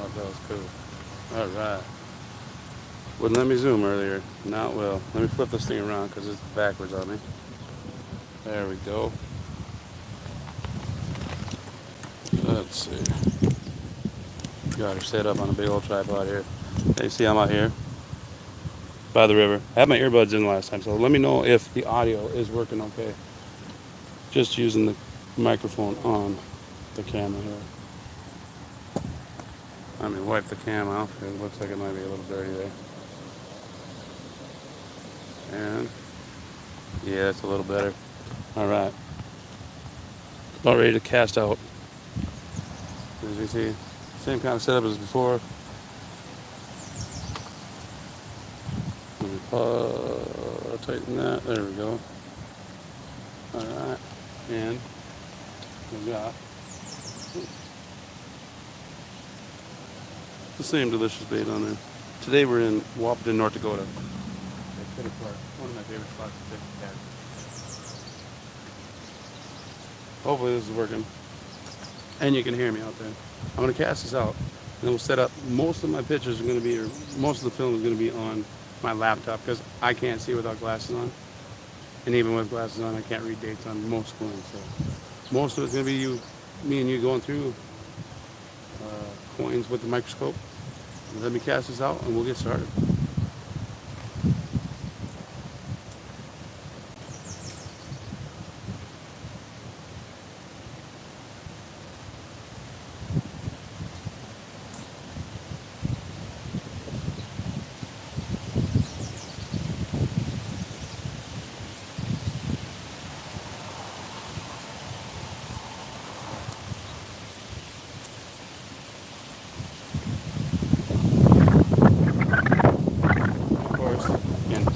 thought that was cool. All right. Wouldn't let me zoom earlier. Now it will. Let me flip this thing around because it's backwards on me. There we go. Let's see. Got her set up on a big old tripod here. Hey, see I'm out here by the river. I had my earbuds in last time, so let me know if the audio is working okay. Just using the microphone on the camera here. Let me wipe the cam off. It looks like it might be a little dirty there. And yeah, it's a little better. All right. About ready to cast out. As you see, same kind of setup as before. Let me tighten that. There we go. All right. And we got the same delicious bait on there. Today we're in Wapaton, North Dakota. One of my favorite spots to fish cat. Hopefully this is working. And you can hear me out there. I'm going to cast this out. And then we'll set up. Most of my pictures are going to be, or most of the film is going to be on my laptop because I can't see without glasses on. And even with glasses on, I can't read dates on most coins. So most of it's going to be me and you going through coins with the microscope. Let me cast this out and we'll get started.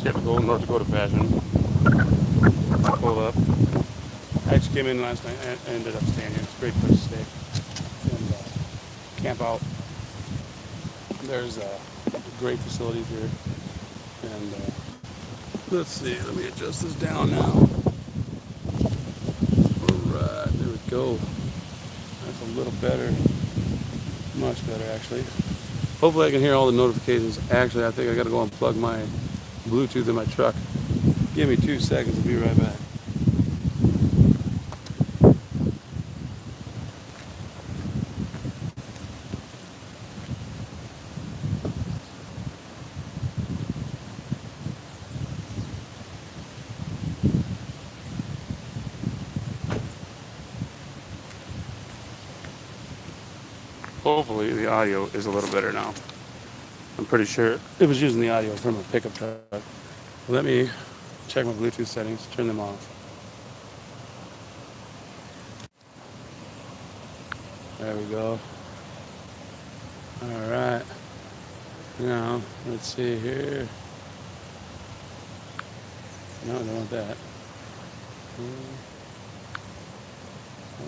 Typical North Dakota fashion. I pulled up. I actually came in last night and ended up staying here. It's a great place to stay and camp out. There's great facilities here. And let's see, let me adjust this down now. Alright, there we go. That's a little better. Much better actually. Hopefully I can hear all the notifications. Actually, I think I gotta go and plug my Bluetooth in my truck. Give me 2 seconds, I'll be right back. Hopefully the audio is a little better now. I'm pretty sure it was using the audio from a pickup truck. Let me check my Bluetooth settings, turn them off. There we go. All right. Now, let's see here. No, I don't want that.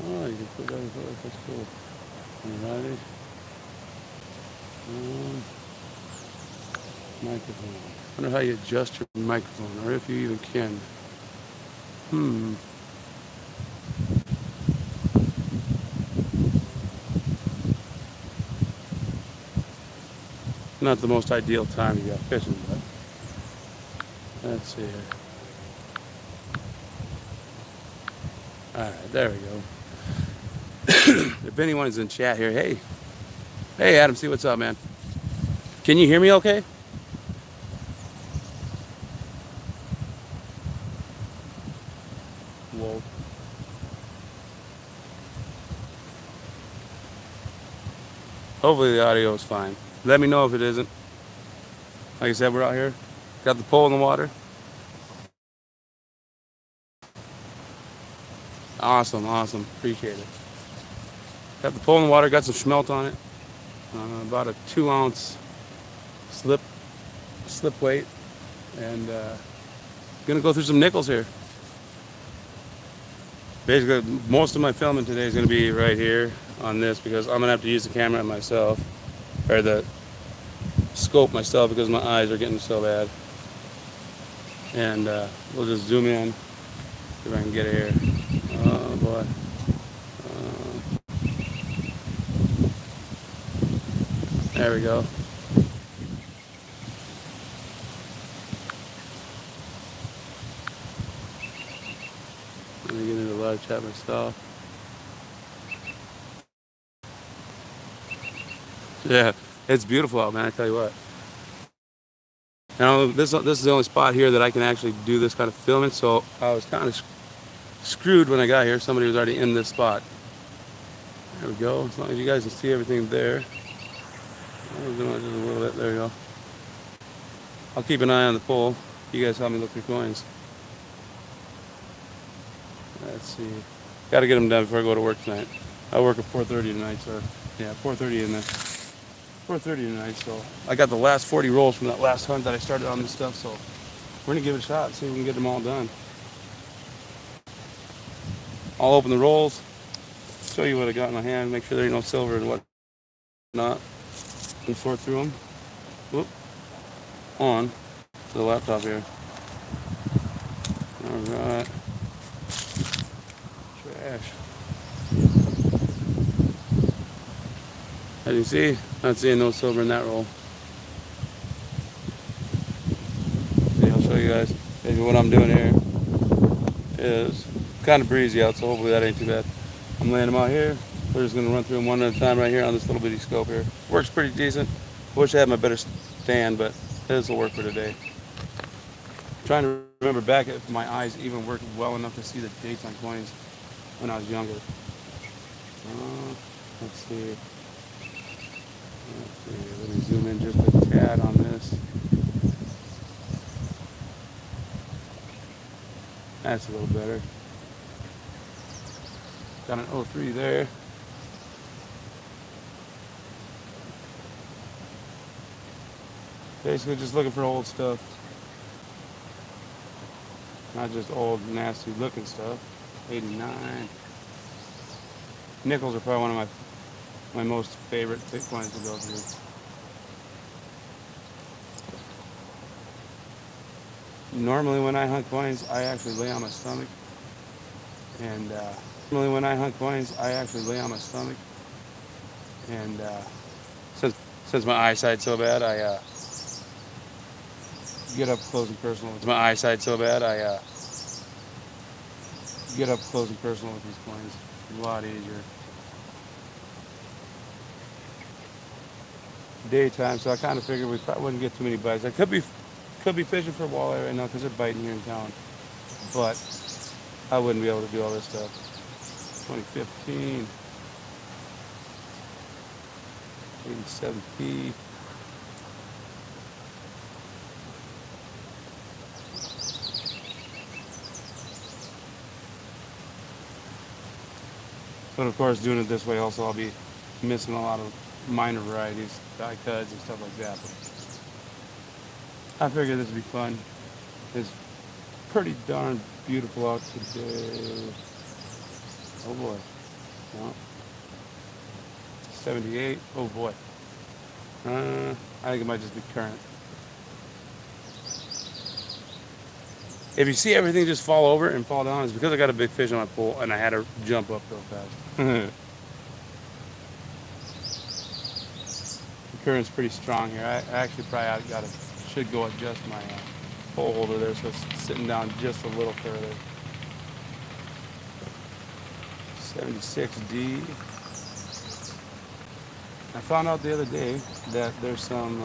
Oh, you can put that in place. That's cool. Alrighty. Microphone. I wonder how you adjust your microphone, or if you even can. Not the most ideal time to go fishing, but let's see here. Alright, there we go. If anyone is in chat here, hey Adam, see what's up, man. Can you hear me okay? Whoa. Hopefully the audio is fine. Let me know if it isn't. Like I said, we're out here. Got the pole in the water. Awesome. Appreciate it. Got the pole in the water, got some smelt on it. About a 2-ounce slip weight. And gonna go through some nickels here. Basically, most of my filming today is gonna be right here on this because I'm gonna have to use the camera myself, or the scope myself because my eyes are getting so bad. And we'll just zoom in, see if I can get it here. Oh boy. There we go. Let me get into the live chat myself. Yeah, it's beautiful out, man. I tell you what. And this is the only spot here that I can actually do this kind of filming. So I was kind of screwed when I got here. Somebody was already in this spot. There we go. As long as you guys can see everything there. Just a little bit. There we go. I'll keep an eye on the pole. You guys help me look for coins. Let's see. Got to get them done before I go to work tonight. I work at 4:30 tonight, so yeah, 4:30 in the 4:30 tonight. So I got the last 40 rolls from that last hunt that I started on this stuff. So we're gonna give it a shot. See if we can get them all done. I'll open the rolls. Show you what I got in my hand. Make sure there ain't no silver and whatnot. And sort through them. Whoop. On to the laptop here. All right. Trash. As you can see, not seeing no silver in that roll. See, I'll show you guys. Maybe what I'm doing here is kind of breezy out, so hopefully that ain't too bad. I'm laying them out here. We're just going to run through them one at a time right here on this little bitty scope here. Works pretty decent. Wish I had my better stand, but this will work for today. I'm trying to remember back if my eyes even worked well enough to see the dates on coins when I was younger. Let's see. Let me zoom in just a tad on this. That's a little better. Got an 03 there. Basically just looking for old stuff. Not just old, nasty looking stuff. 89. Nickels are probably one of my most favorite thick coins to go through. Normally when I hunt coins, I actually lay on my stomach. And normally when I hunt coins, I actually lay on my stomach. And since my eyesight's so bad, I get up close and personal. With my eyesight's so bad, I get up close and personal with these coins. It's a lot easier. Daytime, so I kind of figured we probably wouldn't get too many bites. I could be fishing for walleye right now because they're biting here in town, but I wouldn't be able to do all this stuff. 2015, 87p. But of course, doing it this way also, I'll be missing a lot of minor varieties, die cuts and stuff like that. But I figured this would be fun. It's pretty darn beautiful out today. Oh boy. No. 78. Oh boy. I think it might just be current. If you see everything just fall over and fall down, it's because I got a big fish on my pole and I had to jump up real fast. The current's pretty strong here. I actually probably should go adjust my pole holder there so it's sitting down just a little further. 76D. I found out the other day that there's some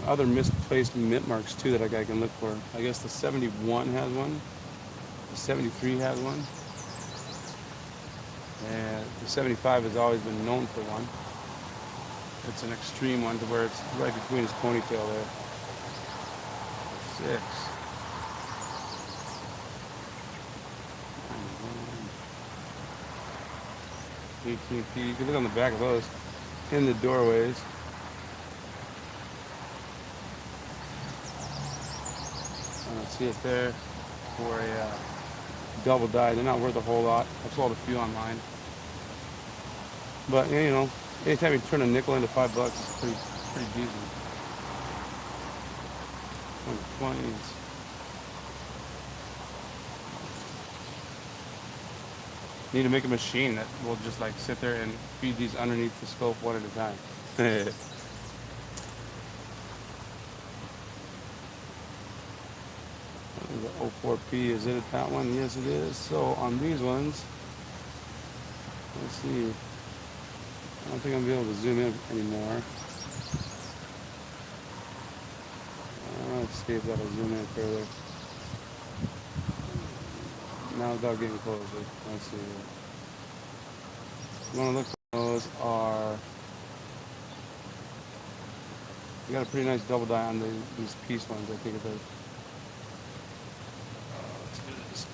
other misplaced mint marks too that I can look for. I guess the 71 has one, the 73 has one, and the 75 has always been known for one. It's an extreme one to where it's right between his ponytail there. 6. 18 feet. You can look on the back of those in the doorways. See it there for a double die. They're not worth a whole lot. I sold a few online, but you know, anytime you turn a nickel into $5, it's pretty decent. 20s. Need to make a machine that will just like sit there and feed these underneath the scope one at a time. The 04P, is it at that one? Yes, it is. So on these ones, let's see. I don't think I'm gonna be able to zoom in anymore. Let's see if that'll zoom in further. Now without getting closer. Let's see. You want to look for those are. You got a pretty nice double die on these piece ones. I think it does. Let's do this.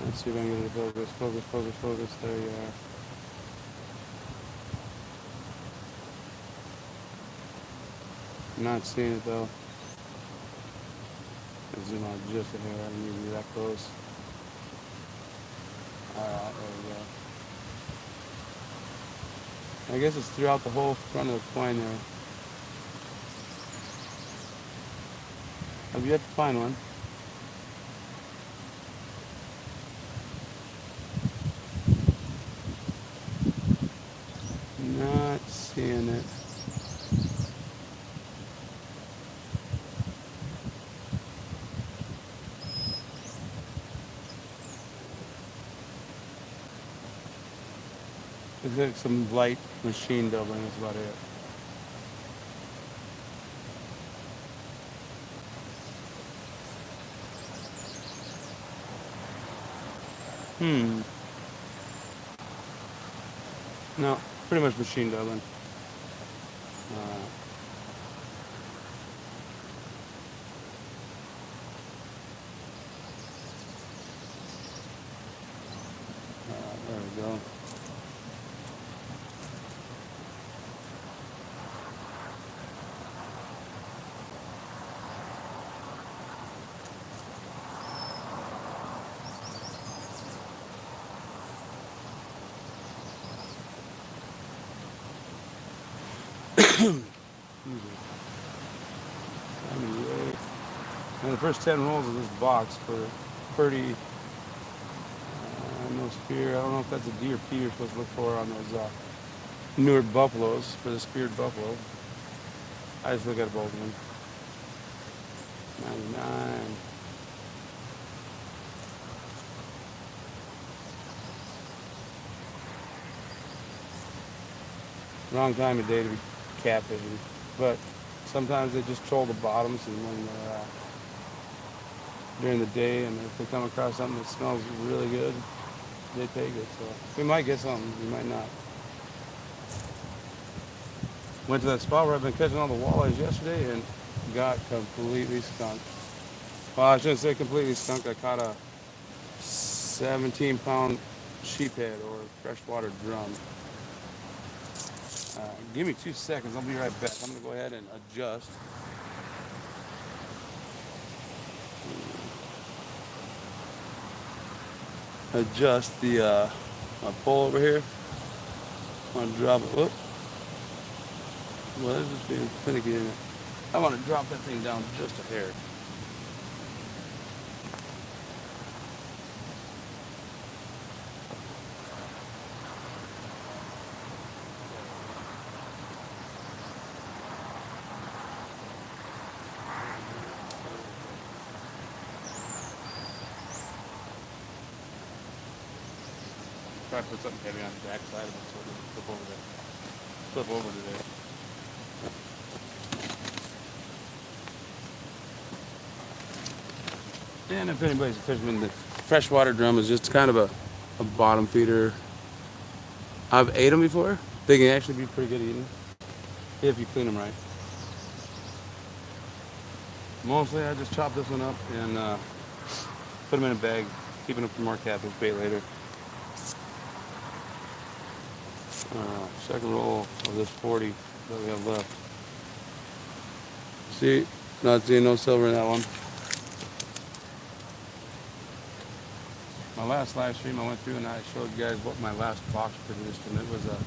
Let's see if I can get it to focus. Focus, focus, focus. There you are. I'm not seeing it though. Let's zoom out just a hair. I don't need to be that close. Alright, there we go. I guess it's throughout the whole front of the coin there. I've yet to find one. Not seeing it. It's like some light machine doubling, that's about it. No, pretty much machine doubling. There we go. Anyway, and the first 10 rolls of this box for pretty no spear. I don't know if that's a D or P you're supposed to look for on those newer buffaloes for the speared buffalo. I just look at both of them. 99. Wrong time of day to be catfishing, but sometimes they just troll the bottoms, and when they're during the day, and if they come across something that smells really good, they take it. So we might get something, we might not. Went to that spot where I've been catching all the walleyes yesterday and got completely skunked. Well, I shouldn't say completely skunked. I caught a 17-pound sheephead or freshwater drum. Give me 2 seconds. I'll be right back. I'm going to go ahead and adjust. Adjust the my pole over here. I want to drop it. Whoop. Well, there's just being finicky in it. I want to drop that thing down just a hair. Try to put something heavy on the back side of it so it doesn't flip over today. And if anybody's a fisherman, the freshwater drum is just kind of a bottom feeder. I've ate them before. They can actually be pretty good eating if you clean them right. Mostly I just chop this one up and put them in a bag, keeping them for more catfish bait later. Second roll of this 40 that we have left. See, not seeing no silver in that one. My last live stream I went through and I showed you guys what my last box produced, and it was a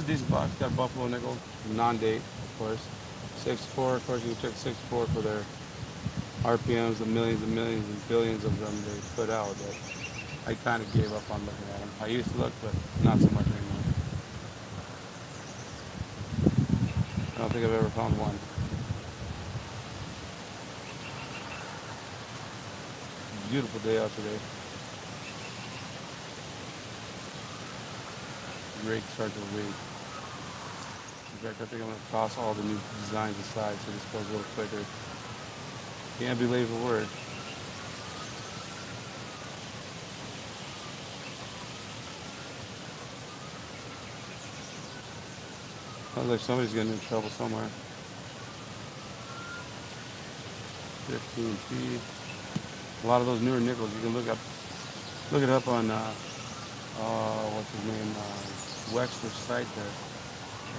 decent box. Got a buffalo nickel, non-date, of course. 64, of course you can check 64 for their RPMs, the millions and billions of them they put out. That I kind of gave up on looking at them. I used to look, but not so much anymore. I don't think I've ever found one. Beautiful day out today. Great start to the week. In fact, I think I'm going to toss all the new designs aside so this goes a little quicker. Can't be late for work. Sounds like somebody's getting in trouble somewhere. 15 feet. A lot of those newer nickels, you can look it up on what's his name, Wexler's site there,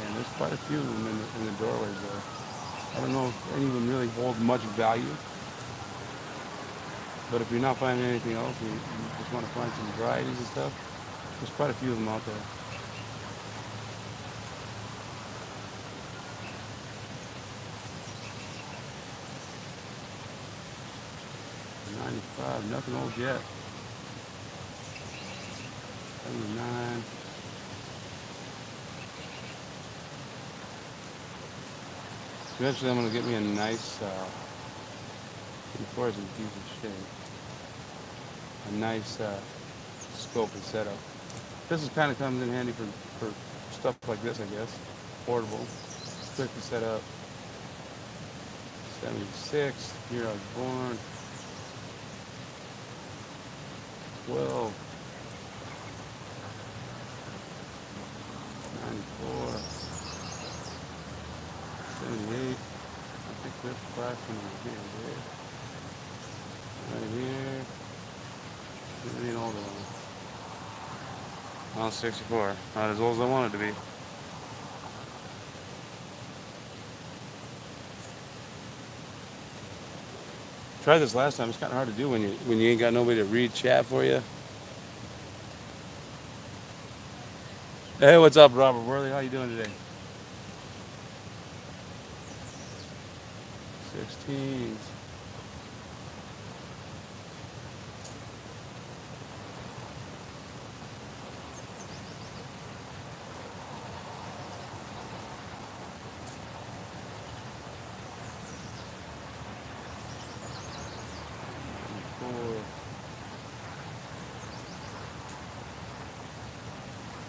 and there's quite a few of them in the doorways there. I don't know if any of them really hold much value, but if you're not finding anything else, and you just want to find some varieties and stuff, there's quite a few of them out there. $95, nothing old yet. 79. Eventually I'm going to get me a nice, before it's in decent shape, a nice scope and setup. This is kind of comes in handy for stuff like this, I guess. Portable, quick to set up. 76, year I was born. 12. 94. 78. I think this flashing right here, right here. This is an older one. Well, 64. Not as old as I wanted to be. Tried this last time. It's kind of hard to do when you ain't got nobody to read chat for you. Hey, what's up, Robert Worley? How you doing today? 16s.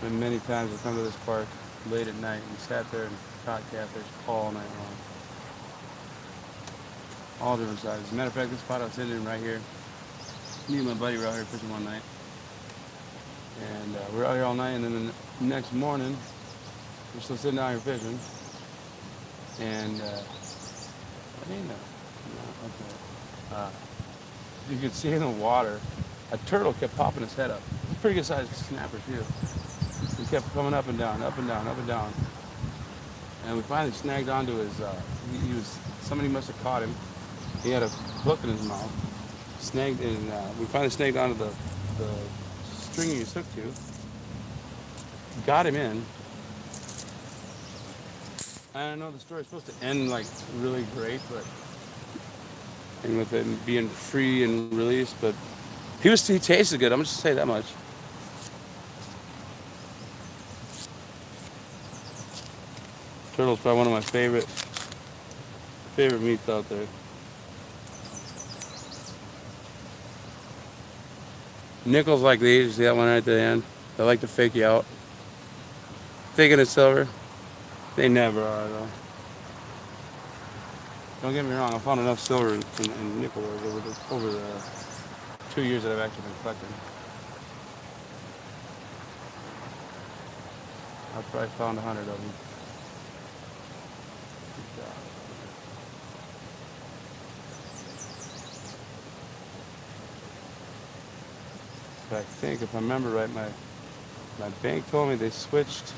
Been many times I've come to this park late at night and sat there and caught catfish all night long. All different sizes. As a matter of fact, this spot I was sitting in right here, me and my buddy were out here fishing one night. And we were out here all night, and then the next morning, we're still sitting out here fishing. And, you could see in the water, a turtle kept popping his head up. It's a pretty good sized snapper, too. He kept coming up and down, up and down, up and down. And we finally snagged onto his, somebody must have caught him. He had a hook in his mouth. We finally snagged onto the string he was hooked to. Got him in. I don't know, the story's supposed to end like really great, and with him being free and released, but he tasted good. I'm just gonna say that much. Turtle's probably one of my favorite meats out there. Nickels like these, you see that one right at the end? They like to fake you out. Thinking it's silver. They never are though. Don't get me wrong, I found enough silver and nickel over the 2 years that I've actually been collecting. I've probably found 100 of them. But I think, if I remember right, my bank told me they switched.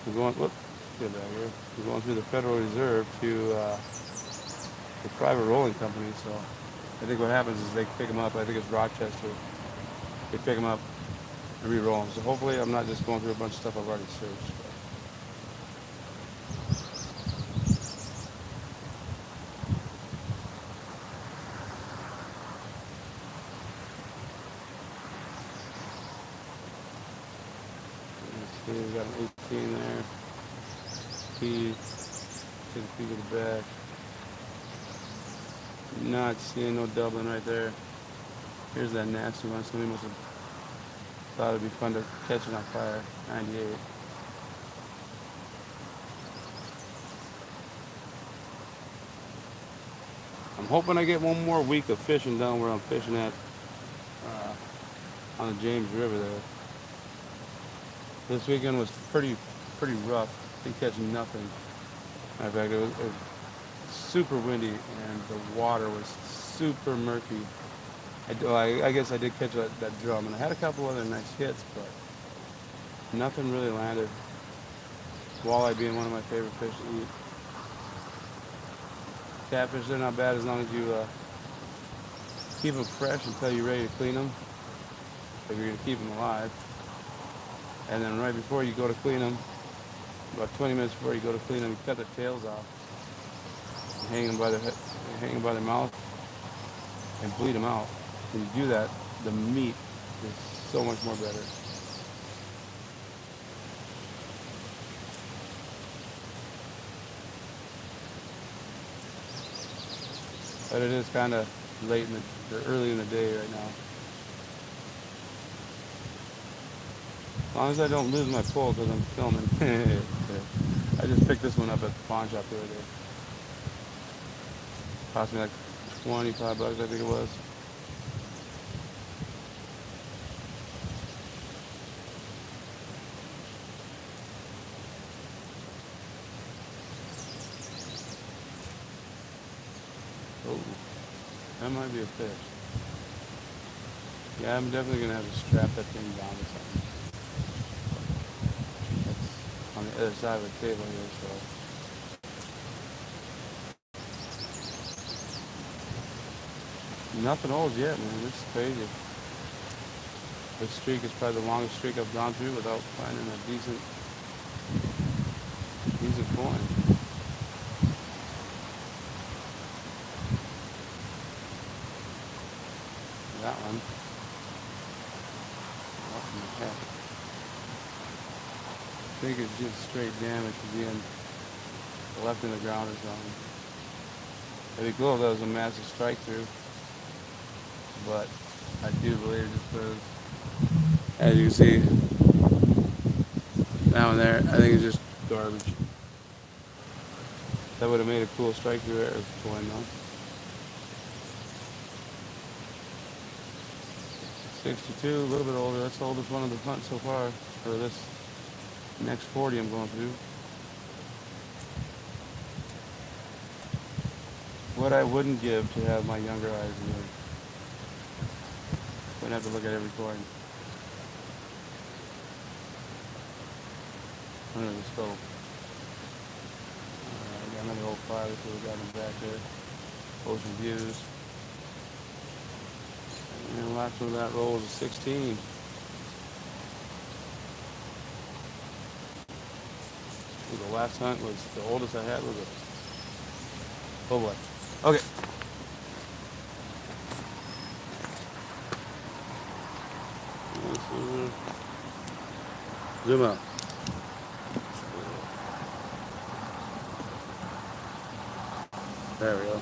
We're going through the Federal Reserve to the private rolling company. So I think what happens is they pick them up. I think it's Rochester. They pick them up and re-roll them. So hopefully I'm not just going through a bunch of stuff I've already searched. Okay, we got an 18 there. P, take a peek at the back. Not seeing no doubling right there. Here's that nasty one. Somebody must have thought it'd be fun to catch it on fire. 98. I'm hoping I get one more week of fishing down where I'm fishing at on the James River there. This weekend was pretty rough. Didn't catch nothing. Matter of fact, it was super windy and the water was super murky. I guess I did catch that drum, and I had a couple other nice hits, but nothing really landed. Walleye being one of my favorite fish to eat. Catfish, they're not bad as long as you keep them fresh until you're ready to clean them, if you're going to keep them alive. And then right before you go to clean them, about 20 minutes before you go to clean them, you cut their tails off, and hang them by their mouth, and bleed them out. When you do that, the meat is so much more better. But it is kind of late or early in the day right now. As long as I don't lose my pole because I'm filming. I just picked this one up at the pawn shop the other day. Cost me like 25 bucks, I think it was. Oh, that might be a fish. Yeah, I'm definitely going to have to strap that thing down to something. That's on the other side of the table here, so. Nothing holds yet, man. This is crazy. This streak is probably the longest streak I've gone through without finding a decent coin. That one. Up in the head. I think it's just straight damage to being left in the ground or something. It'd be cool if that was a massive strike through. But I do believe just because, as you can see, that one there, I think it's just garbage. That would have made a cool strike through there coin though. 62, a little bit older. That's the oldest one of the hunt so far for this next 40 I'm going through. What I wouldn't give to have my younger eyes in there. Wouldn't have to look at every coin. Under the scope. I got another old 5, that's what we got in the back there. Ocean views. And the last one of that roll is a 16. The last hunt was, the oldest I had was a, oh boy. Okay. Zoom out. There we go.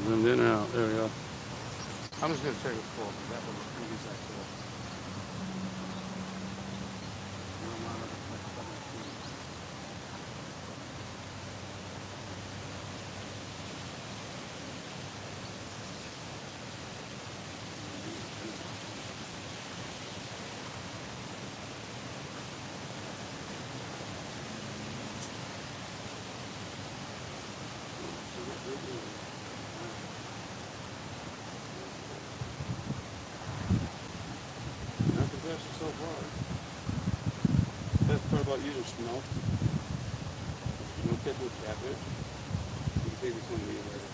Zoomed in and out. There we go. I'm just going to check it full because that was a pretty good size full. So far. Best part about using smelt, you don't catch with catfish. You can take this one to eat later.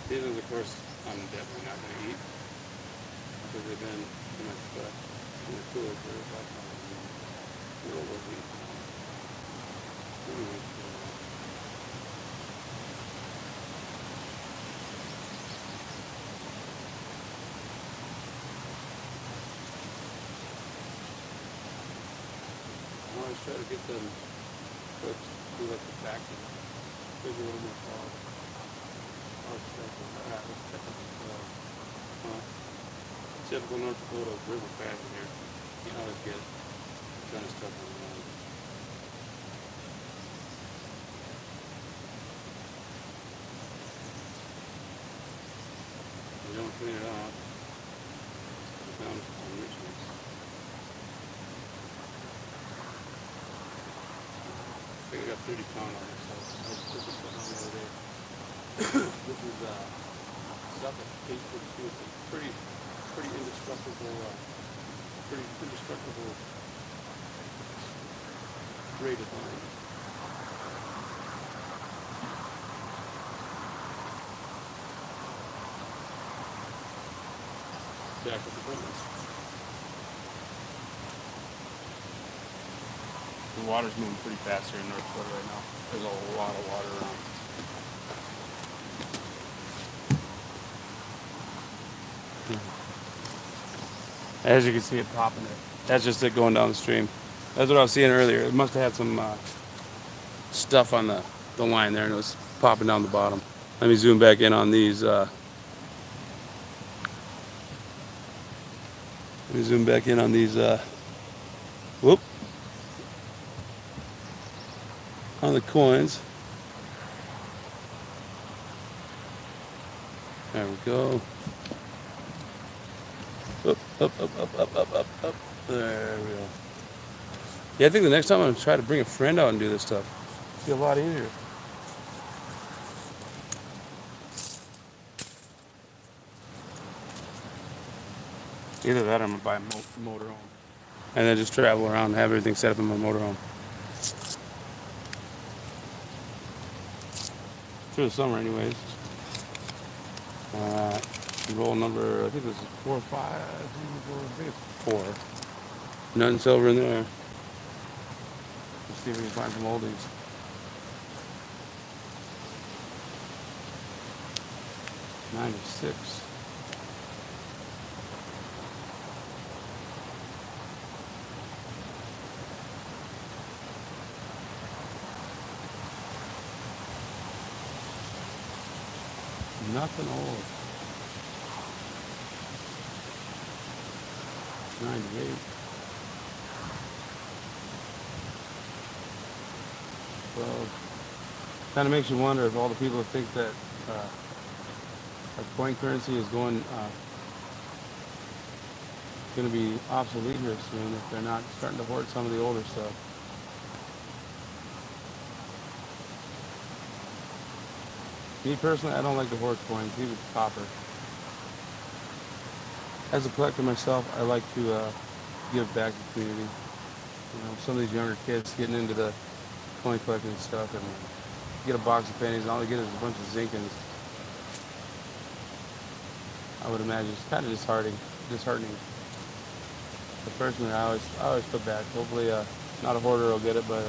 These ones, of course, I'm definitely not going to eat because they've been in my stuff in the cooler for about a little over a week. Anyway, always try to get them cooked do like the vacuum. Maybe a little more quality. Let's check out the typical North Dakota river fashion here. You always get kind of stuff on the line. You don't clean it off. You found some richness. I think I got 30 pound on it, so I just put this stuff on the other day. This is stuff that tastes pretty good. It's pretty indestructible, pretty indestructible grade of line. Back with the goodness. The water's moving pretty fast here in North Dakota right now. There's a lot of water around. As you can see it popping there. That's just it going down the stream. That's what I was seeing earlier. It must have had some stuff on the line there and it was popping down the bottom. Let me zoom back in on these. Let me zoom back in on these. Whoop. On the coins. There we go. Up. There we go. Yeah, I think the next time I'm gonna try to bring a friend out and do this stuff. It'll be a lot easier. Either that or I'm gonna buy a motorhome. And then just travel around and have everything set up in my motorhome. Through the summer anyways. Roll number, I think this is 4 or 5. I think it's 4. Nothing silver in there. Let's see if we can find some oldies. '96. Nothing old. 98. Well, kind of makes you wonder if all the people that think that our coin currency is going to be obsolete here soon if they're not starting to hoard some of the older stuff. Me personally, I don't like to hoard coins, even copper. As a collector myself, I like to give back to the community. You know, some of these younger kids getting into the coin collecting and stuff, and get a box of pennies, and all they get is a bunch of zinkins. I would imagine it's kind of disheartening. But personally, I always put back. Hopefully, not a hoarder will get it, but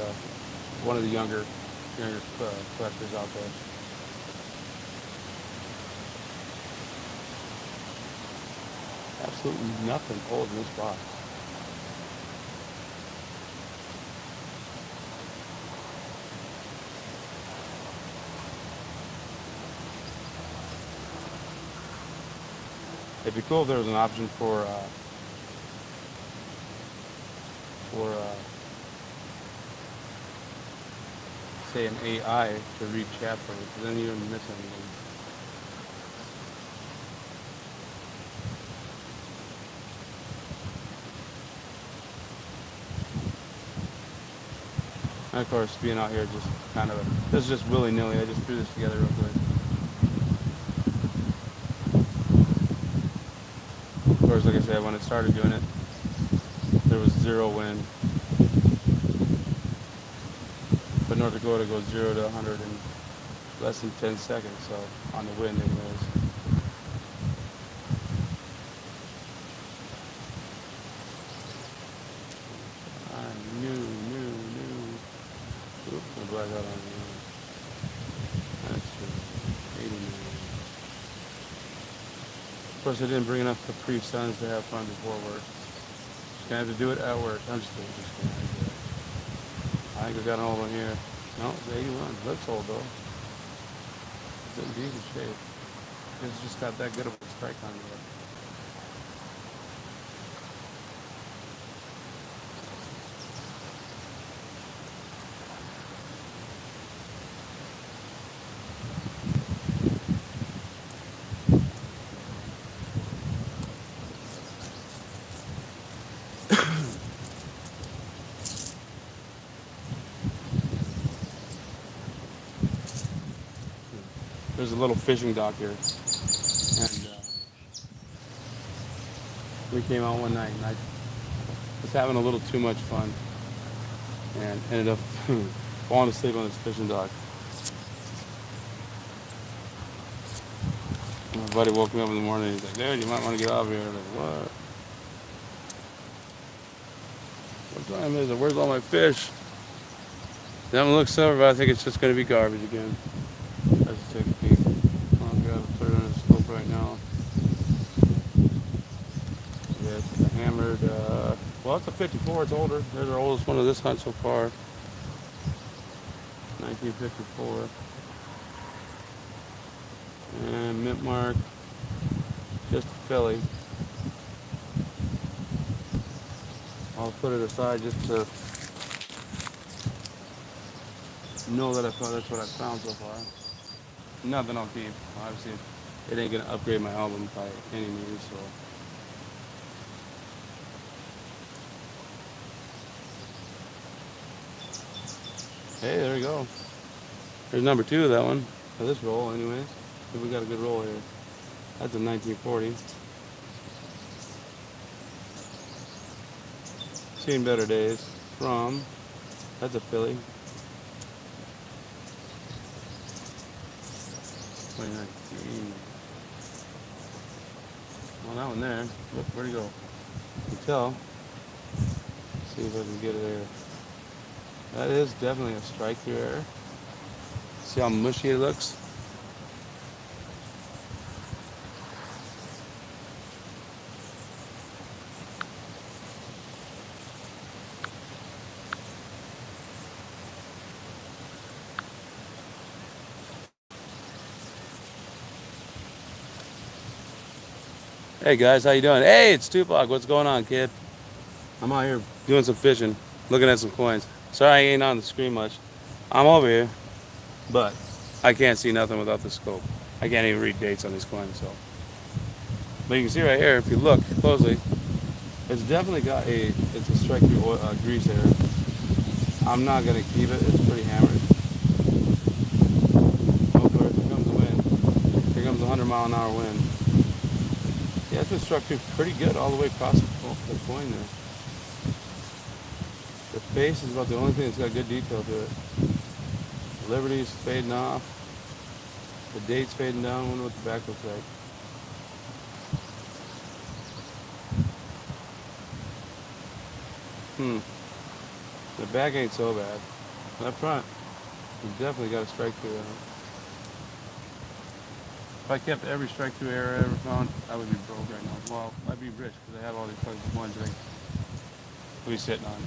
one of the younger collectors out there. Absolutely nothing old in this box. It'd be cool if there was an option for say an AI to read chat for you, because then you don't miss anything. And of course, being out here just kind of, this is just willy-nilly. I just threw this together real quick. Of course, like I said, when I started doing it, there was 0 wind. But North Dakota goes 0 to 100 in less than 10 seconds, so on the wind anyways. Oop, I black out on you. That's true. 89. Of course, I didn't bring enough Capri Suns to have fun before work. Just gonna have to do it at work. I'm just kidding. I think I got an old one here. No, it's 81. Looks old though. It's in decent shape. It's just got that good of a strike on it. There's a little fishing dock here, and we came out one night, and I was having a little too much fun, and ended up falling asleep on this fishing dock. My buddy woke me up in the morning. He's like, "Dude, you might want to get out of here." I'm like, "What? What time is it? Where's all my fish?" They haven't looked silver, but I think it's just going to be garbage again. Let's just take a peek. I'll grab it, put it on the scope right now. Yeah, it's a hammered, well, it's a 54, it's older. There's our oldest one of this hunt so far. 1954. And mint mark, just a filly. I'll put it aside just to know that that's what I found so far. Nothing I'll keep. Obviously, it ain't gonna upgrade my album by any means, so. Hey, there we go. There's number 2 of that one. For this roll, anyways. We got a good roll here. That's a 1940. Seen better days. That's a filly. 2019. Well, that one there. Look, where'd he go? You can tell. Let's see if I can get it there. That is definitely a strike through error. See how mushy it looks? Hey guys, how you doing? Hey, it's Tupac. What's going on, kid? I'm out here doing some fishing, looking at some coins. Sorry I ain't on the screen much. I'm over here, but I can't see nothing without the scope. I can't even read dates on these coins, so. But you can see right here, if you look closely, it's definitely got it's a strike through grease there. I'm not gonna keep it, it's pretty hammered. Oh, here comes the wind. Here comes a 100-mile-an-hour wind. Yeah, it's been struck through pretty good all the way across the coin there. The face is about the only thing that's got good detail to it. Liberty's fading off. The date's fading down. I wonder what the back looks like. The back ain't so bad. Up front, we've definitely got a strike through on it. If I kept every strike through error I ever found, I would be broke right now. Well, I'd be rich because I have all these fucking coins that I be sitting on.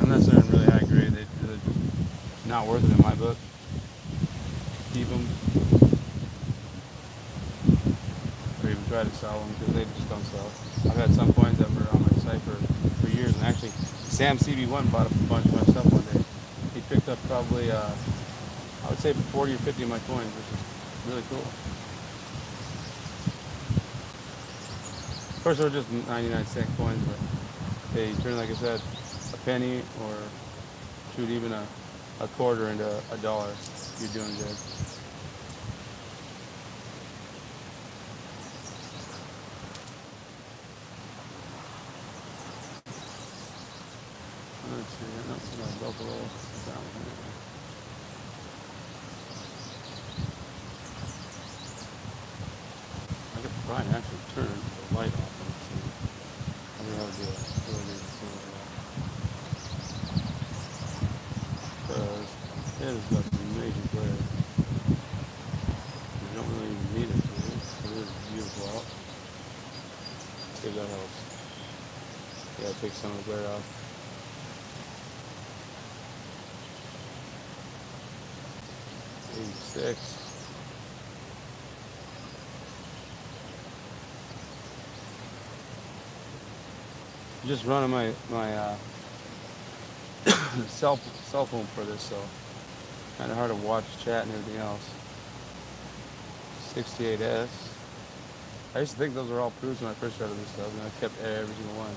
Unless they're in really high grade, they're just not worth it in my book. Keep them. Or even try to sell them because they just don't sell. I've had some coins that were on my site for years, and actually Sam CB1 bought a bunch of my stuff one day. He picked up probably I would say 40 or 50 of my coins, which is really cool. Of course, they were just 99-cent coins, but they turn, like I said, a penny or shoot even a quarter into a dollar. You're doing good. Let's see, that's a buffalo down here. I could probably actually turn the light off and see. I don't know how to do it. Because it has got some major glare. You don't really even need it to. It is beautiful out. See if that helps. Yeah, it takes some of the glare off. 6. Just running my cell phone for this, so kind of hard to watch chat and everything else. 68S. I used to think those were all proofs when I first started this stuff, and I kept every single one.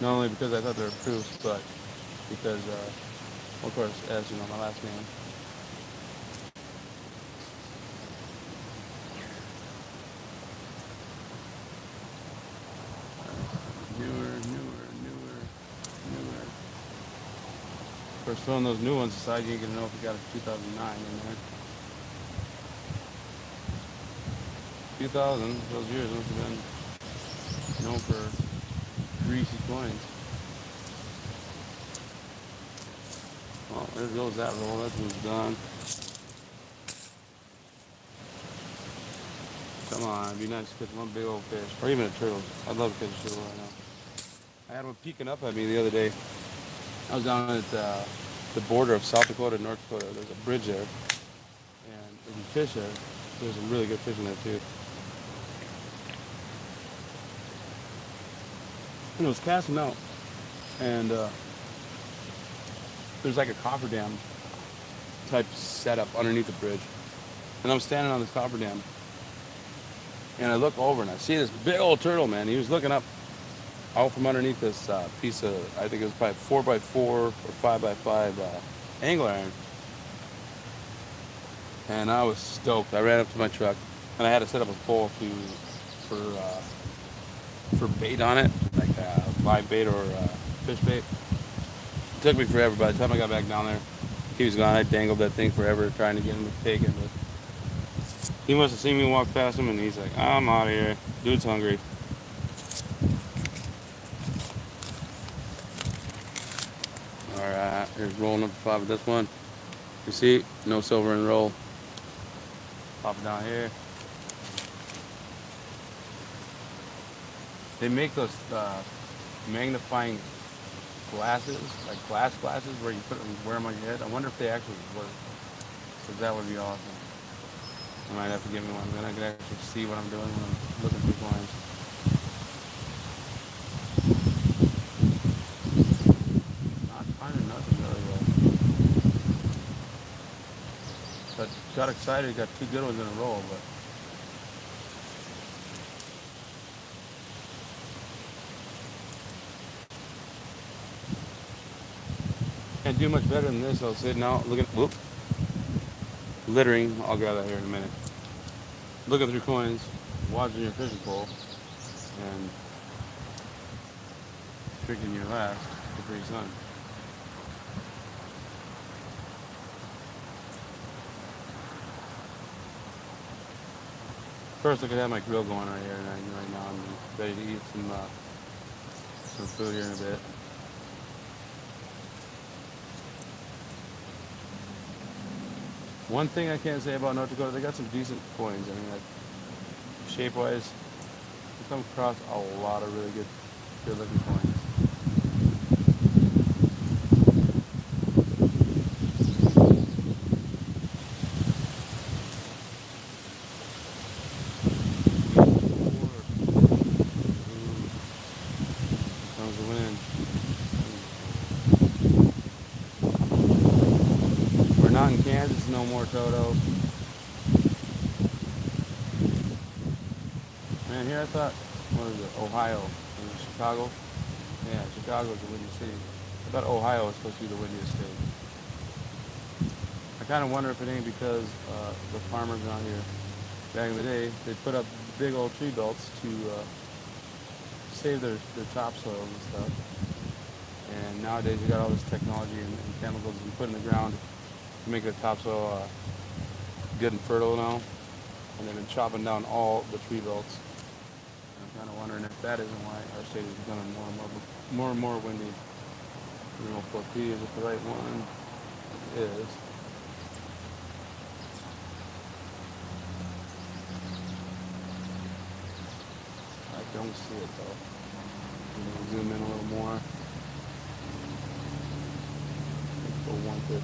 Not only because I thought they were proofs, but because, of course, as you know, my last name. Newer. Of course, throwing those new ones aside, you ain't gonna know if you got a 2009 in there. 2000, those years must have been known for greasy coins. Well, there goes that roll. That one's done. Come on, it'd be nice to catch one big old fish, or even a turtle. I'd love to catch a turtle right now. I had one peeking up at me the other day. I was down at the border of South Dakota and North Dakota. There's a bridge there, and there's some fish there. There's some really good fish in there too. And it was casting out, and there's like a cofferdam type setup underneath the bridge, and I'm standing on this cofferdam, and I look over and I see this big old turtle, man. He was looking up out from underneath this piece of, I think it was probably 4x4 or 5x5 angler iron, and I was stoked. I ran up to my truck, and I had to set up a pole for bait on it, like live bait or fish bait. It took me forever. By the time I got back down there, he was gone. I dangled that thing forever trying to get him to take it, but he must have seen me walk past him, and he's like, I'm out of here. Dude's hungry. Alright, here's roll number 5 of this one. You see, no silver in roll. Pop it down here. They make those magnifying glasses, like glass glasses, where you put them, wear them on your head. I wonder if they actually work, because that would be awesome. I might have to get me one, then I can actually see what I'm doing when I'm looking through coins. Not finding nothing really though. But got excited, got 2 good ones in a row, but can't do much better than this. I was sitting out looking, littering. I'll grab that here in a minute. Looking through coins, watching your fishing pole, and drinking your last Capri Sun. First, I could have my grill going right here right now. I'm ready to eat some food here in a bit. One thing I can't say about North Dakota, they got some decent coins. I mean, like, shape-wise, you come across a lot of really good-looking coins. Comes the wind. We're not in Kansas no more, Toto. Man, here I thought, what is it, Ohio? Was it Chicago? Yeah, Chicago's the windy city. I thought Ohio was supposed to be the windiest state. I kind of wonder if it ain't because the farmers around here, back in the day, they put up big old tree belts to save their topsoil and stuff. And nowadays you got all this technology and chemicals you put in the ground to make the topsoil good and fertile now. And they've been chopping down all the tree belts. And I'm kind of wondering if that isn't why our state is becoming more and more windy. You know, 4P, is it the right one? It is. I don't see it though. Zoom in a little more. Let's go 115.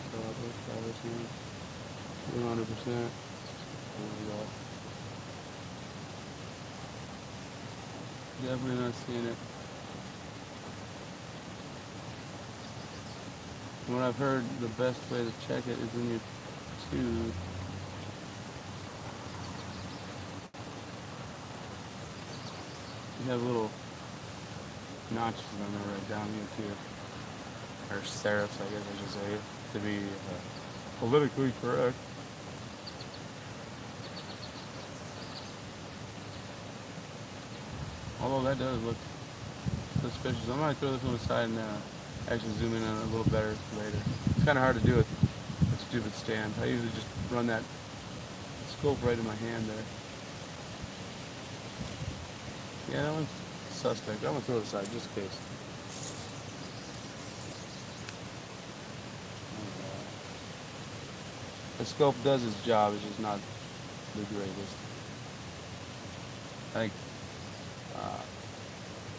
still out there. Travis here. 100%. There we go. Definitely not seeing it. From what I've heard, the best way to check it is in your tube. You have little notches on there right down here too. Or serifs, I guess I should say, to be politically correct. Although that does look suspicious. I might throw this one aside and actually zoom in on it a little better later. It's kind of hard to do with a stupid stand. I usually just run that scope right in my hand there. Yeah, that one's suspect. I'm going to throw it aside just in case. The scope does its job, it's just not the greatest. I think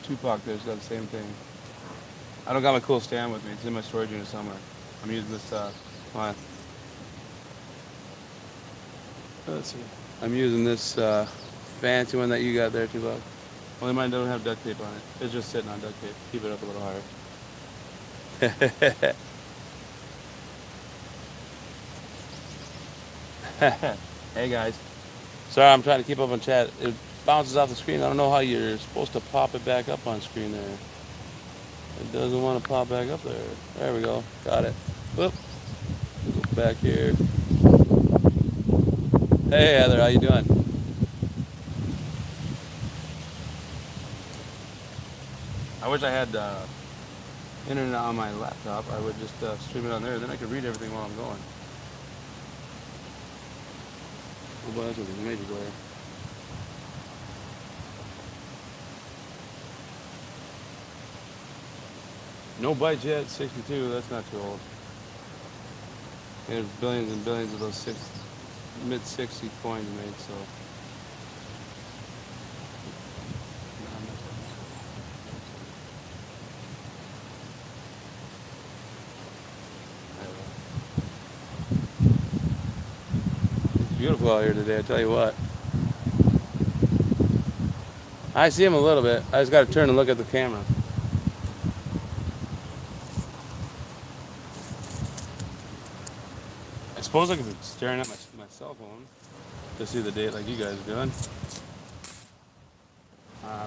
Tupac there's got the same thing. I don't got my cool stand with me. It's in my storage unit somewhere. I'm using this, let's see. I'm using this fancy one that you got there, Tupac. Only mine don't have duct tape on it. It's just sitting on duct tape. Keep it up a little higher. Hey guys. Sorry, I'm trying to keep up on chat. It bounces off the screen. I don't know how you're supposed to pop it back up on screen there. It doesn't want to pop back up there. There we go. Got it. Whoop. Go back here. Hey Heather, how you doing? I wish I had internet on my laptop. I would just stream it on there. Then I could read everything while I'm going. Oh boy, that's a major glare. No bites yet, 62. That's not too old. And there's billions and billions of those mid-60 coins made, so. It's beautiful out here today, I tell you what. I see him a little bit. I just got to turn and look at the camera. I suppose I could be staring at my cell phone to see the date like you guys are doing.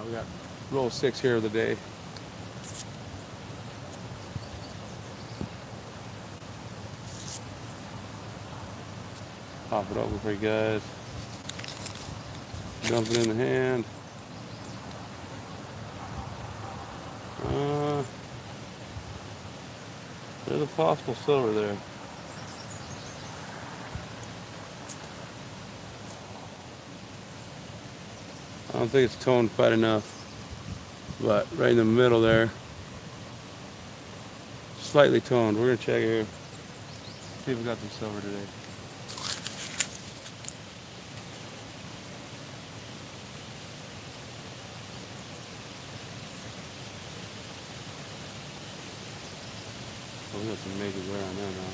We got roll 6 here of the day. Pop it open for you guys. Dump it in the hand. There's a possible silver there. I don't think it's toned quite enough, but right in the middle there, slightly toned. We're gonna check it here. See if we got some silver today. Oh, we got some major wear on there now.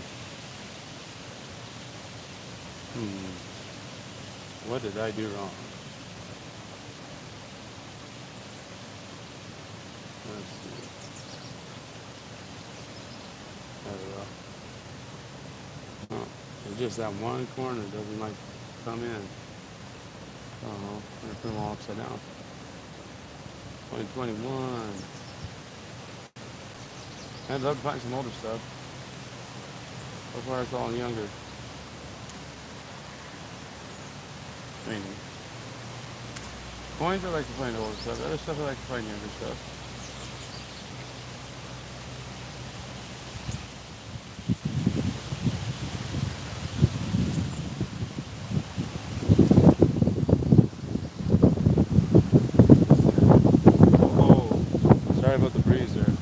What did I do wrong? Let's see. There we go. Oh, it's just that one corner doesn't like come in. Oh, I'm gonna put them all upside down. 2021. I'd love to find some older stuff. So far it's all younger. I mean, coins I like to find older stuff. Other stuff I like to find younger stuff. Oh, sorry about the breeze there.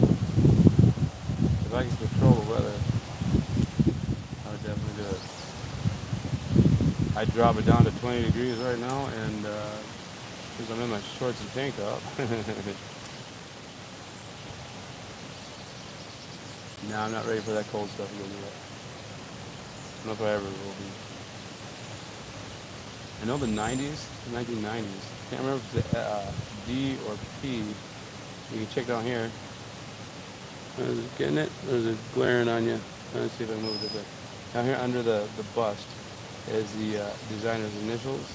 If I could control the weather, I would definitely do it. I'd drop it down to 20 degrees right now, and because I'm in my shorts and tank top. No, I'm not ready for that cold stuff again yet. know if I ever will be. I know the 90s, the 1990s. Can't remember if it's D or P. You can check down here. Is it getting it? Or is it glaring on you? Let's see if I move it a bit. Down here under the bust is the designer's initials.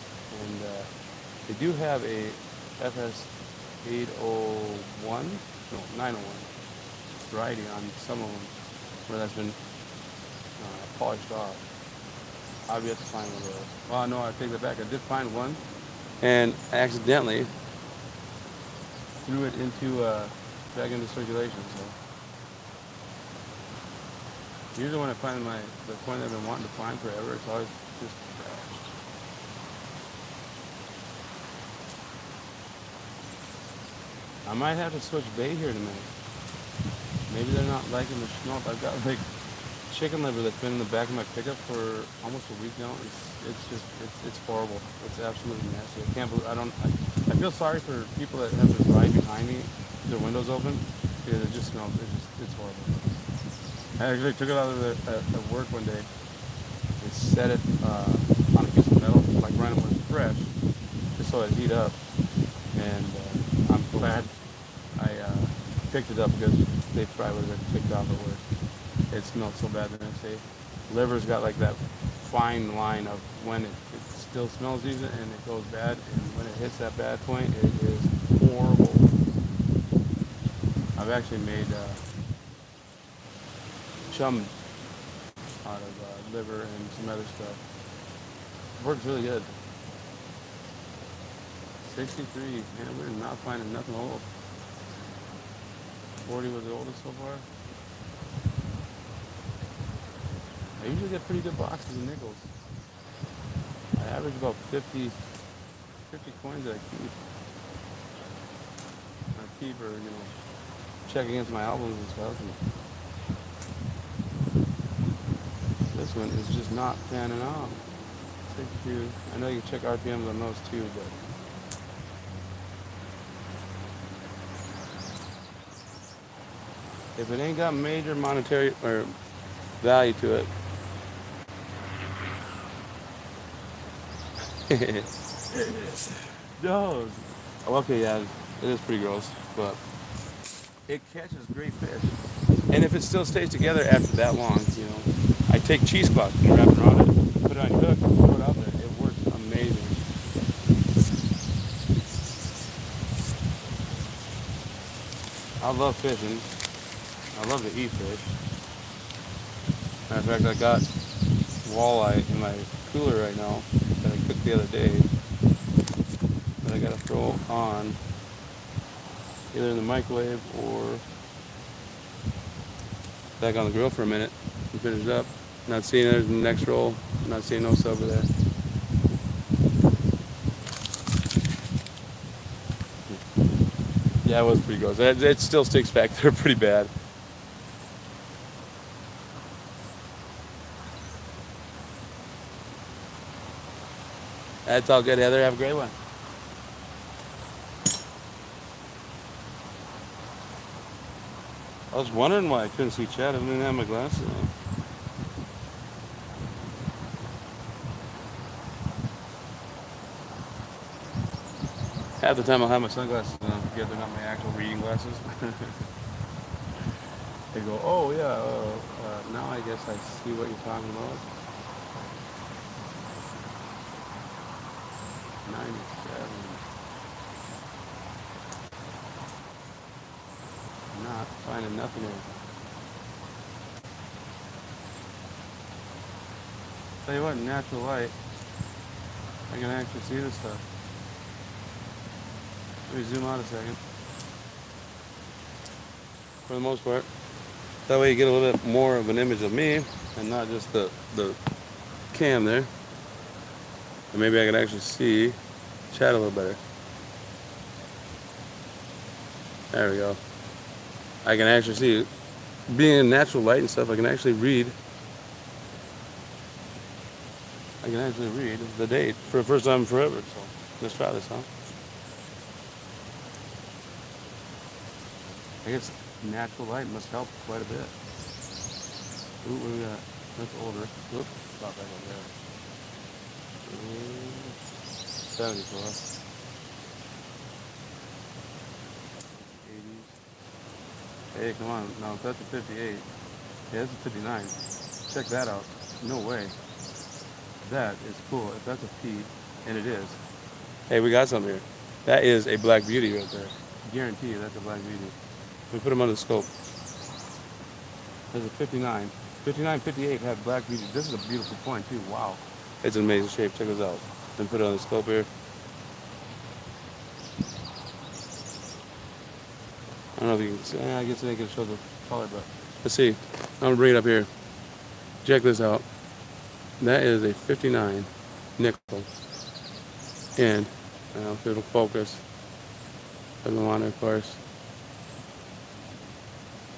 And they do have a FS 801, no, 901 variety on some of them where that's been polished off. I'll be able to find one of those. Well, no, I take that back. I did find one and accidentally threw it into back into circulation. So usually when I find the coin that I've been wanting to find forever, it's always just trash. I might have to switch bait here tonight. Maybe they're not liking the schnook. I've got like chicken liver that's been in the back of my pickup for almost a week now. It's horrible. It's absolutely nasty. I can't believe I feel sorry for people that have to ride behind me, their windows open, because it just smells. It's horrible. I actually took it out of at work one day and set it on a piece of metal, like right when it's fresh, just so it'd heat up. And I'm glad I picked it up because they probably would have been kicked off at work. It smelled so bad the next day. Liver's got like that fine line of when it still smells decent and it goes bad, and when it hits that bad point, it is horrible. I've actually made chum out of liver and some other stuff. It works really good. 63, man, we're not finding nothing old. 40 was the oldest so far. I usually get pretty good boxes of nickels. I average about 50 coins that I keep or, check against my albums and stuff. And this one is just not panning out. 62. I know you can check RPMs on those too, but if it ain't got major monetary or value to it, no. Okay, yeah, it is pretty gross, but it catches great fish. And if it still stays together after that long, I take cheesecloth and wrap it around it, put it on your hook, throw it out there. It works amazing. I love fishing. I love to eat fish. Matter of fact, I got walleye in my cooler right now that I cooked the other day that I gotta throw on either in the microwave or back on the grill for a minute and finish it up. Not seeing it in the next roll. Not seeing no silver there. Yeah, it was pretty gross. It still sticks back there pretty bad. That's all good, Heather. Have a great one. I was wondering why I couldn't see Chad. I didn't have my glasses on. Half the time I'll have my sunglasses on. I forget they're not my actual reading glasses. They go, oh yeah, now I guess I see what you're talking about. 97. Not finding nothing here. Tell you what, in natural light, I can actually see this stuff. Let me zoom out a second. For the most part. That way you get a little bit more of an image of me and not just the cam there. And maybe I can actually see Chad a little better. There we go. I can actually see, being in natural light and stuff, I can actually read the date for the first time in forever. So let's try this, huh? I guess natural light must help quite a bit. Ooh, what do we got? That's older. Whoops, stop back up there. 74. 80s. Hey, come on. Now, if that's a 58, yeah, that's a 59. Check that out. No way. That is cool. If that's a P, and it is. Hey, we got something here. That is a black beauty right there. Guarantee you that's a black beauty. We put them under the scope. There's a 59. 59, 58 have black beauty. This is a beautiful point too. Wow. It's an amazing shape. Check this out. Then put it on the scope here. I don't know if you can see. I guess I can show the color, but let's see. I'm gonna bring it up here. Check this out. That is a 59 nickel. And I don't know if it'll focus. Doesn't want it, of course.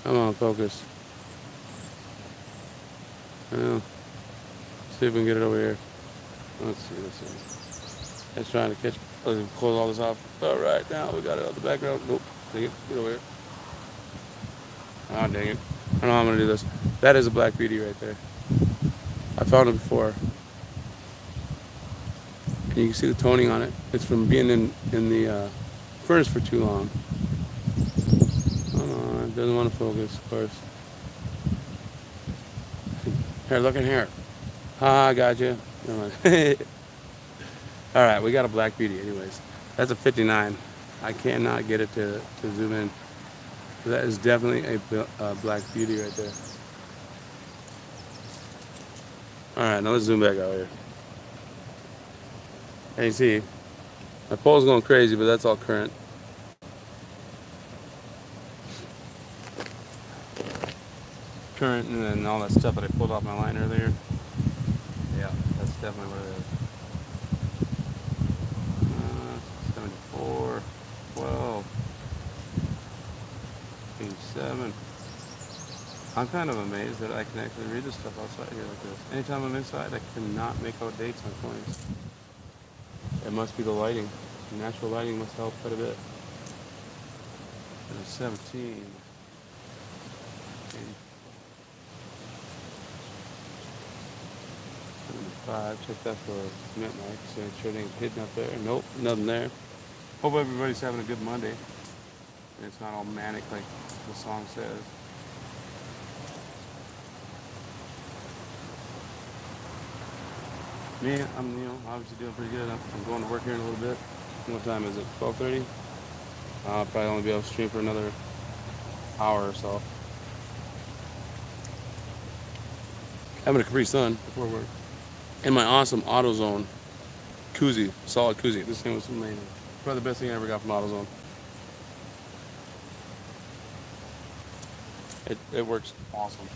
Come on, focus. I know. See if we can get it over here. Let's see. Let's trying to catch. Let's close all this off. All right, now we got it out the background. Nope. Dang it. Get over here. Ah, dang it. I don't know how I'm gonna do this. That is a black beauty right there. I found it before. And you can see the toning on it. It's from being in the furnace for too long. Come on, it doesn't want to focus, of course. Here, look in here. Ah, I got you. Never mind. All right, we got a black beauty anyways. That's a 59. I cannot get it to zoom in. So that is definitely a black beauty right there. All right, now let's zoom back out here. And you see, my pole's going crazy, but that's all current. Current and then all that stuff that I pulled off my line earlier. Yeah, that's definitely what it is. 74, 12, 87. I'm kind of amazed that I can actually read this stuff outside here like this. Anytime I'm inside, I cannot make out dates on coins. It must be the lighting. The natural lighting must help quite a bit. There's 17. 75. Check that for mint mark. So make sure it ain't hidden up there. Nope, nothing there. Hope everybody's having a good Monday. And it's not all manic like the song says. Me, I'm obviously doing pretty good. I'm going to work here in a little bit. What time is it? 12:30. I'll probably only be able to stream for another hour or so. Having a Capri Sun before work. And my awesome AutoZone koozie, solid koozie. This thing was amazing. Probably the best thing I ever got from AutoZone. It works awesome.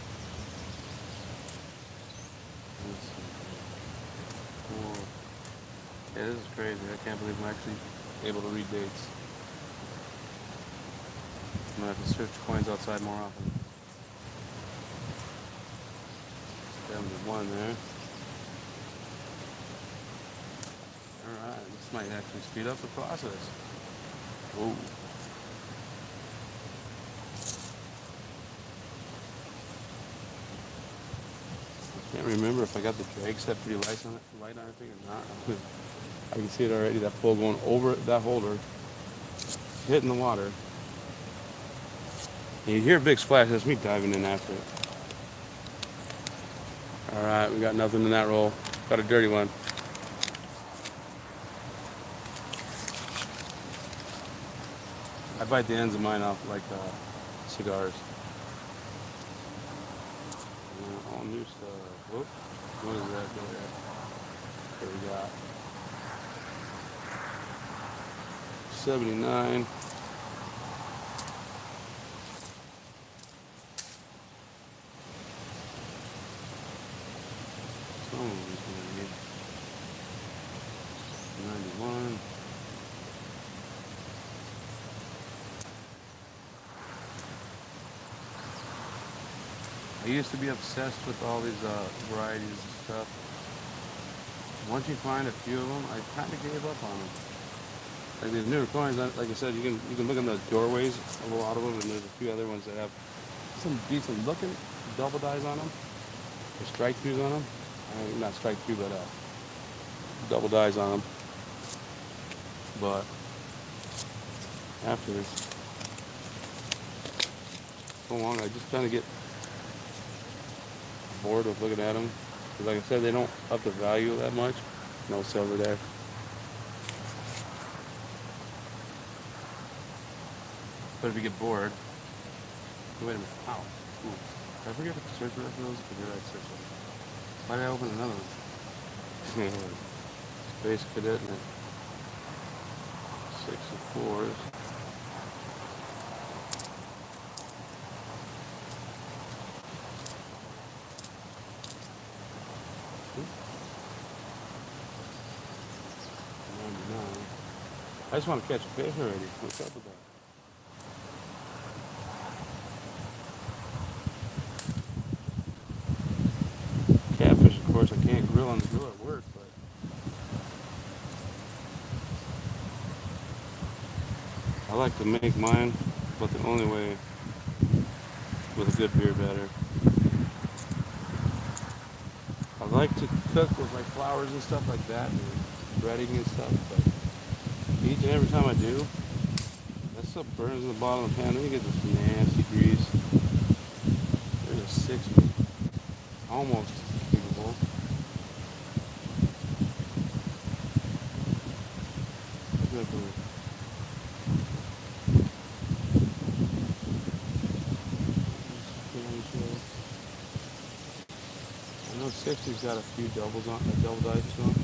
Yeah, this is crazy. I can't believe I'm actually able to read dates. I'm gonna have to search coins outside more often. 71 there. Alright, this might actually speed up the process. Whoa. I can't remember if I got the drag set pretty light on it or not. I can see it already, that pole going over that holder, hitting the water. And you hear a big splash, that's me diving in after it. Alright, we got nothing in that roll. Got a dirty one. I bite the ends of mine off like cigars. All new stuff. Whoop. What is that there? What we got? 79. Some of these gonna be 91. I used to be obsessed with all these varieties and stuff. Once you find a few of them, I kind of gave up on them. Like these newer coins, like I said, you can look in the doorways of a lot of them, and there's a few other ones that have some decent looking double dies on them. The strike throughs on them. Not strike through, but double dies on them. But after so long, I just kind of get bored with looking at them. Because like I said, they don't up the value that much. No silver there. But if you get bored, wait a minute. Ow. Ooh. Did I forget to search for those? Or did I search them? Why did I open another one? Space Cadet and 6 and 4s. I just want to catch a fish already. What's up with that? Catfish, of course, I can't grill on the grill at work, but I like to make mine, but the only way with a good beer batter. I like to cook with like flours and stuff like that, and breading and stuff, but each and every time I do, that stuff burns in the bottom of the pan. Then you get this nasty grease. There's a 60. Almost capable. I know 60's got a few doubles on, double dice to them.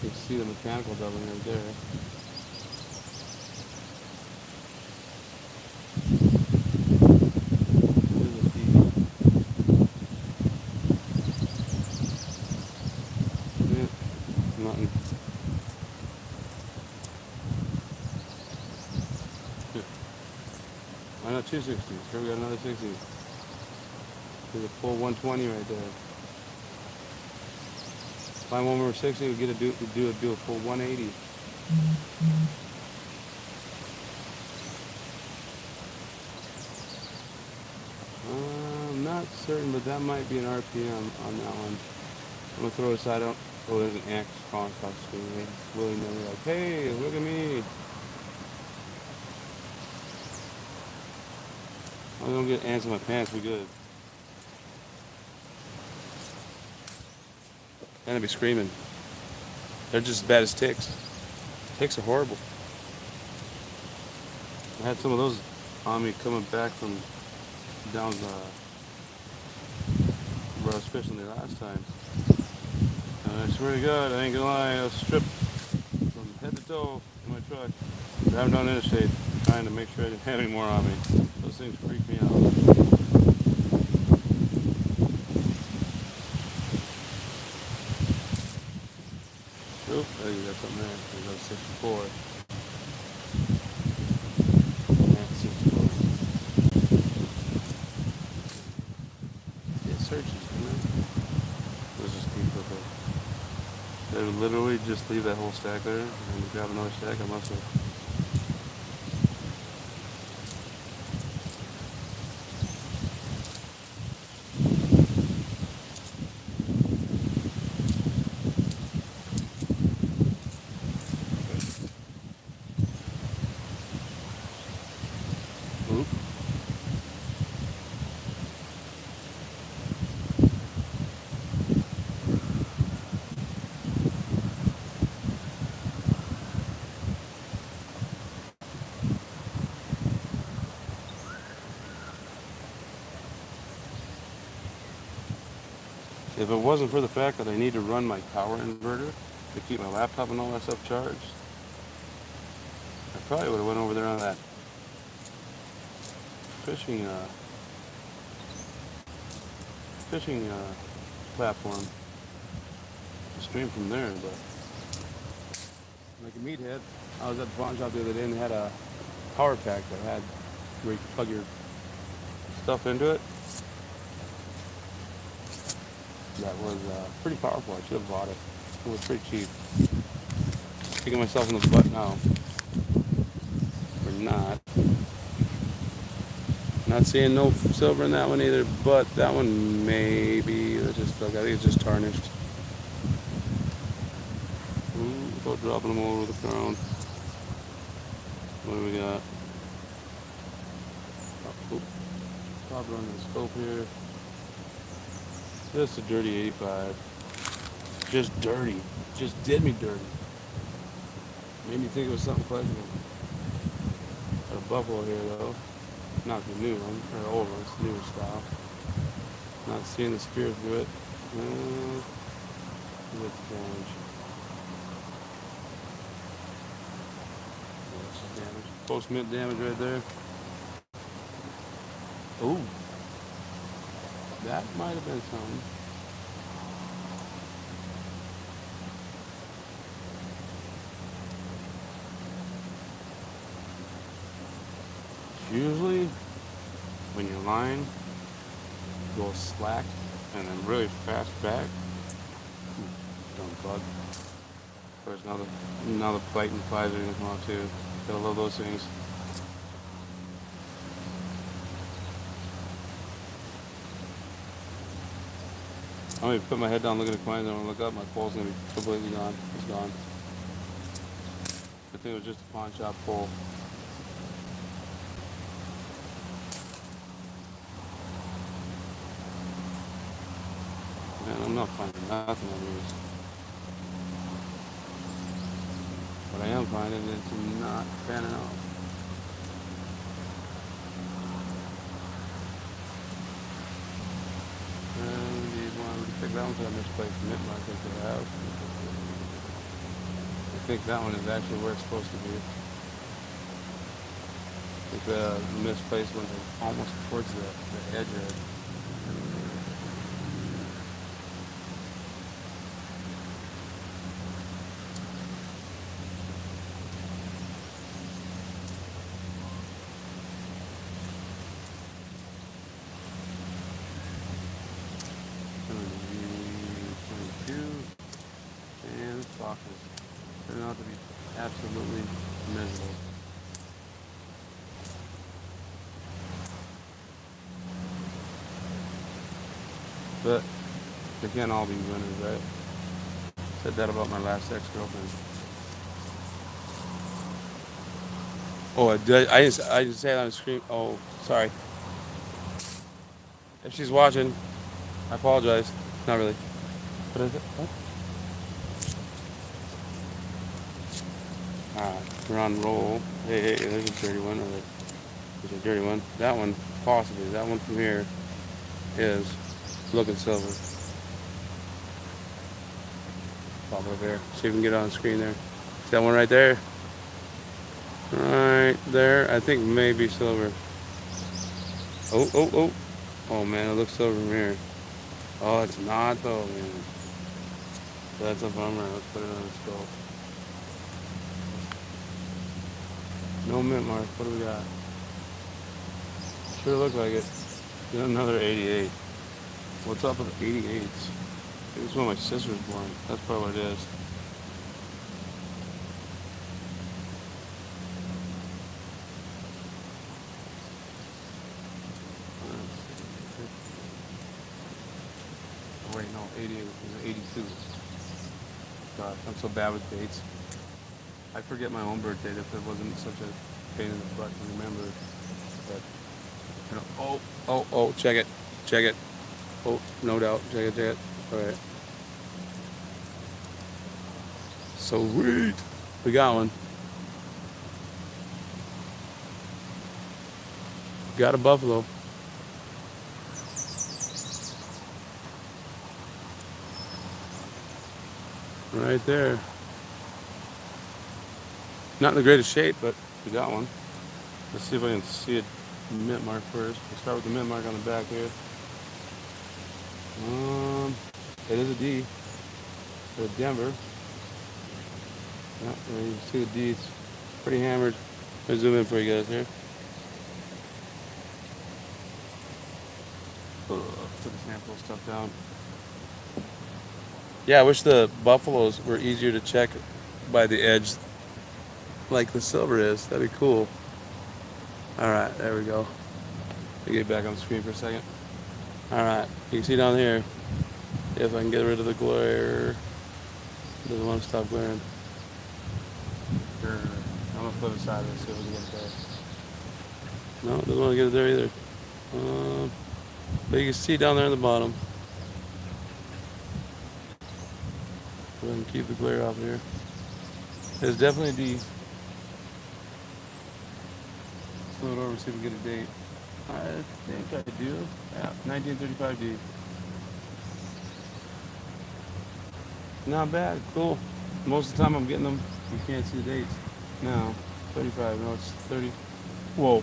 You can see the mechanical doubling right there. Nothing. I know 260s. Here we got another 60. There's a full 120 right there. Find one more 60, we get a do a full 180. I'm not certain, but that might be an RPM on that one. I'm gonna throw it aside. Oh, there's an ant crawling across the screen. Willy nilly, like, hey, look at me. I don't get ants in my pants. We good. And I'd be screaming. They're just as bad as ticks. Ticks are horrible. I had some of those on me coming back from down where I was fishing the last time. And I swear to God, I ain't gonna lie, I was stripped from head to toe in my truck, driving down the interstate, trying to make sure I didn't have any more on me. Those things freak me out. Oop, I think we got something there. There's another 64. Yeah, 64. It searches, isn't it? Let's just keep with it. They would literally just leave that whole stack there and grab another stack. I must have. Oop. If it wasn't for the fact that I need to run my power inverter to keep my laptop and all that stuff charged, I probably would have went over there on that fishing platform to stream from there. But like a meathead, I was at the pawn shop the other day and they had a power pack that had where you could plug your stuff into it. That was pretty powerful. I should have bought it. It was pretty cheap. Kicking myself in the butt now for not Not seeing no silver in that one either, but that one maybe. Let's just look. I think it's just tarnished. Ooh, go dropping them over the ground. What do we got? Oh, pop it on the scope here. Just a dirty 85. Just dirty. Just did me dirty. Made me think it was something collectible. Got a buffalo here though. Not the new one, or the old one, it's the newer style. Not seeing the spear through it. With damage. Damage. Post mint damage right there. Ooh. That might have been something. Usually, when your line goes slack and then really fast back, dumb bug. Of course, now the biting flies are gonna come out too. Gotta love those things. I'm gonna put my head down, look at the coins, and I'm gonna look up. My pole's gonna be completely gone. It's gone. I think it was just a pawn shop pole. Man, I'm not finding nothing on these. But I am finding it's not panning out. And you want to pick that one for that misplaced mint mark that they have. I think that one is actually where it's supposed to be. I think the misplaced ones are almost towards the edge of it. And this box is turning out to be absolutely miserable. But they can't all be winners, right? Said that about my last ex-girlfriend. Oh, I just say that on the screen. Oh, sorry. If she's watching, I apologize. Not really. What is it? What? Alright, we're on roll. Hey, there's a dirty one. There's a dirty one. That one, possibly. That one from here is looking silver. Pop over there. See if we can get it on the screen there. See that one right there? Right there. I think maybe silver. Oh. Oh man, it looks silver from here. Oh, it's not though, man. That's a bummer. Let's put it on the scope. No mint mark. What do we got? Sure look like it. Got another 88. What's up with 88s? This is when my sister was born. That's probably what it is. Oh, wait, no, 88 was 82. God, I'm so bad with dates. I forget my own birth date if it wasn't such a pain in the butt to remember. But, you know, oh, check it. Oh, no doubt, check it. All right. Sweet. We got one. Got a buffalo. Right there. Not in the greatest shape, but we got one. Let's see if I can see a mint mark first. We'll start with the mint mark on the back here. It is a D. For Denver. Yeah, there you see the D. It's pretty hammered. I'll zoom in for you guys here. Put the sample stuff down. Yeah, I wish the buffaloes were easier to check by the edge like the silver is. That'd be cool. All right, there we go. Let me get back on the screen for a second. Alright, you can see down here, if I can get rid of the glare, it doesn't want to stop glaring. Sure. I'm going to flip it sideways, see if we can get it there. No, it doesn't want to get it there either. But you can see down there in the bottom. Go ahead and keep the glare off here. There's definitely D. Flip it over and see if we get a date. I think I do. Yeah, 1935D. Not bad. Cool. Most of the time I'm getting them. You can't see the dates. No, 35. No, it's 30. Whoa.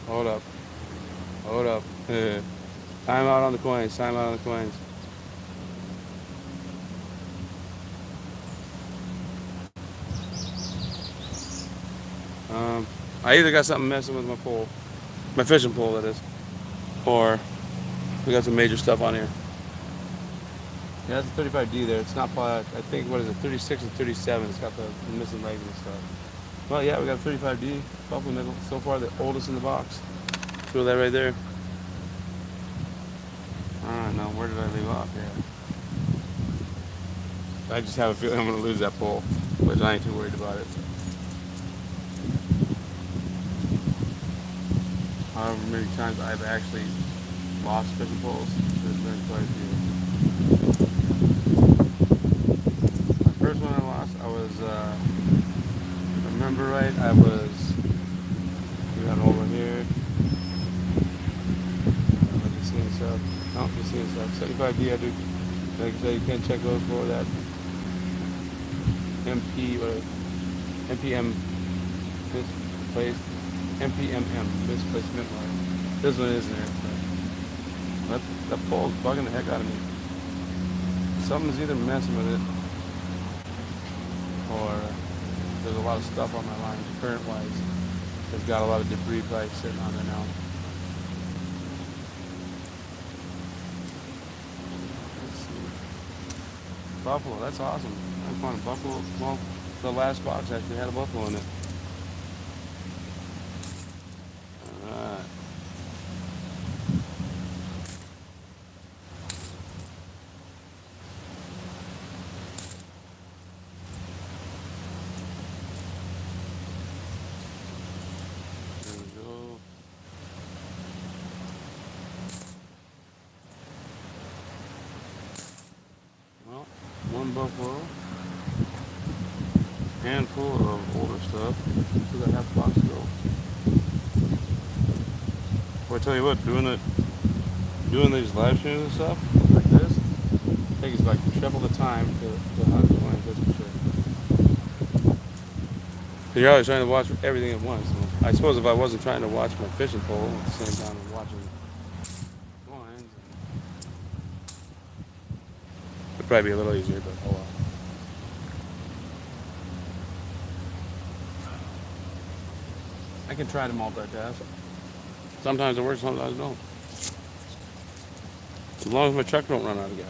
Hold up. Hold up. Time out on the coins. Time out on the coins. I either got something messing with my pole, my fishing pole that is, or we got some major stuff on here. Yeah, that's a 35D there. It's not probably, I think, what is it, 36 and 37. It's got the missing legs and stuff. Well, yeah, we got 35D, buffalo nickel. So far, the oldest in the box. Throw that right there. All right, now where did I leave off here? I just have a feeling I'm going to lose that pole, which I ain't too worried about it. However many times I've actually lost fishing poles, there's been quite a few. My first one I lost, I was, if I remember right, we got over here. You're seeing stuff. No, you're seeing stuff. 75D, I do. Like I said, you can check those for that. MPM misplaced. MPMM misplacement line. This one is there. But that pole's bugging the heck out of me. Something's either messing with it, or there's a lot of stuff on my line current-wise. It's got a lot of debris probably sitting on there now. Let's see. Buffalo, that's awesome. I found a buffalo. Well, the last box actually had a buffalo in it. Alright. There we go. Well, one buffalo. Handful of older stuff. Still got half a box to go. Well, I tell you what, doing these live streams and stuff like this takes like triple the time to hunt coins, that's for sure. You're always trying to watch everything at once. So I suppose if I wasn't trying to watch my fishing pole at the same time as watching coins, it'd probably be a little easier, but oh well. I can try to multitask. Sometimes it works, sometimes it don't. As long as my truck don't run out of gas.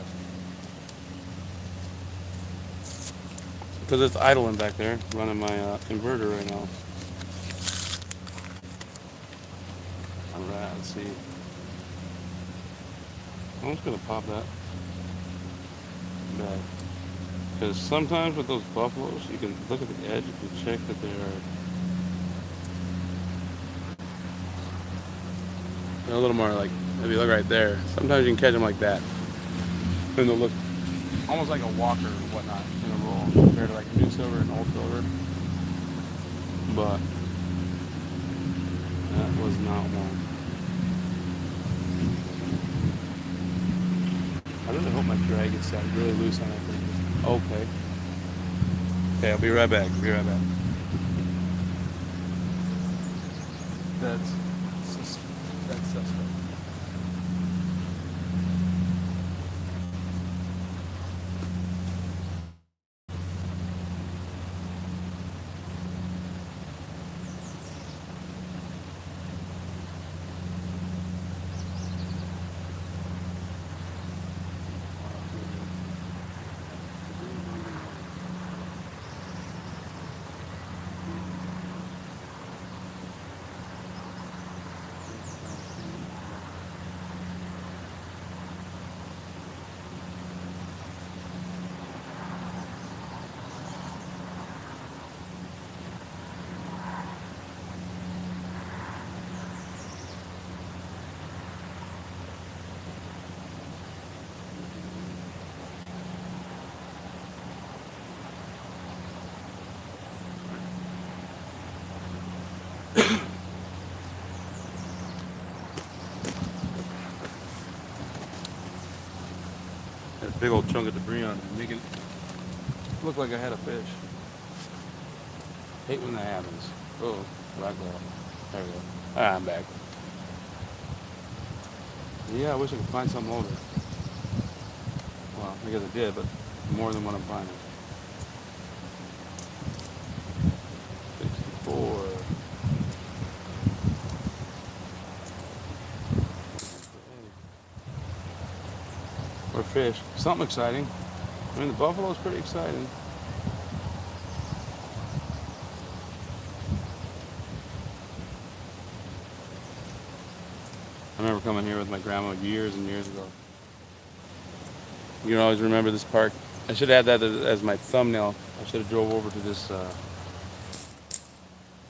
Because it's idling back there, running my inverter right now. Alright, let's see. I'm just going to pop that back. Because sometimes with those buffaloes, you can look at the edge, you can check that they are a little more like, if you look right there, sometimes you can catch them like that. And they'll look almost like a walker or whatnot in a roll compared to like a new silver and old silver. But that was not one. I really hope my drag gets set really loose on that thing. Okay. Okay, I'll be right back. Be right back. That's suspect. a big old chunk of debris on it, making it look like I had a fish. Hate when that happens. Oh, black ball. There we go. Ah, I'm back. Yeah, I wish I could find something older. Well, I guess I did, but more than what I'm finding. 64. Or fish. Something exciting. I mean, the buffalo's pretty exciting. I remember coming here with my grandma years and years ago. You can always remember this park. I should have had that as my thumbnail. I should have drove over to this.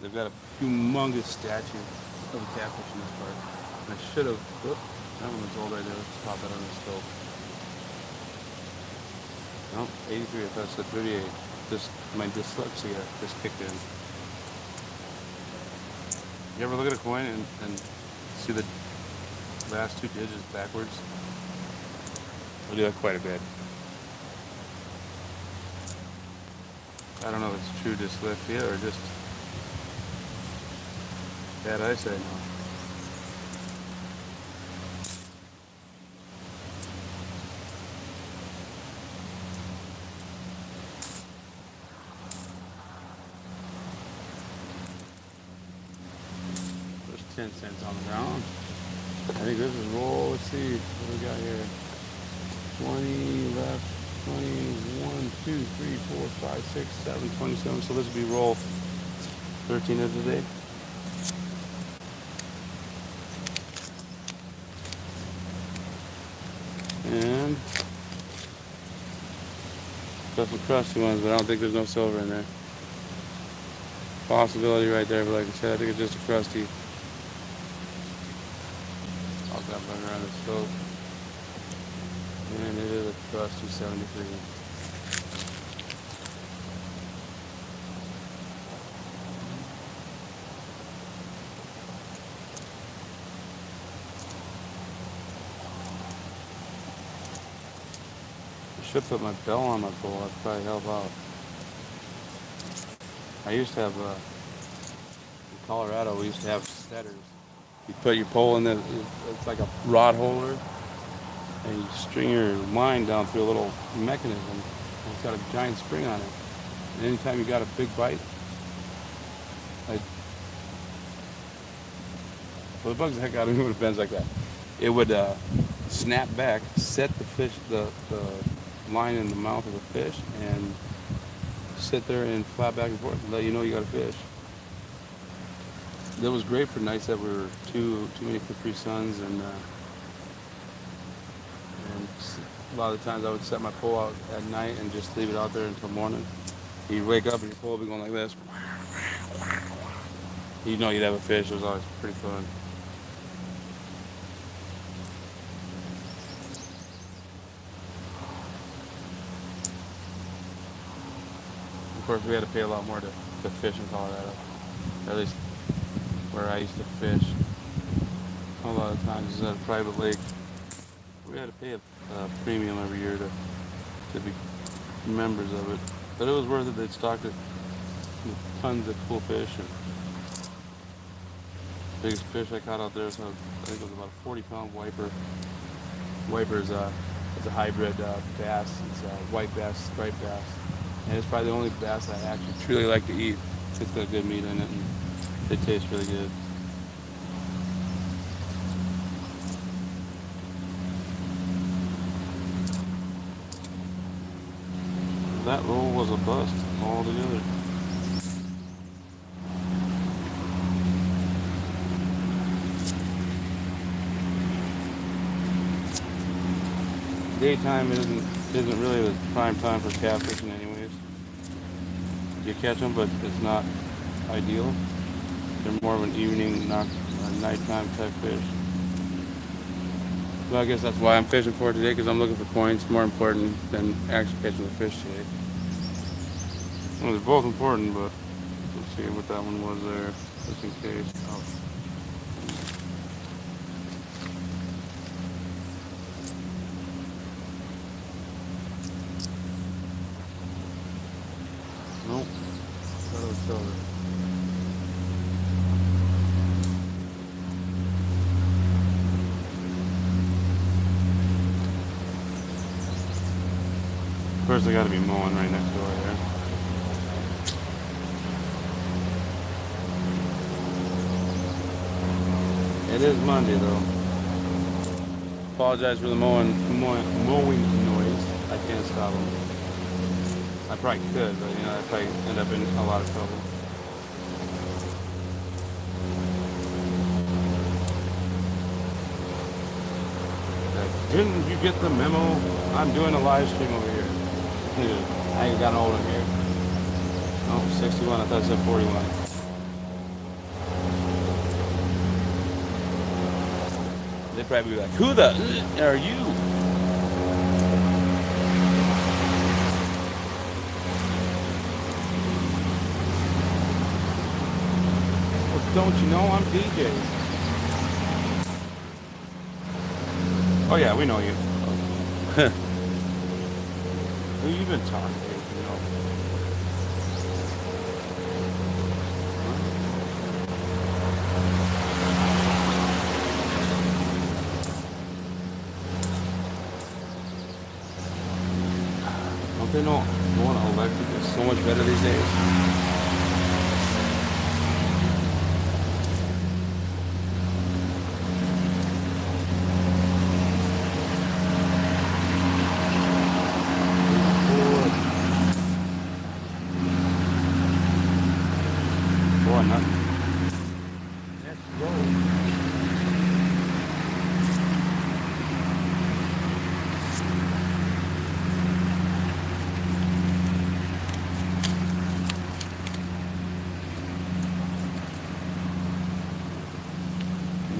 They've got a humongous statue of a catfish in this park. And I should have. Whoop, that one was old right there. Let's pop that on the stove. No, 83. I thought I said 38. Just my dyslexia just kicked in. You ever look at a coin and see the last two digits backwards? I do that quite a bit. I don't know if it's true dyslexia or just bad eyesight now. There's 10 cents on the ground. I think this is roll. Let's see what we got here. 20 left. 21, 2, 3, 4, 5, 6, 7, 27. So this would be roll 13 of the day. And got some crusty ones, but I don't think there's no silver in there. Possibility right there, but like I said, I think it's just a crusty. I'll got bugger on the stove. And it is a crusty 73. I should put my bell on my pole. That'd probably help out. I used to have, in Colorado, we used to have setters. You put your pole in it's like a rod holder, and you string your line down through a little mechanism. And it's got a giant spring on it. And anytime you got a big bite, well, it bugs the heck out of me when it bends like that. It would snap back, set the fish, the line in the mouth of the fish, and sit there and flap back and forth and let you know you got a fish. That was great for nights that were too many Capri Suns, and a lot of the times I would set my pole out at night and just leave it out there until morning. You'd wake up and your pole would be going like this. You'd know you'd have a fish. It was always pretty fun. Of course, we had to pay a lot more to fish in Colorado, at least where I used to fish. A lot of times it's at a private lake. We had to pay a premium every year to be members of it, but it was worth it. They'd stocked it with tons of cool fish. And the biggest fish I caught out there was, I think it was about a 40-pound wiper. Wiper is it's a hybrid bass. It's a white bass, striped bass. And it's probably the only bass I actually truly like to eat. It's got good meat in it, and they taste really good. That roll was a bust altogether. Daytime isn't really the prime time for catfishing anyways. You catch them, but it's not ideal. They're more of an evening, nighttime type fish. So I guess that's why I'm fishing for it today, because I'm looking for coins. More important than actually catching the fish today. Well, they're both important, but let's see what that one was there, just in case. Oh. course, I got to be mowing right next door there. It is Monday though. Apologize for the mowing noise. I can't stop them. I probably could, but you know, I'd probably end up in a lot of trouble. Didn't you get the memo? I'm doing a live stream over here. I ain't got old in here. Oh, 61. I thought it said 41. They'd probably be like, who the are you? Well, don't you know I'm DJ? Oh yeah, we know you. Who you been talking to? You know? Don't they know going electric is so much better these days?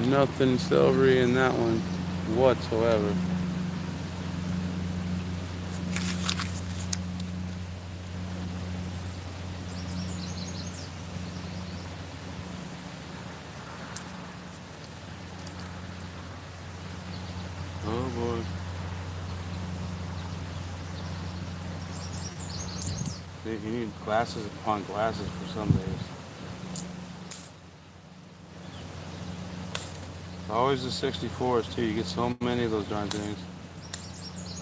Nothing silvery in that one whatsoever. Oh boy. You need glasses upon glasses for some days. Always the 64s too. You get so many of those darn things.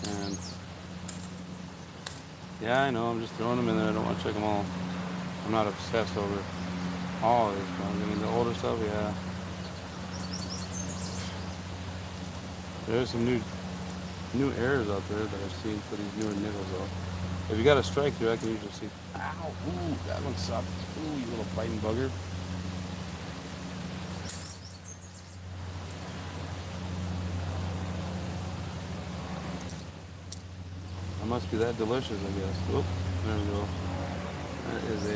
And yeah, I know. I'm just throwing them in there. I don't want to check them all. I'm not obsessed over all of these ones. I mean, the older stuff, yeah. There's some new errors out there that I've seen for these newer nickels though. If you got a strike through, I can usually see. Ow! Ooh, that one sucked. Ooh, you little biting bugger. It must be that delicious, I guess. Oop, there we go. That is a.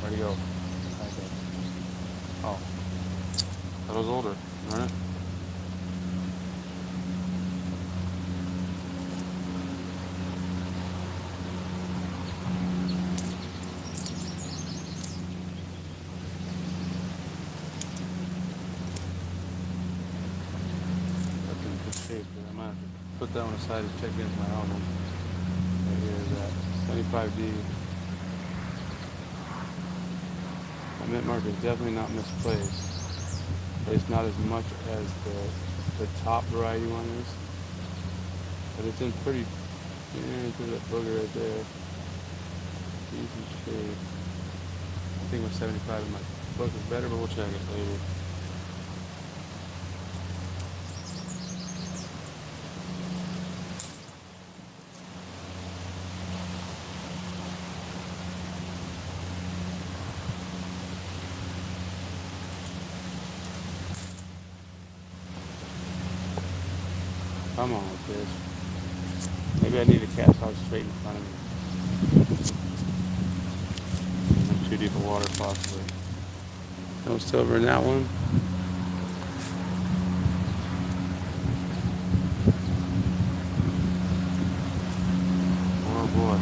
Where'd he go? Oh, that was older, right? Put that one aside to check against my album. Right here is that 75D. My mint marker is definitely not misplaced. It's not as much as the top variety one is. But it's in pretty, into that booger right there. Decent shape. I think my 75 in my book is better, but we'll check it later. Come on with this. Maybe I need a cast out straight in front of me. I'm too deep of water possibly. No silver in that one. Oh boy.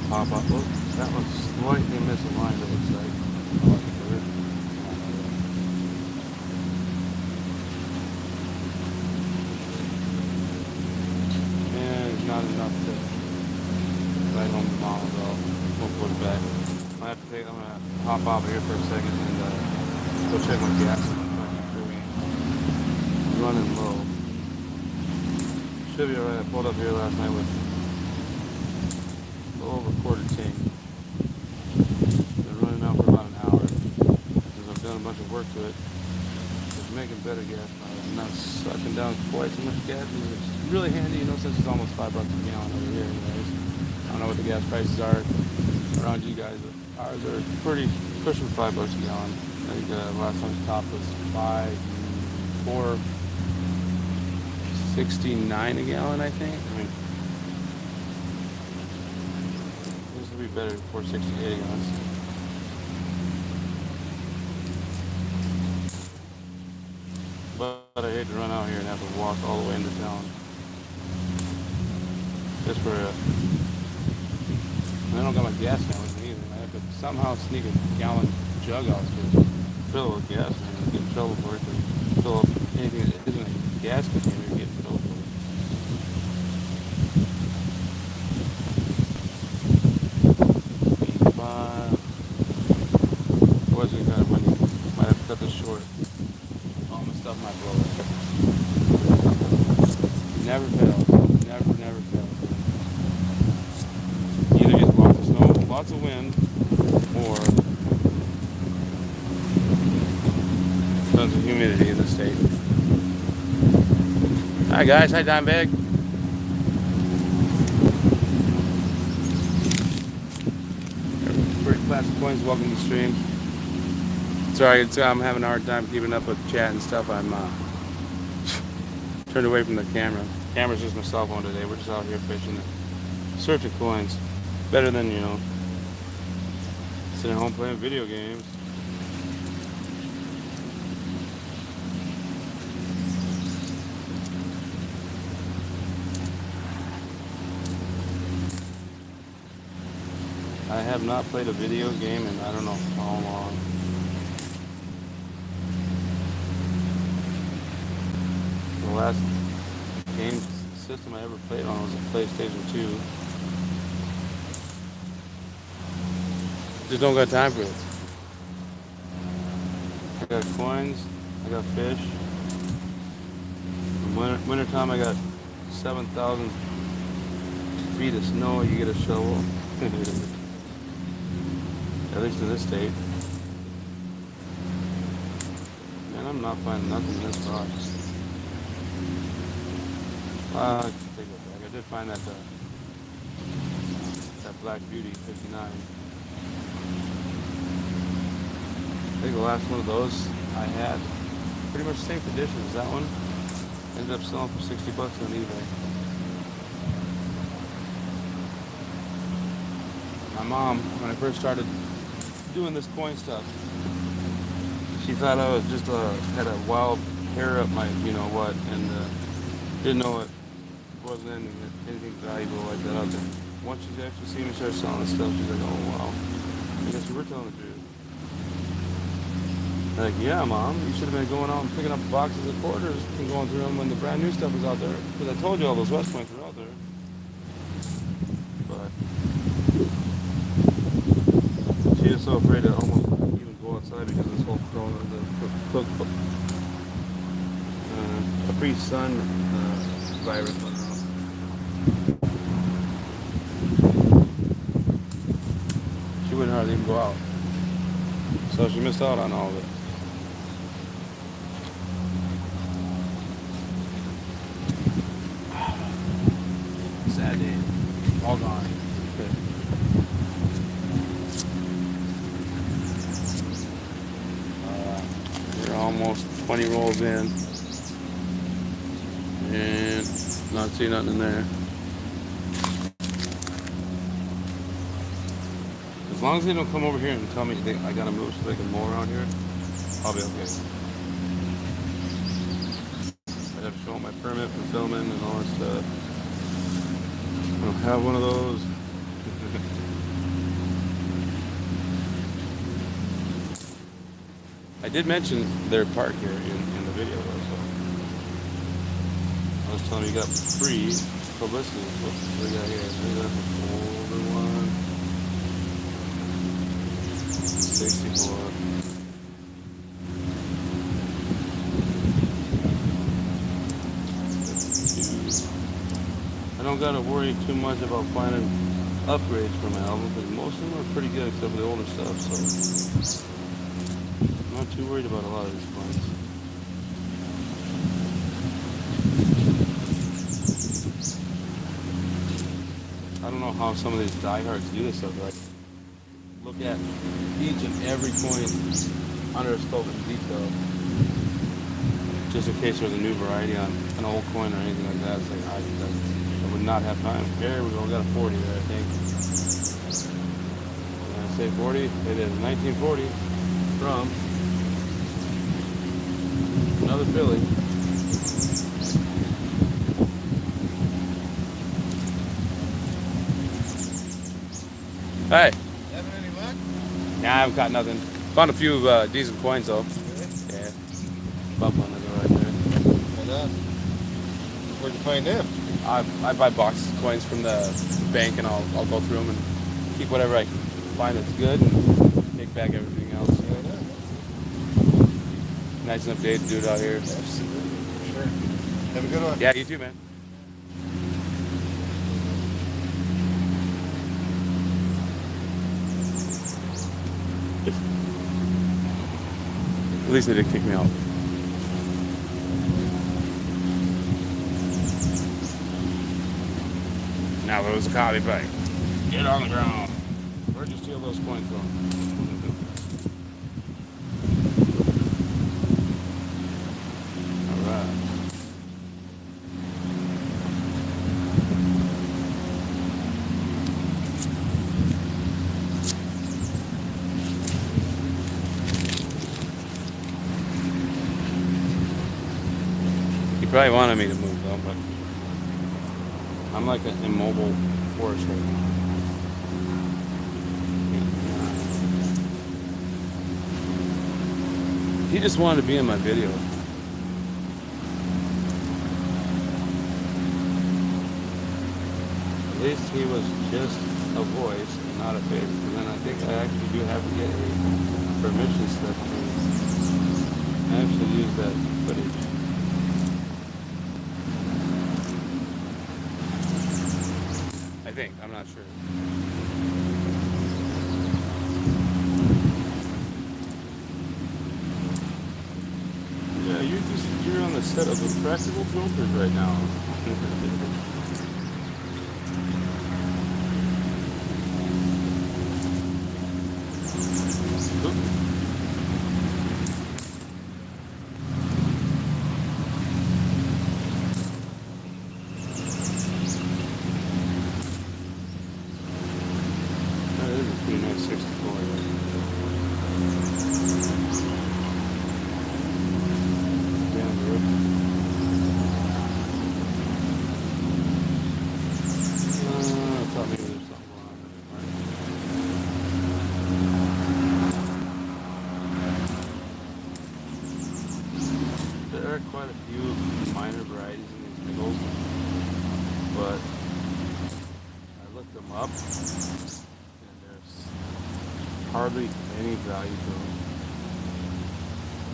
Pop up. Oh, That was slightly misaligned, it looks like. And it's not enough to ride home to mom, though. We'll put it back. I'm gonna hop off here for a second and go check my gas. Make sure we running low. Should be alright. I pulled up here last night with a little over a quarter tank. Been running out for about an hour because I've done a bunch of work to it. It's making better gas mileage. I'm not sucking down quite so much gas. It's really handy, you know, since it's almost $5 a gallon over here. Anyways, I don't know what the gas prices are around you guys, but ours are pretty pushing $5 a gallon. I think last time's top was $4.69 a gallon. I think. I mean, this would be better than $4.68 a gallon. But I hate to run out here and have to walk all the way into town just for I don't got my gas can with me either. I have to somehow sneak a gallon jug out to fill it with gas and get in trouble for it. To fill up anything that isn't a gas container, you get in trouble for it. It wasn't kind of windy. Might have to cut this short. All my stuff might blow up. Never fails. Never fails. Either get lots of snow, lots of wind, or tons of humidity in the state. Hi guys, hi Dimebag. Pretty classic coins, welcome to the stream. Sorry, I'm having a hard time keeping up with chat and stuff. I'm turned away from the camera. Camera's just my cell phone today. We're just out here fishing, searching coins. Better than, you know, sitting at home playing video games. I have not played a video game in I don't know how long. The last game system I ever played on was a PlayStation 2. Just don't got time for it. I got coins, I got fish. In wintertime I got 7,000 feet of snow, you get a shovel. At least in this state. Man, I'm not finding nothing in this rock. I take it back. I did find that Black Beauty 59. I think the last one of those I had, pretty much the same condition as that one. Ended up selling for $60 on eBay. My mom, when I first started doing this coin stuff, she thought I was just had a wild hair up my you know what, and didn't know it wasn't anything valuable like that out there. Once she actually seen me start selling this stuff, she's like, oh wow, I guess you were telling the truth. Like, yeah, Mom, you should have been going out and picking up boxes of quarters and going through them when the brand new stuff was out there. Because I told you all those West Points were out there. But she is so afraid to almost even go outside because of this whole corona, the Capri Sun virus went around. She wouldn't hardly even go out. So she missed out on all of it. Sad day. All gone. Okay. We're almost 20 rolls in. And not seeing nothing in there. As long as they don't come over here and tell me I gotta move so they can mow around here, I'll be okay. I have to show them my permit for filming and all that stuff. I don't have one of those. I did mention their park here in the video though, so I was telling you got free publicity. What do we got here? We got the older one. 64. I don't gotta worry too much about finding upgrades for my album because most of them are pretty good except for the older stuff, so I'm not too worried about a lot of these ones. I don't know how some of these diehards do this stuff, like look at each and every coin under a scope in detail, just in case there's a new variety on an old coin or anything like that. It's like I would not have time. Here we go, we got a 40 there, I think. When I say 40, it is 1940 from another Philly. Hey. Having any luck? Nah, I haven't got nothing. Found a few decent coins though. Really? Yeah. Bump on the right there. Why not? Where'd you find them? I buy box coins from the bank and I'll go through them and keep whatever I find that's good and take back everything else. Why not? Nice enough day to do it out here. Absolutely, for sure. Have a good one. Yeah, you too, man. At least they didn't kick me out. Now there was a copy bike. Get on the ground. Where'd you steal those coins from? Alright. He probably wanted me to move though, but I'm like an immobile forest right now. He just wanted to be in my video. At least he was just a voice and not a face. And then I think I actually do have to get a permission slip to actually use that footage. I think, I'm not sure. Yeah, you're on the set of Impractical Filters right now. That is a pretty nice 64. Down the road. I thought maybe there's something going on there. There are quite a few minor varieties in these nickels, but I looked them up and there's hardly any value to them,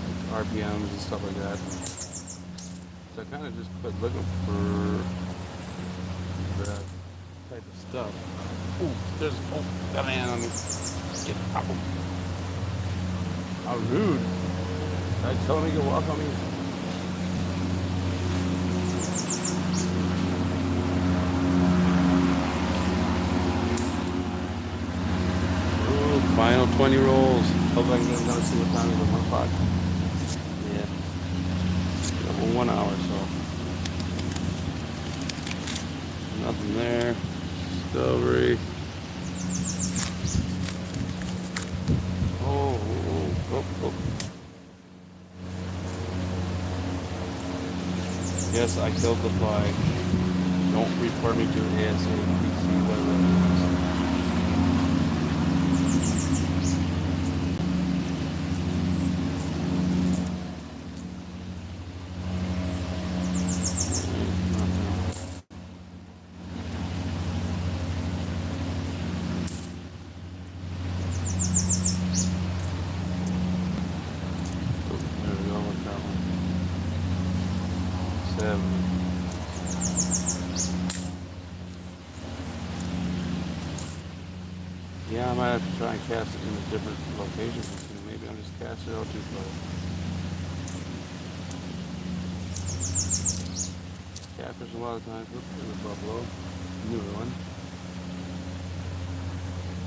like RPMs and stuff like that. So I kind of just quit looking for that type of stuff. Ooh, got an ant on me. Get pop him. How rude. Did I tell him he could walk on me? Ooh, final 20 rolls. Hope I can get another single time with 1 o'clock. Yeah. Got 1 hour, so. Nothing there. Discovery. Oh. Yes, I killed the fly. Don't report me to ASAPC, whatever it is. Yeah, I might have to try and cast it in a different location. Maybe I'll just cast it out too far. Catfish a lot of times. Look in the buffalo, newer one,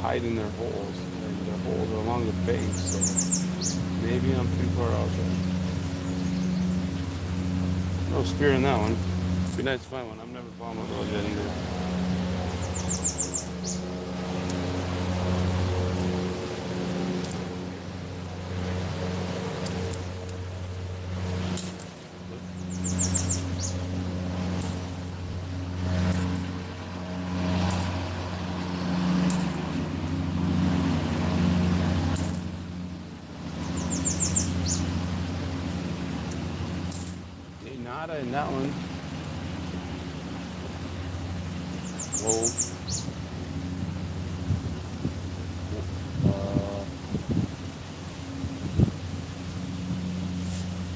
hide in their holes. And their holes are along the banks, so maybe I'm too far out there. No spear in that one. Be nice to find one. I've never found one of those yet either. Nada in that one. Whoa.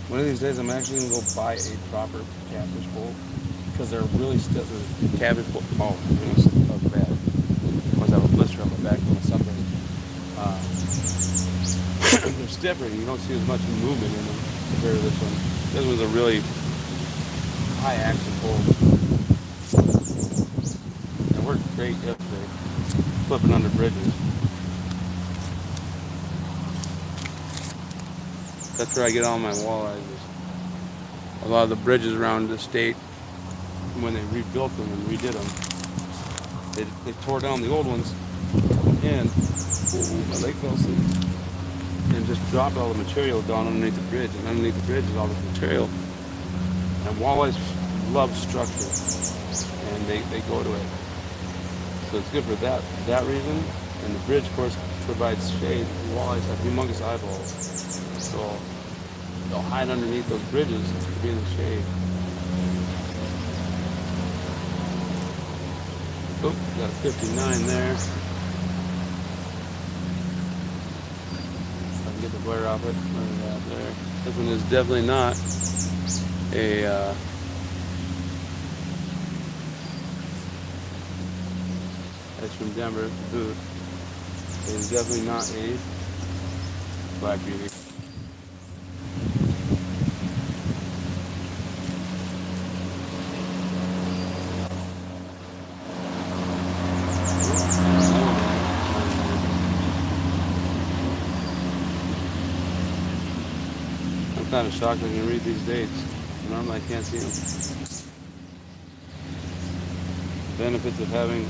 One of these days I'm actually going to go buy a proper catfish bowl because they're really stiff. The catfish bowl, oh my goodness, that was bad. I always have a blister on my back from something. They're stiffer and you don't see as much movement in them compared to this one. This one's a really high action pull. It worked great yesterday, flipping under bridges. That's where I get all my walleyes. A lot of the bridges around the state, when they rebuilt them and redid them, they tore down the old ones and my leg fell asleep, and just dropped all the material down underneath the bridge. And underneath the bridge is all this material. And walleyes love structure, and they go to it. So it's good for that reason. And the bridge, of course, provides shade. Walleyes have humongous eyeballs, so they'll hide underneath those bridges to be in the shade. Oop, got a 59 there. If I can get the glare off it. There. This one is definitely not a that's from Denver, Boot. It is definitely not a black beauty. I'm kind of shocked I can read these dates. Normally I can't see them. Benefits of having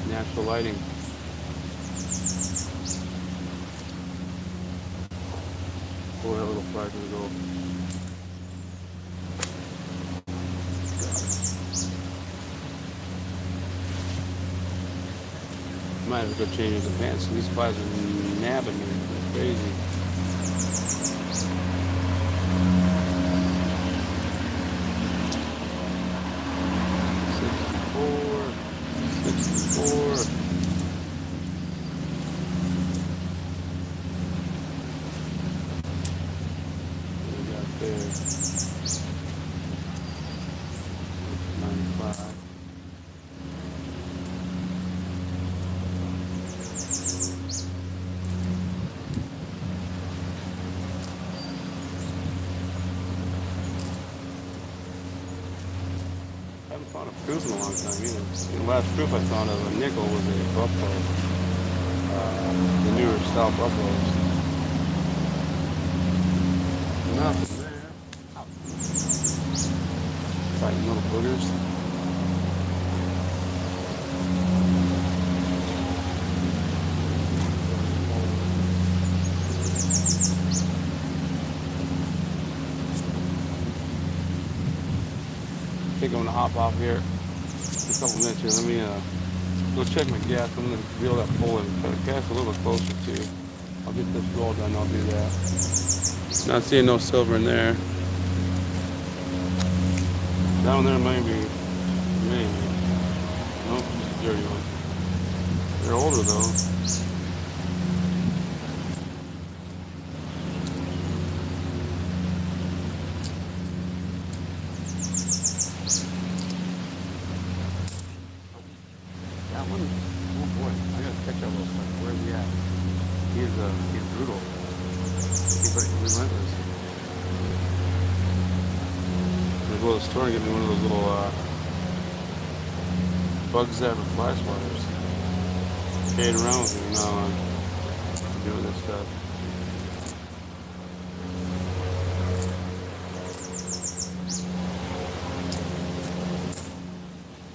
natural lighting. Boy, that little flag to go. Might have to go change the pants. These flies are nabbing me. They're crazy. I haven't found a proof in a long time either. The last proof I found of a nickel was a buffalo, the newer style buffaloes. Nothing there. Fighting little boogers. I think I'm gonna hop off here in a couple minutes here. Let me go check my gas. I'm gonna reel that pole in, try to cast a little bit closer too. I'll get this roll done. I'll do that. Not seeing no silver in there. Down there maybe. Nope, just a dirty one. They're older though. that one, oh boy, I gotta catch that little stuff. Where's he at? He's brutal. He's like relentless. I'm gonna go to the store and get me one of those little bugs that have fly swatters. Carrying around with me now on doing this stuff.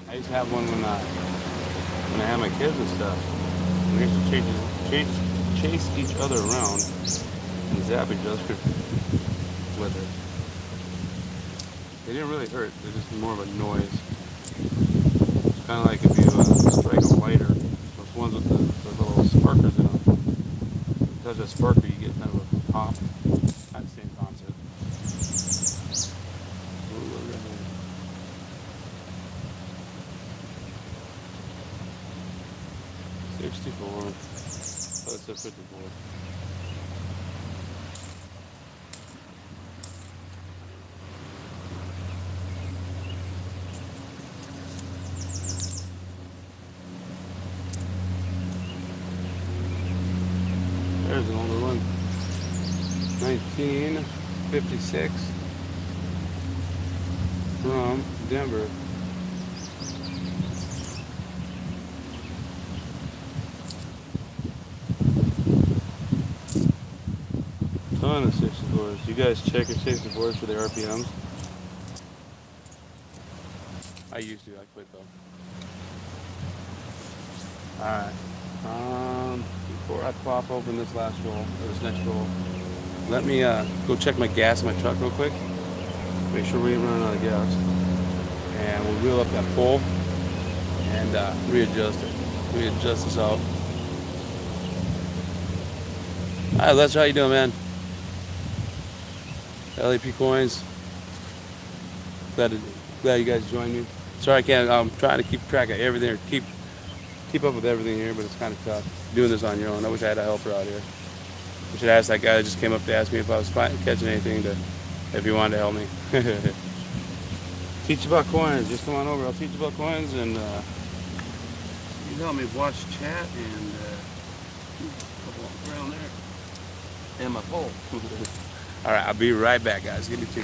I used to have one when I had my kids and stuff. We used to chase each other around and zap each other with it. They didn't really hurt. They're just more of a noise. It's kind of like if you strike a lighter. Those ones with the little sparkers in them. If you touch a sparker, you get kind of a pop. Not the same concept. Ooh, look at that. 64. Oh, it's a 54. There's an older one. 1956 from Denver. Ton of 64s. You guys check your 64s for the RPMs? I used to. I quit though. Alright. Before I plop open this last roll, or this next roll, let me go check my gas in my truck real quick. Make sure we ain't running out of gas. And we'll wheel up that pole and readjust it. Readjust this out. Alright, Lester, how you doing, man? LAP coins. Glad you guys joined me. Sorry I can't. I'm trying to keep track of everything, or keep up with everything here, but it's kind of tough doing this on your own. I wish I had a helper out here. We should ask that guy that just came up to ask me if I was catching anything, if he wanted to help me. Teach you about coins. Just come on over. I'll teach you about coins, and you can help me watch chat and couple around there and my pole. All right, I'll be right back, guys. Give me 2.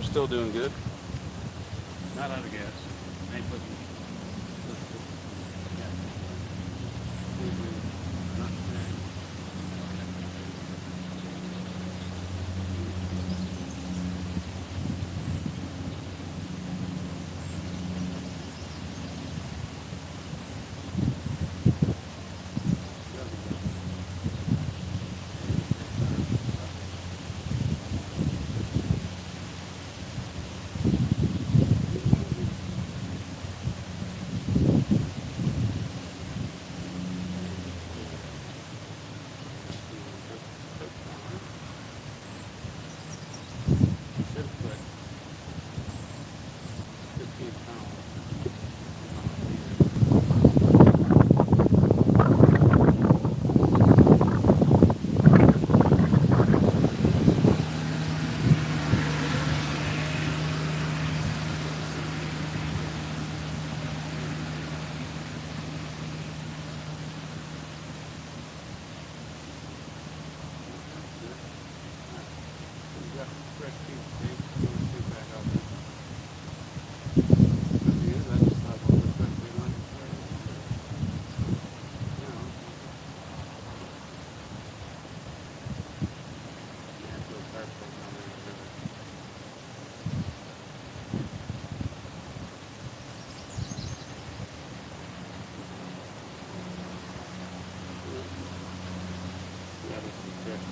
are still doing good. Not out of gas. I ain't putting.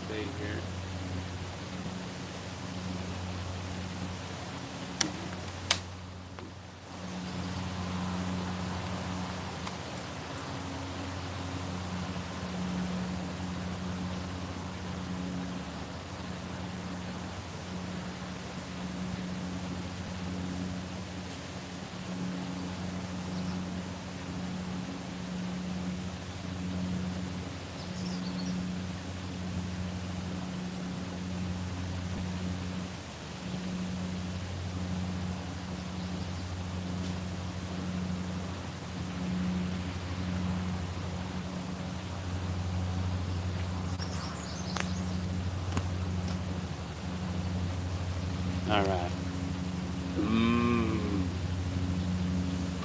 Here. All right.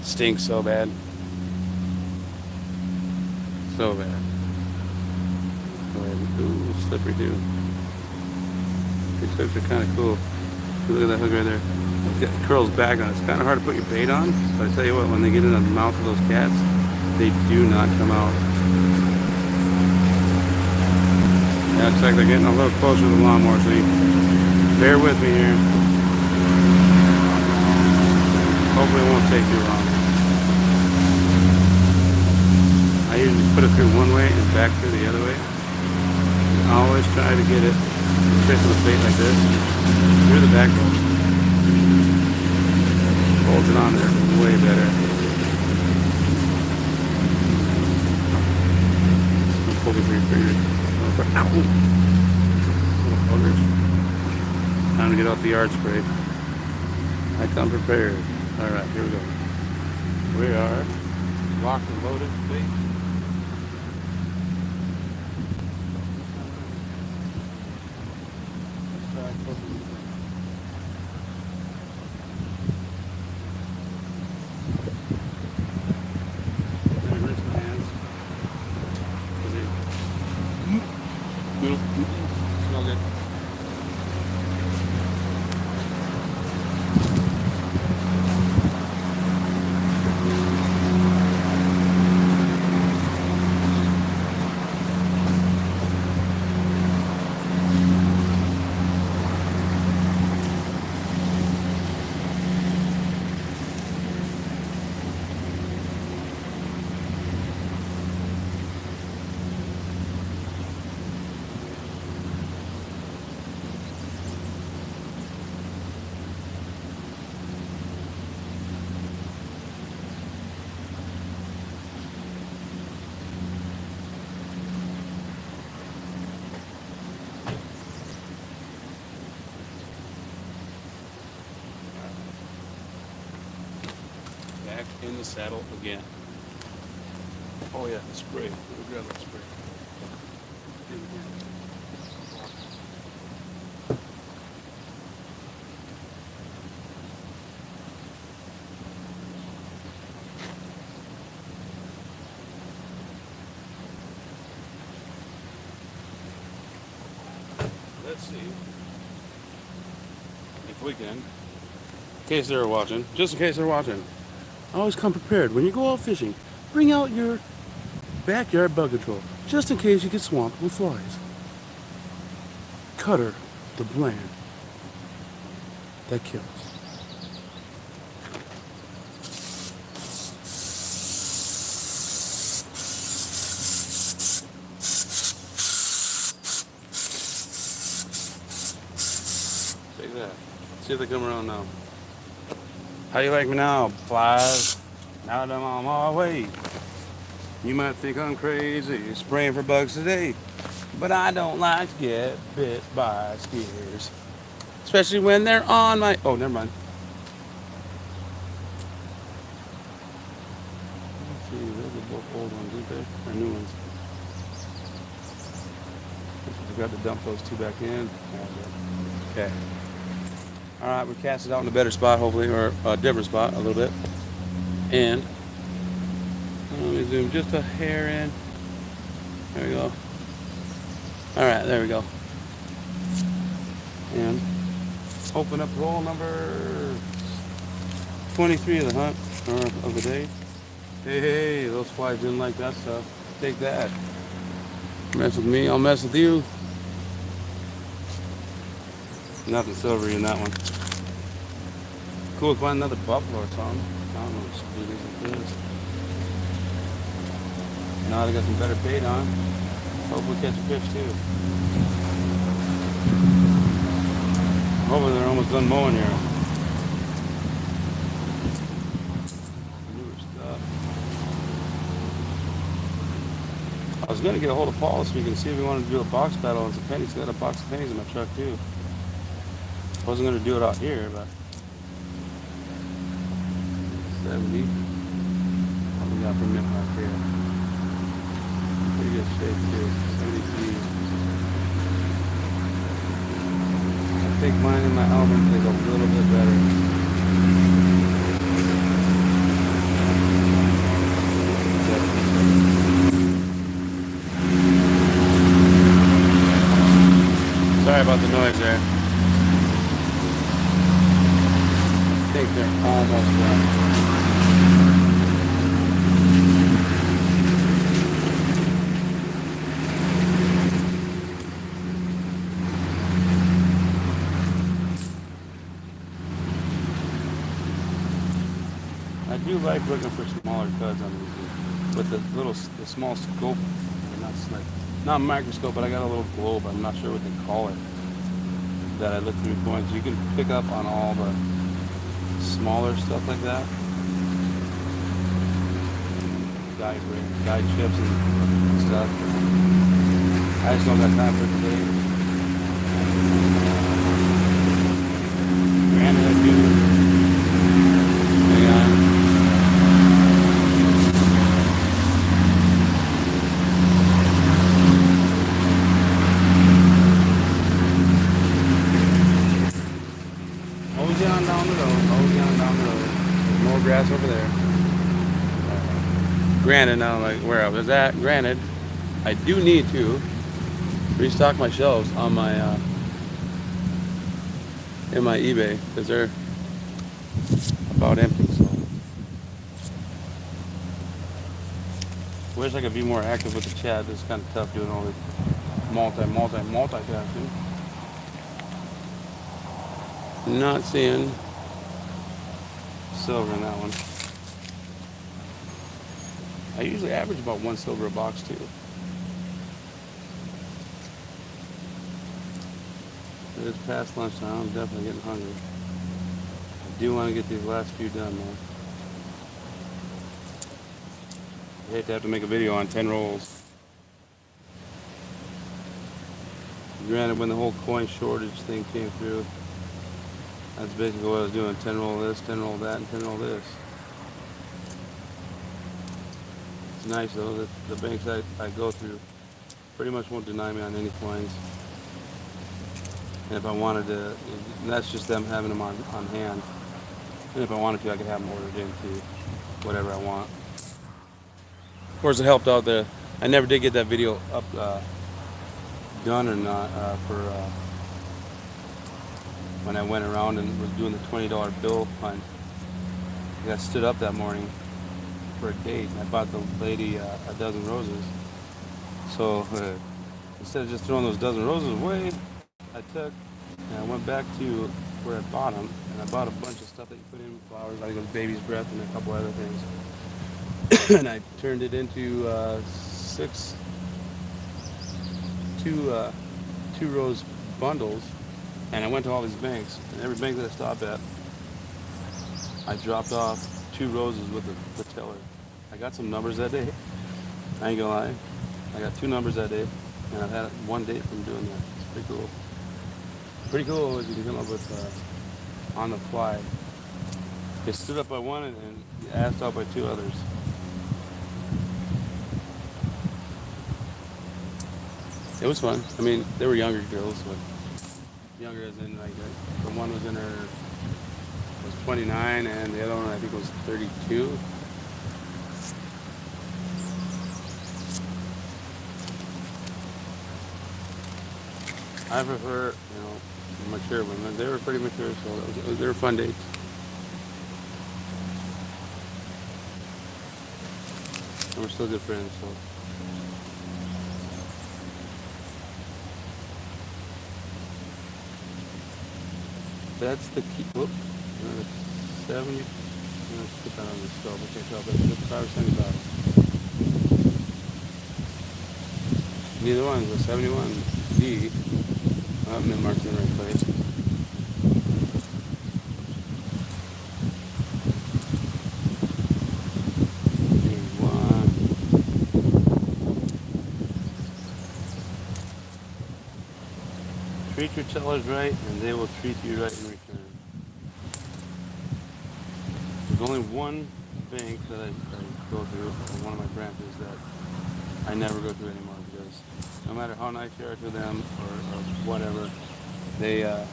Stinks so bad. So bad. Go ahead and ooh, slippery too. These hooks are kind of cool. Look at that hook right there. It curls back on it. It's kind of hard to put your bait on, but I tell you what, when they get in the mouth of those cats, they do not come out. Yeah, it's like they're getting a little closer to the lawnmower, so you bear with me here. Hopefully it won't take too long. I usually put it through one way and back through the other way. I always try to get it, especially with bait like this, through the back rope. Holds it on there way better. Pull it through your fingers. Ow! Little buggers. Time to get out the yard spray. I come prepared. Alright, here we go. We are locked and loaded. Bait. Let's try closing the thing. I'm gonna rinse my hands. Smell good. Back in the saddle again. Oh yeah, the spray. Let me grab that spray. Do it again. let's see if we can. In case they're watching, just in case they're watching, always come prepared when you go out fishing. Bring out your backyard bug control, just in case you get swamped with flies. Cutter, the brand that kills. Take that. See if they come around now. How you like me now, flies? Now that I'm on my way. You might think I'm crazy, spraying for bugs today, but I don't like to get bit by skiers, especially when they're on my. Oh, never mind. Let's see, those are both old ones, aren't they? Or new ones. I forgot to dump those two back in. Okay. All right, we cast it out in a better spot, hopefully, or a different spot, a little bit. And let me zoom just a hair in. There we go. All right, there we go. And open up roll number 23 of the hunt, or of the day. Hey, those flies didn't like that stuff. Take that. Mess with me, I'll mess with you. Nothing silvery in that one. Cool to find another buffalo or something. I don't know what stupid it is. Now they got some better bait on. Hope we catch a fish too. Hopefully they're almost done mowing here. Newer stuff. I was gonna get a hold of Paul this week and see if he wanted to do a box battle on some pennies. He got a box of pennies in my truck too. Wasn't gonna do it out here, but 70. What we got for mint mark here? Pretty good shape too. 73. I think mine and my album is a little bit better. Sorry about the noise there. I think they're almost done. I do like looking for smaller cuds on these with the small scope, not microscope, but I got a little globe. I'm not sure what they call it that I look through points. You can pick up on all the smaller stuff like that. Guide chips and stuff. I just don't got time for it today. Granted, I do. Hang on. Mosey on down the road. Mosey on down the road. There's more grass over there. Granted, now like where I was at, granted, I do need to restock my shelves on my in my eBay because they're about empty. So wish I could be more active with the chat. It's kind of tough doing all the multitasking. Not seeing silver in that one. I usually average about 1 silver a box too. It is past lunchtime. I'm definitely getting hungry. I do want to get these last few done though. I hate to have to make a video on 10 rolls. Granted, when the whole coin shortage thing came through, that's basically what I was doing. 10 roll this, 10 roll that, and 10 roll this. It's nice though that the banks I go through pretty much won't deny me on any coins. And if I wanted to, that's just them having them on hand. And if I wanted to, I could have them ordered into whatever I want. Of course, it helped out I never did get that video up done or not for when I went around and was doing the $20 bill hunt. I got stood up that morning for a date, and I bought the lady a dozen roses. So instead of just throwing those dozen roses away, I took and I went back to where I bought them, and I bought a bunch of stuff that you put in flowers, like those baby's breath and a couple other things. And I turned it into two rose bundles, and I went to all these banks, and every bank that I stopped at, I dropped off 2 roses with the teller. I got some numbers that day. I ain't gonna lie. I got 2 numbers that day, and I've had 1 date from doing that. It's pretty cool. Pretty cool is you can come up with on the fly. Get stood up by one and asked out by 2 others. It was fun. I mean, they were younger girls, but younger as in like the one was 29, and the other one I think was 32. I prefer, mature women. They were pretty mature, so they were fun dates. And we're still good friends, so. That's the key. Whoop. 70. Let's put that on the stove. I can't tell if it's 55 or 75. Neither one was 71D. I'm in marked in the right place. Treat your tellers right, and they will treat you right in return. There's only one bank that I go through, one of my branches that I never go through anymore, because no matter how nice you are to them or whatever, they're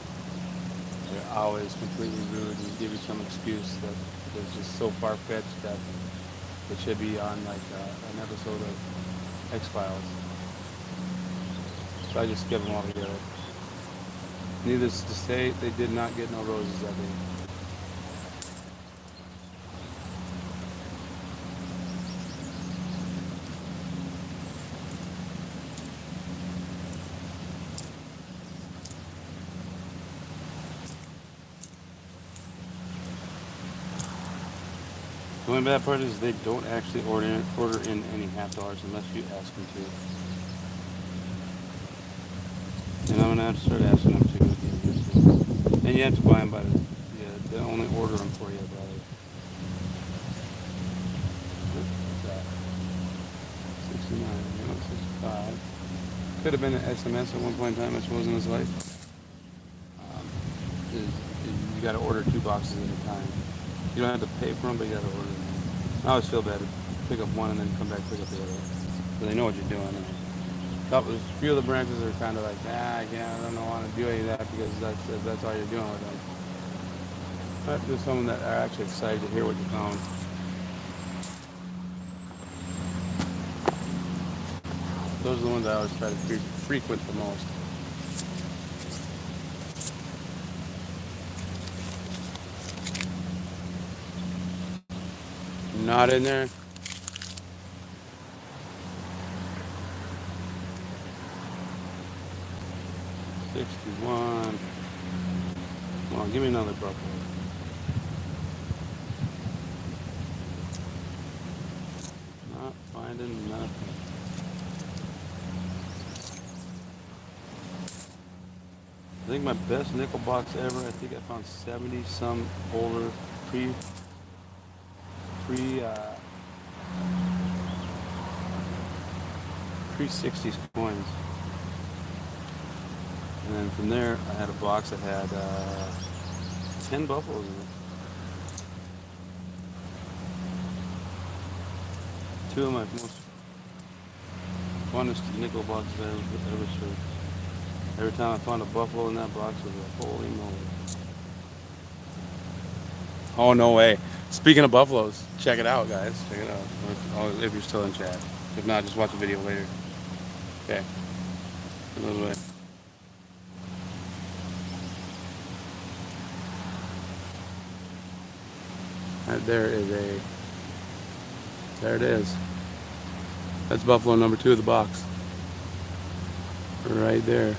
always completely rude and give you some excuse that is just so far-fetched that it should be on like an episode of X-Files. So I just skip them all together. Needless to say, they did not get no roses that day. The only bad part is they don't actually order in any $50 unless you ask them to. And I'm gonna have to start asking them to again. And you have to buy them by they only order them for you by what's that? 69, 65. Could have been an SMS at one point in time, I suppose, in his life. You got to order 2 boxes at a time. You don't have to pay for them, but you got to order them. I always feel bad to pick up one and then come back and pick up the other. So they know what you're doing. And a few of the branches are kind of like, I don't want to do any of that because that's all you're doing with them. But there's some that are actually excited to hear what you found. Those are the ones I always try to frequent the most. Not in there. $61. Come on, give me another buffalo. Not finding nothing. I think my best nickel box ever, I think I found 70 some over pre-60s coins. And then from there, I had a box that had 10 buffaloes in it. 2 of my most funnest nickel boxes I ever showed. Every time I found a buffalo in that box, it was like, holy moly. Oh, no way. Speaking of buffaloes, check it out, guys. Check it out. If you're still in chat. If not, just watch the video later. Okay. Another way. There it is. That's buffalo number 2 of the box. Right there.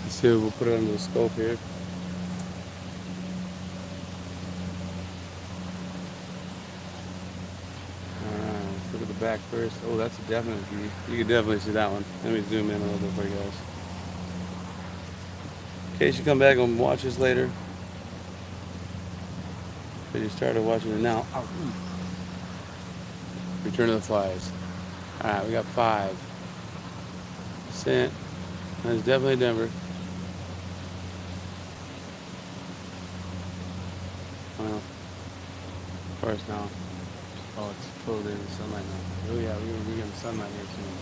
Let's see if we'll put it under the scope here. Let's look at the back first. Oh, that's a definite view. You can definitely see that one. Let me zoom in a little bit for you guys. In case you come back and watch this later. But you started watching it now. Oh. Return of the Flies. Alright, we got 5. Cent. That's definitely Denver. Well, of course now. Oh, it's totally in the sunlight now. Oh yeah, we're getting sunlight here soon.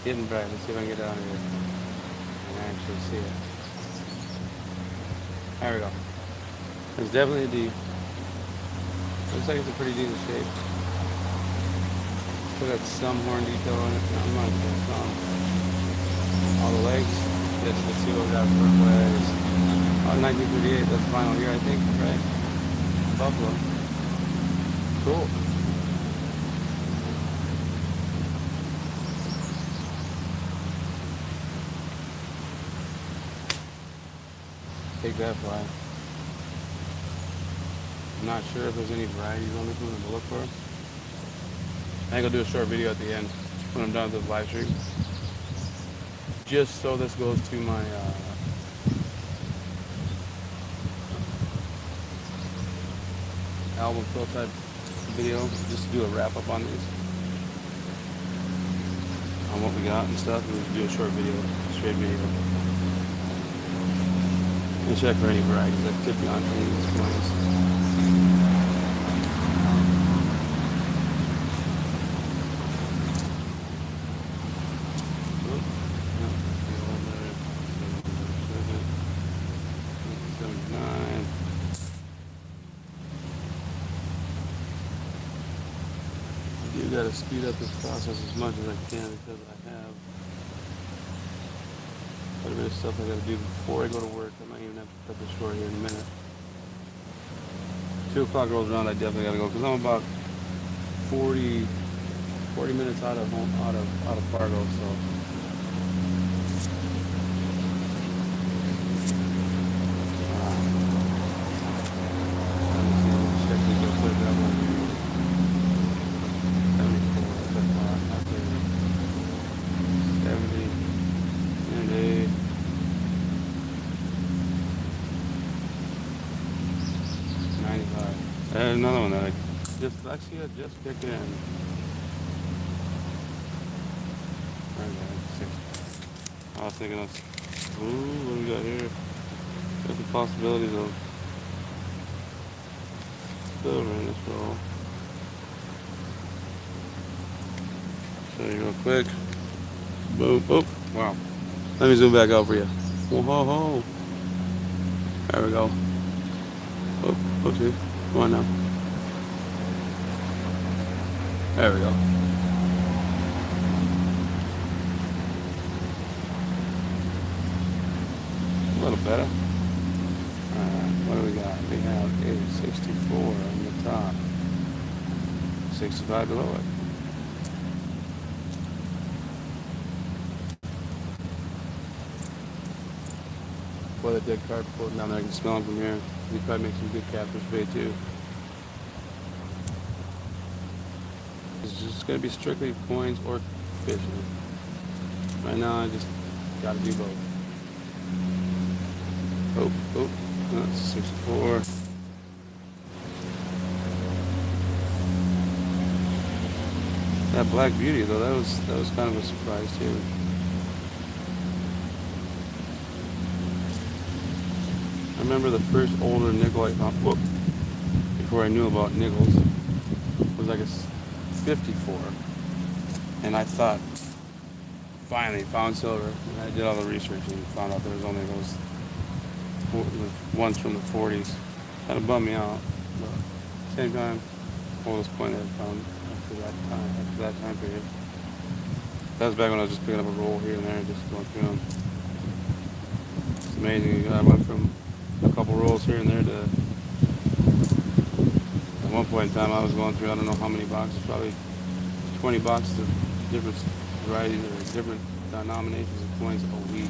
Getting bright. Let's see if I can get down here and actually see it. There we go. It's definitely a D. Looks like it's a pretty decent shape. Still got some horn detail on it. Not much, but some. All the legs. Let's see what we got for legs. 1938, that's the final year, I think, right? Buffalo. Cool. Take that fly. I'm not sure if there's any varieties on this one to look for. I think I'll do a short video at the end when I'm done with the live stream. Just so this goes to my album fill type video, just to do a wrap up on these, on what we got and stuff, and we'll do a short video, straight video. And check for any varieties that could be on any of these coins. You gotta speed up this process as much as I can because I have quite a bit of stuff I gotta do before I go to work. I might even have to cut this short here in a minute. 2 o'clock rolls around, I definitely gotta go because I'm about 40 minutes out of home, out of Fargo, so. And another one that I just picked in. I was thinking of, ooh, what do we got here? There's the possibilities of silver in this roll. Show you real quick. Boom, boom. Wow. Let me zoom back out for you. Whoa, ho, ho. There we go. Oh, okay. Come on now. There we go. A little better. What do we got? We have a 64 on the top. 65 below it. Boy, that dead carp floating down there. I can smell him from here. He probably makes some good catfish bait too. It's just going to be strictly coins or fishing. Right now, I just got to do both. Oh, that's 64. That Black Beauty though, that was kind of a surprise too. I remember the first older nickel I found, before I knew about nickels, was like a 54. And I thought, finally found silver. And I did all the research and found out there was only those ones from the 40s. Kind of bummed me out, but at the same time, oldest point I found after that time period. That was back when I was just picking up a roll here and there and just going through them. It's amazing. I went from a couple rolls here and there to at one point in time I was going through I don't know how many boxes, probably 20 boxes of different varieties or different denominations of coins a week.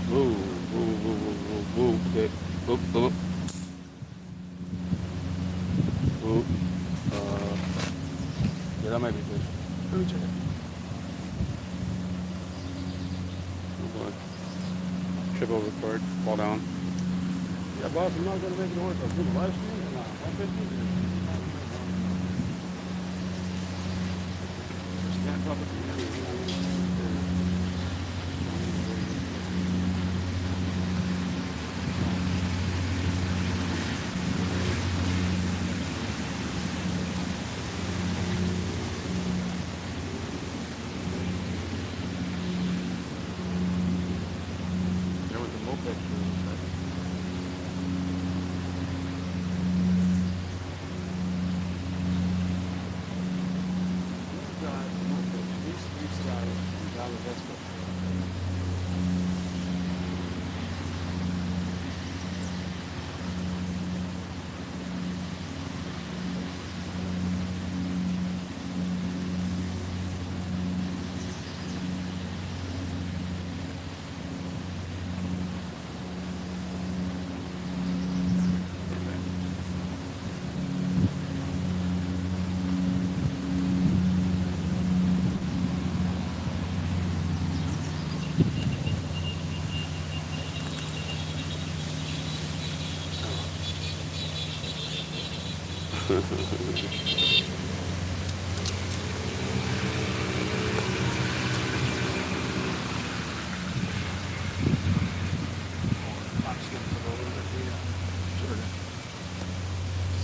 Woo, woo, woo, woo, woo, woo. Okay. Whoop, whoop, whoop. Yeah, that might be fish. Let me check it. Oh boy. Trip over the cord, fall down. Yeah, boss, I'm not gonna make it work. I'll do the live stream and 150. Stand up at the there was a moped.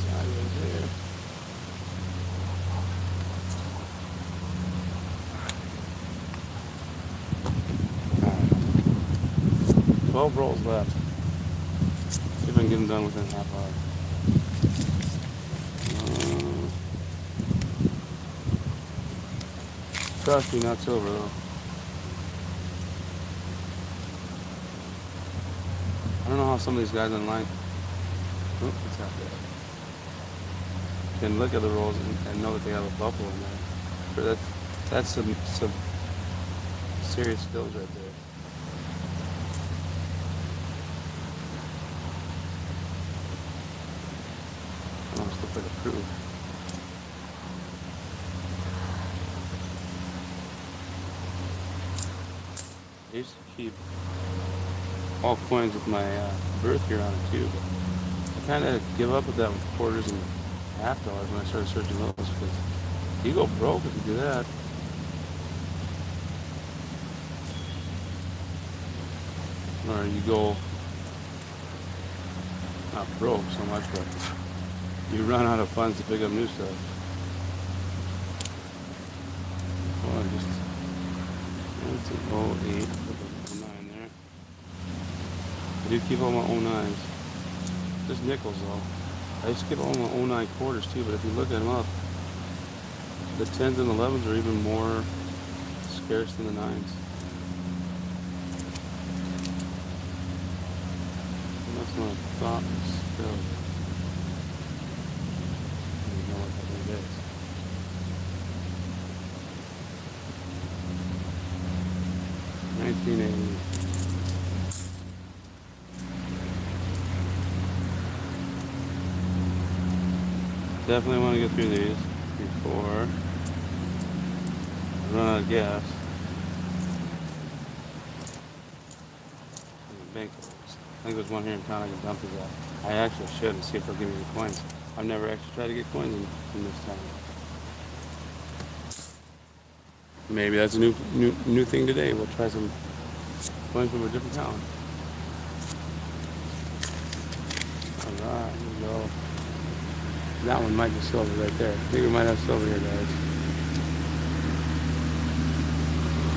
Sideways there. 12 rolls left. See if I can get them done within a half hour. Trust me, not silver though. I don't know how some of these guys online it's not there. Can look at the rolls and know that they have a buffalo in there. But that's some serious skills right there. Almost look like a proof. I used to keep all coins with my birth here on it too, but I kind of give up with that with quarters and half dollars when I started searching those because you go broke if you do that. Or you go not broke so much, but you run out of funds to pick up new stuff. Well, that's an 08, put the 09 there. I do keep all my 09s. Just nickels though. I used to keep all my 09 quarters too, but if you look at them up, the 10s and 11s are even more scarce than the 9s. And that's my thought still. I don't know what that is. 1980. Definitely want to get through these before I run out of gas. Bank rolls. I think there's one here in town I can dump these at. I actually should and see if they'll give me the coins. I've never actually tried to get coins in this town. Maybe that's a new thing today. We'll try some coins from a different town. Alright, here we go. That one might be silver right there. I think we might have silver here, guys.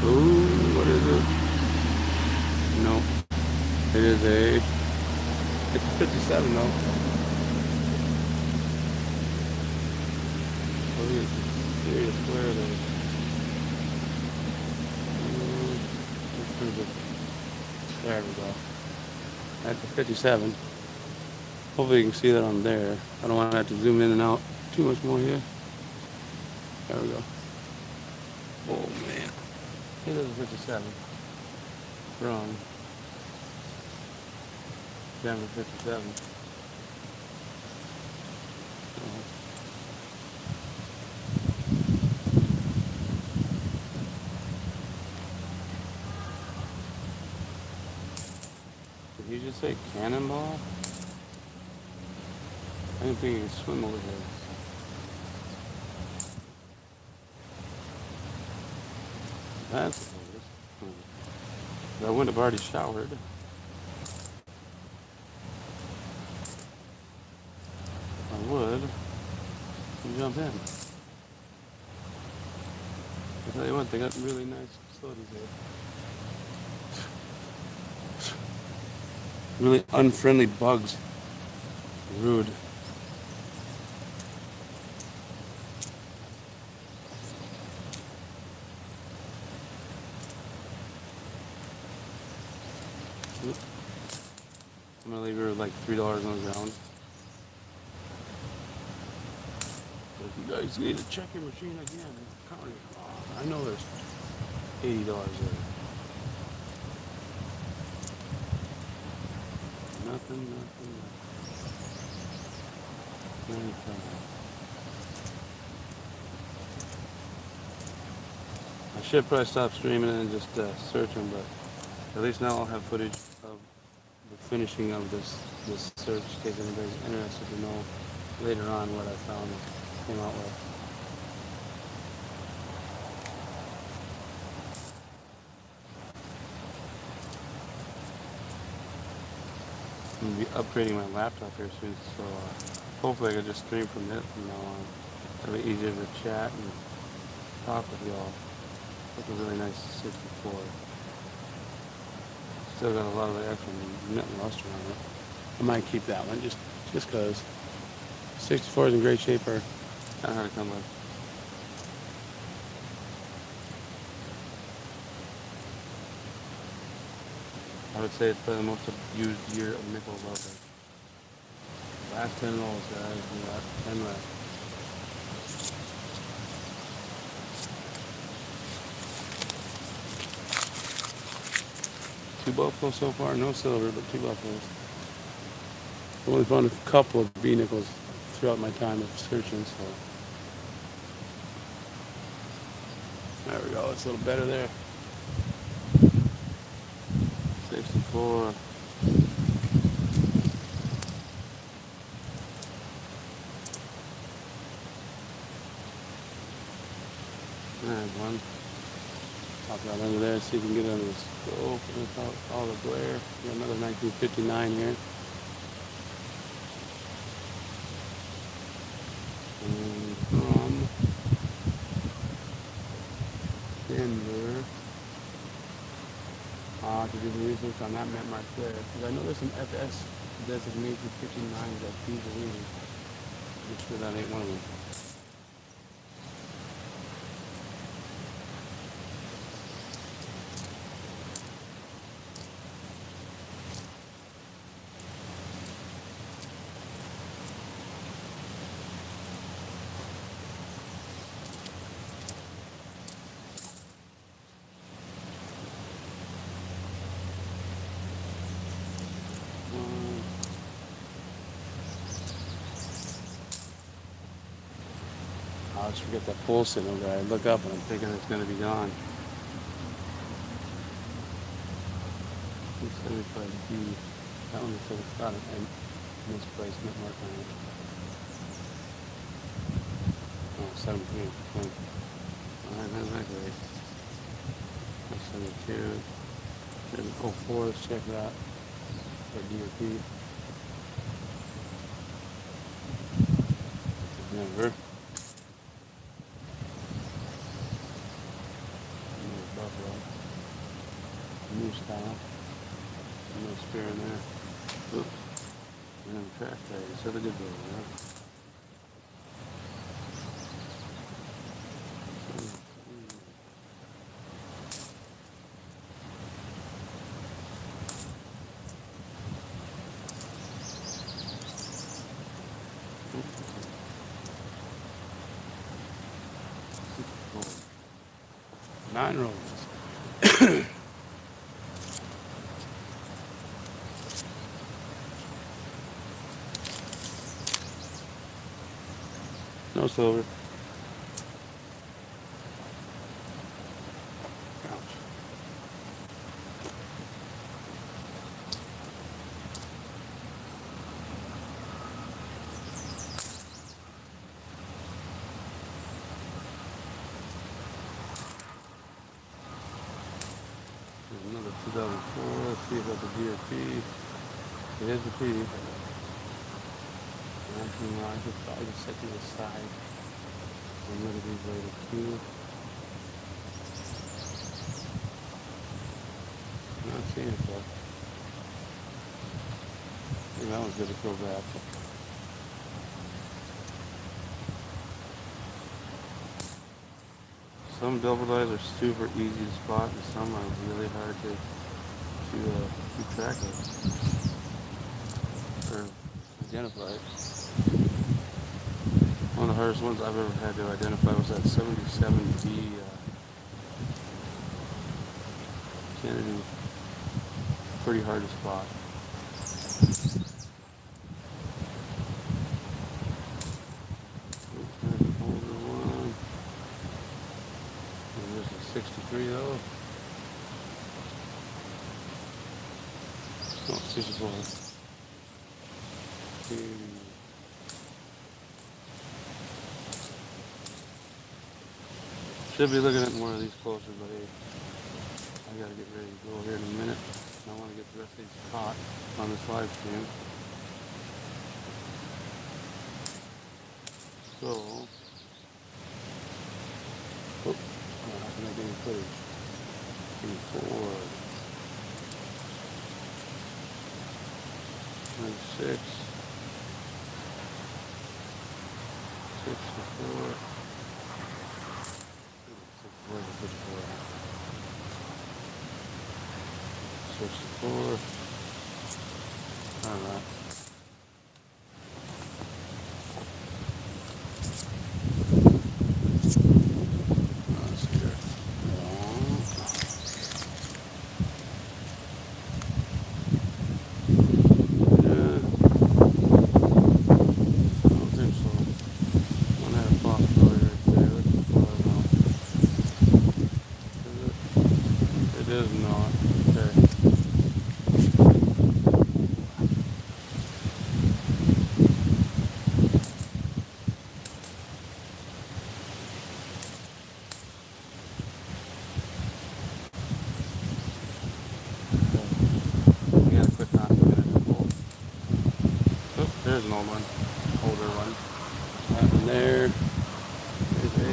Ooh, what is it? No. It is it's a 57 though. Look at the serious square there. There we go. That's a 57. Hopefully you can see that on there. I don't want to have to zoom in and out too much more here. There we go. Oh man. It is a 57. Wrong. Down to 57. Did you just say cannonball? I didn't think you could swim over here. That's what it is. I wouldn't have already showered. I would. And jump in. I'll tell you what, they got really nice facilities here. Really unfriendly bugs. Rude. I'm gonna leave her like $3 on the ground. If you guys need to check your machine again, county. Oh, I know there's $80 there. Nothing. I should probably stop streaming and just search them, but at least now I'll have footage of the finishing of this search in case anybody's interested to know later on what I found and came out with. I'm going to be upgrading my laptop here soon, so hopefully I can just stream from it from now on. It'll be easier to chat and talk with y'all. It's a really nice 64. Still got a lot of the extra net luster on it. I might keep that one just because 64 is in great shape. Or I don't know how to come with. I would say it's probably the most abused year of nickels out there. Last 10 rolls, guys. We got 10 left. two buffaloes so far, no silver, but two buffaloes. I only found a couple of B nickels throughout my time of searching, so. There we go, it's a little better there. 64. There's one. Pop that under there, see if we can get under the scope without all the glare. We got another 1959 here. And from Denver. To do the research on that map mark there. Because I know there's some FS designation 59s that these are in. Make sure that ain't one of them. I always forget that pole signal guy. I look up and I'm Thinking it's going to be gone. 275D. That one looks like it's got a misplaced net mark on it. Oh, 17. 20. Alright, that's that great. That's 72. There's an 04. Let's check that. For DOP. Denver. Buffalo. New style. No spear in there. Oops. And trash bag. So the good boy, yeah. 9 roses. No silver. Ouch. There's another 2004. Let's see if that's a G or P. It is a P. 19 I just set to the side. And look at these later too. Not seeing it though. I think that one's good to throw back. Some double dyes are super easy to spot, and some are really hard to keep track of or identify. One of the hardest ones I've ever had to identify was that 77B Kennedy. Pretty hard to spot. There's an older one. And there's a 63 though. Oh, 64. Should be looking at one of these closer, but hey, I gotta get ready to go here in a minute. I want to get the rest of these caught on this live stream. So, oh, how can I get any footage? 4, 6, 64. Where's the 64? 64. Alright. Let's see here. Yeah. I don't think so. One had a possibility right there. Let's follow now. It is not. Okay. You gotta quit not looking at the pole. Oh, there's an old one. Older one. That one there. There's a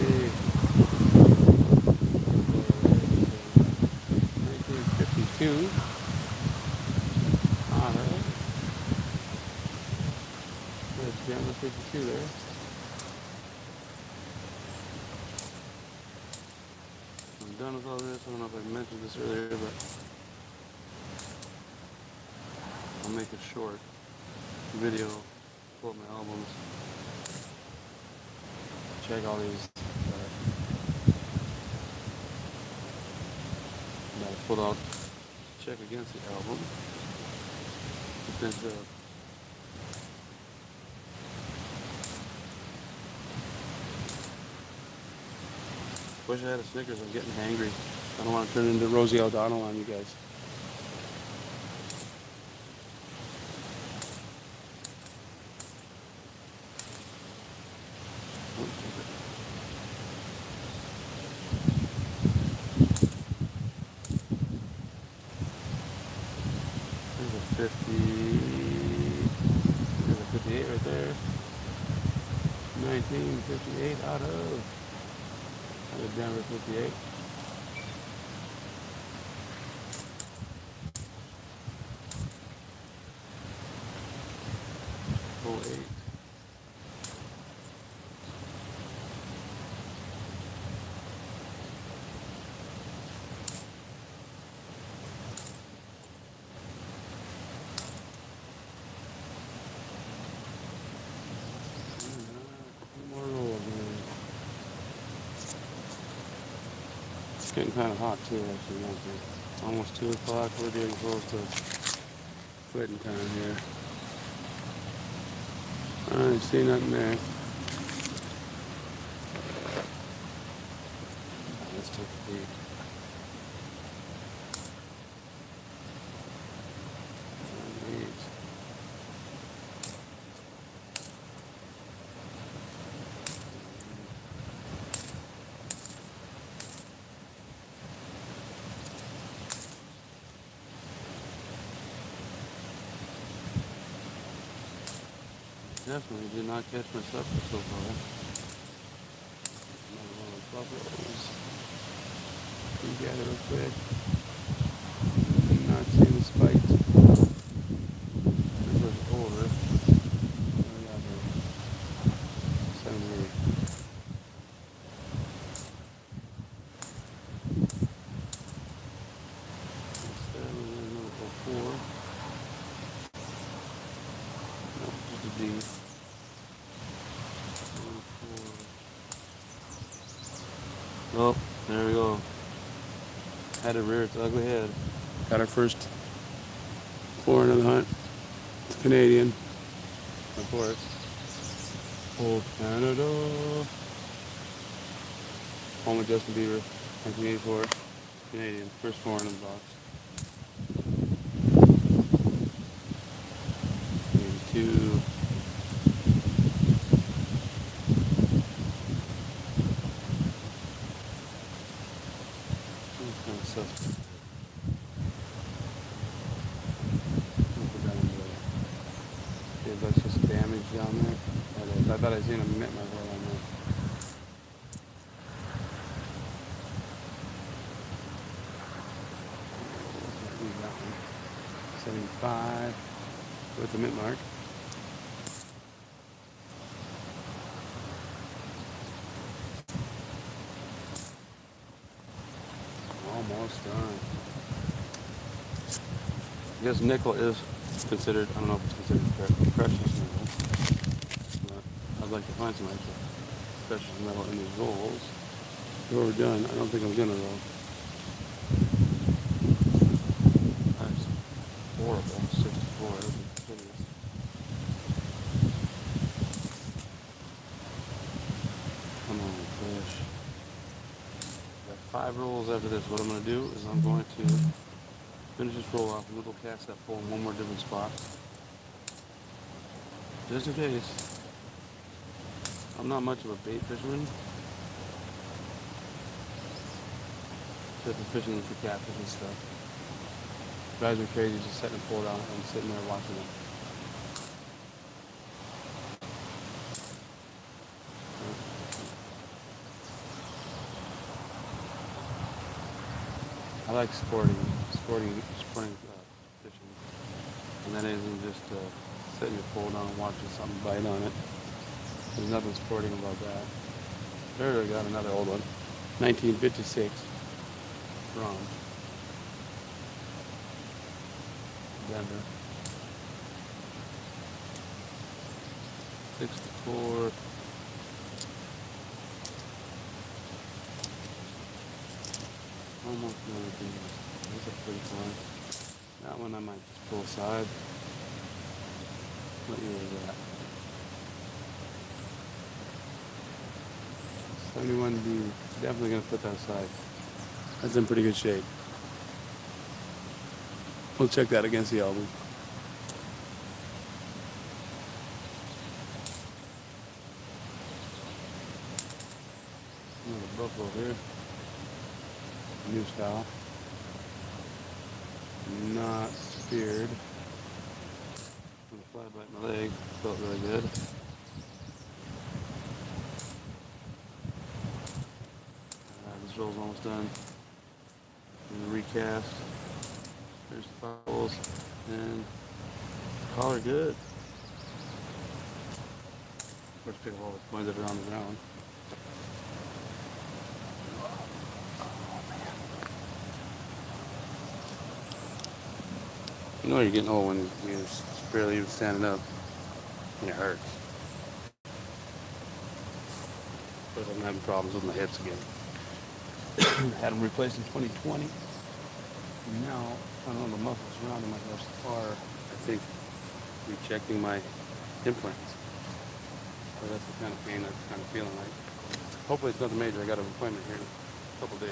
1952. There's Jammer 52 there. I'm done with all this. I don't know if I mentioned this earlier, but I'll make a short video, pull up my albums, check all these that I put out, check against the album, finish it up. Wish I had a Snickers. I'm getting hangry. I don't want to turn into Rosie O'Donnell on you guys. There's a 50. There's a 58 right there. 1958 out of Denver 58. Oh, 08. More rolls, man. Getting kind of hot too, actually. Not good. Almost 2 o'clock. We're getting close to quitting time here. I see nothing there. Let's take a peek. Neat. Definitely did not catch my supper so far. Another one of those buffaloes. You got it real quick. Not seeing the spikes. This was older. What do we got here? 78. Another 4. No, just a D. Oh, there we go. Had to rear its ugly head. Got our first 4 into the hunt. It's Canadian. Of course. Old Canada. Home of Justin Bieber, 1984. Canadian. First 4 in the box. 82. Kind of suspect. That's just damage down there. I thought I seen a mitt my head on there. That one. 75 with the mitt mark. Almost done. I guess nickel is considered, I don't know if it's considered precious metal, but I'd like to find some extra precious metal in these rolls. Before we're done, I don't think I'm gonna roll. That's horrible. 64. That would be hideous. Come on, fish. Got 5 rolls after this. What I'm going to do is I'm going to finish this roll off and we'll cast that pole in one more different spot. Just in case. I'm not much of a bait fisherman. Except for fishing for catfish and stuff. Drives me crazy just setting a pole down and sitting there watching it. I like sporting fishing, and that isn't just setting your pole down and watching something bite on it. There's nothing sporting about that. There, I got another old one, 1956 from Denver. 64. Almost nothing. That's a pretty one. That one I might just pull aside. What year is that? 71D. Definitely gonna put that aside. That's in pretty good shape. We'll check that against the album. Another buffalo here. New style. Not speared. When the fly bite my leg, felt really good. This roll's almost done. Recast. There's the fowls and collar good. Of course, pick up all the coins that are on the ground. You know you're getting old when you're barely even standing up and it hurts. Of course, I'm having problems with my hips again. Had them replaced in 2020. Now, I don't know, the muscles surrounding my wrist are, I think, rejecting my implants. So that's the kind of pain I'm kind of feeling like. Hopefully it's nothing major. I got an appointment here in a couple days.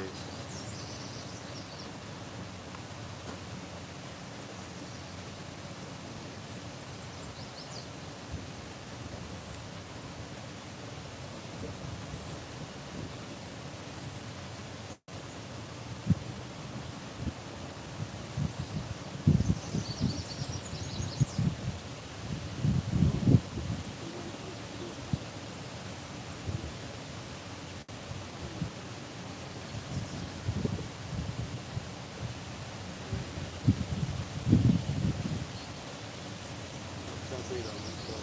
South Date on it, so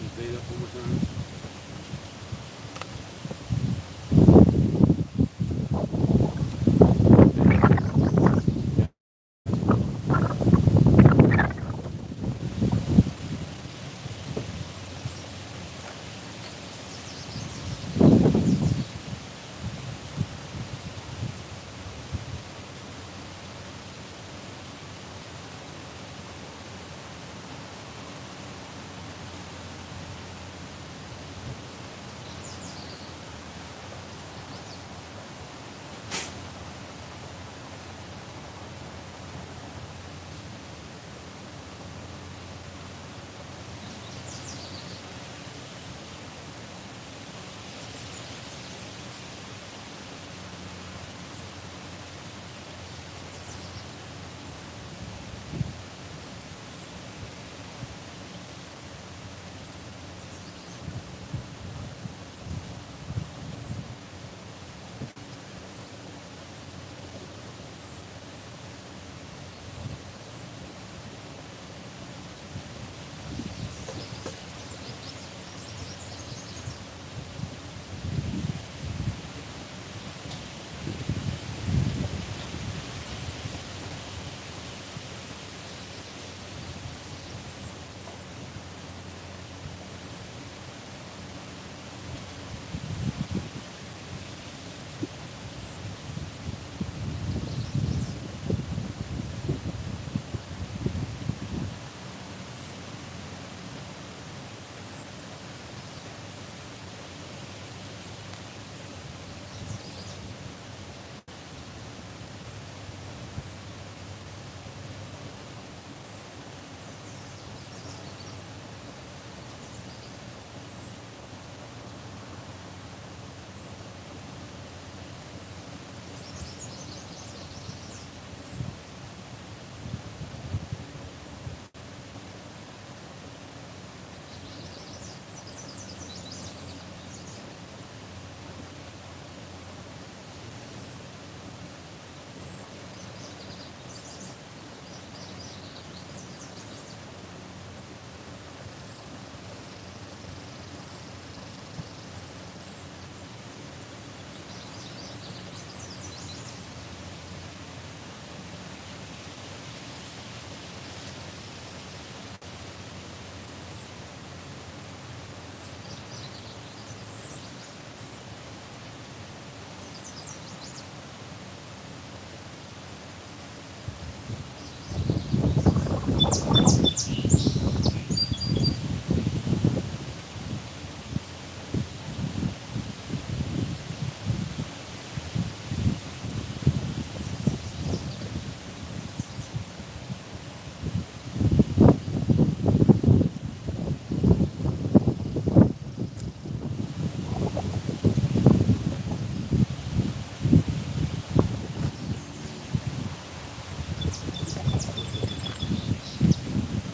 is date up one more time.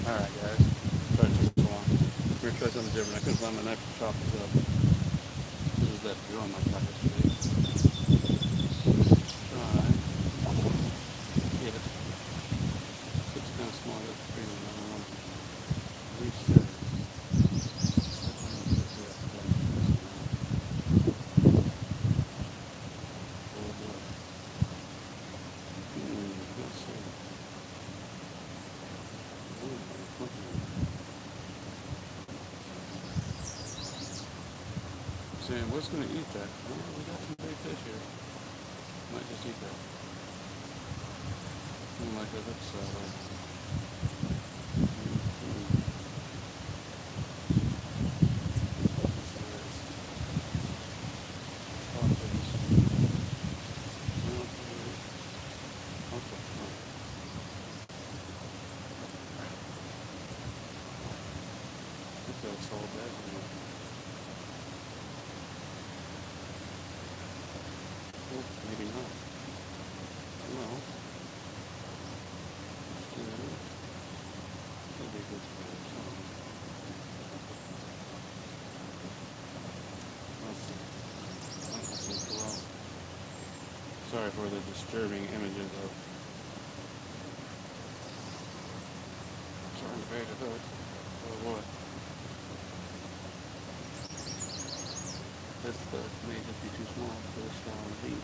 All right, guys. Sorry it took so long. We're gonna try something different. I couldn't find my knife to chop this up. This is that drum I got yesterday. Try. Yeah. It's kind of small. That's bigger than another one. Reset. Let's see. saying, what's going to eat that? Oh, we got some big fish here. Might just eat that. Like a lip salad. Maybe not. No. That'd be a good spot. Sorry for the disturbing images of trying to bait a hook. Oh boy. This hook may just be too small for this style of bait.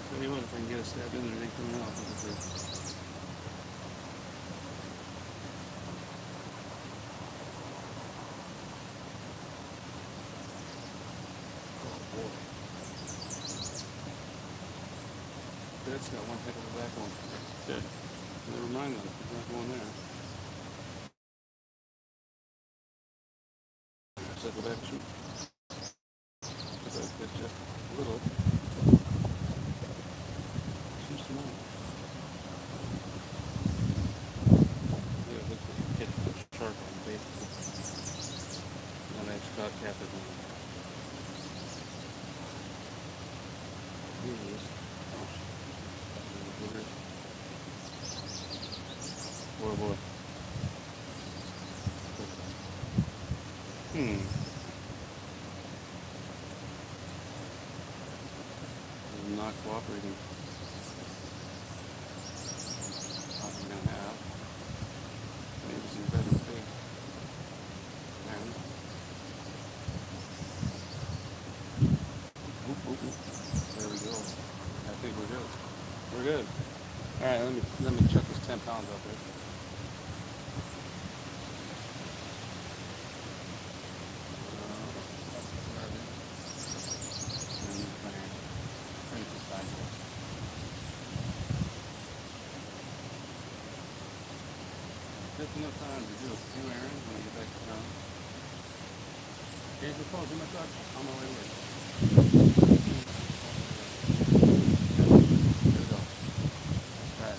Tell you what, if I can get a stab in there, it ain't coming out. Oh boy. That's got one heck of a back one. Good. Never mind that. There's not going there. Circle back, shoot. It's just a little. Too small. Yeah, it looks like you catch a shark on the bait. And I just got catfish on it. Here it is. Boy, boy. Not cooperating. I'm gonna have maybe some better bait. And there we go. I think we're good. We're good. All right, let me chuck this 10 pounds up there. Just enough time to do a few errands when I get back to town. Here's the clothes in my truck on my way to work. There we go. All right.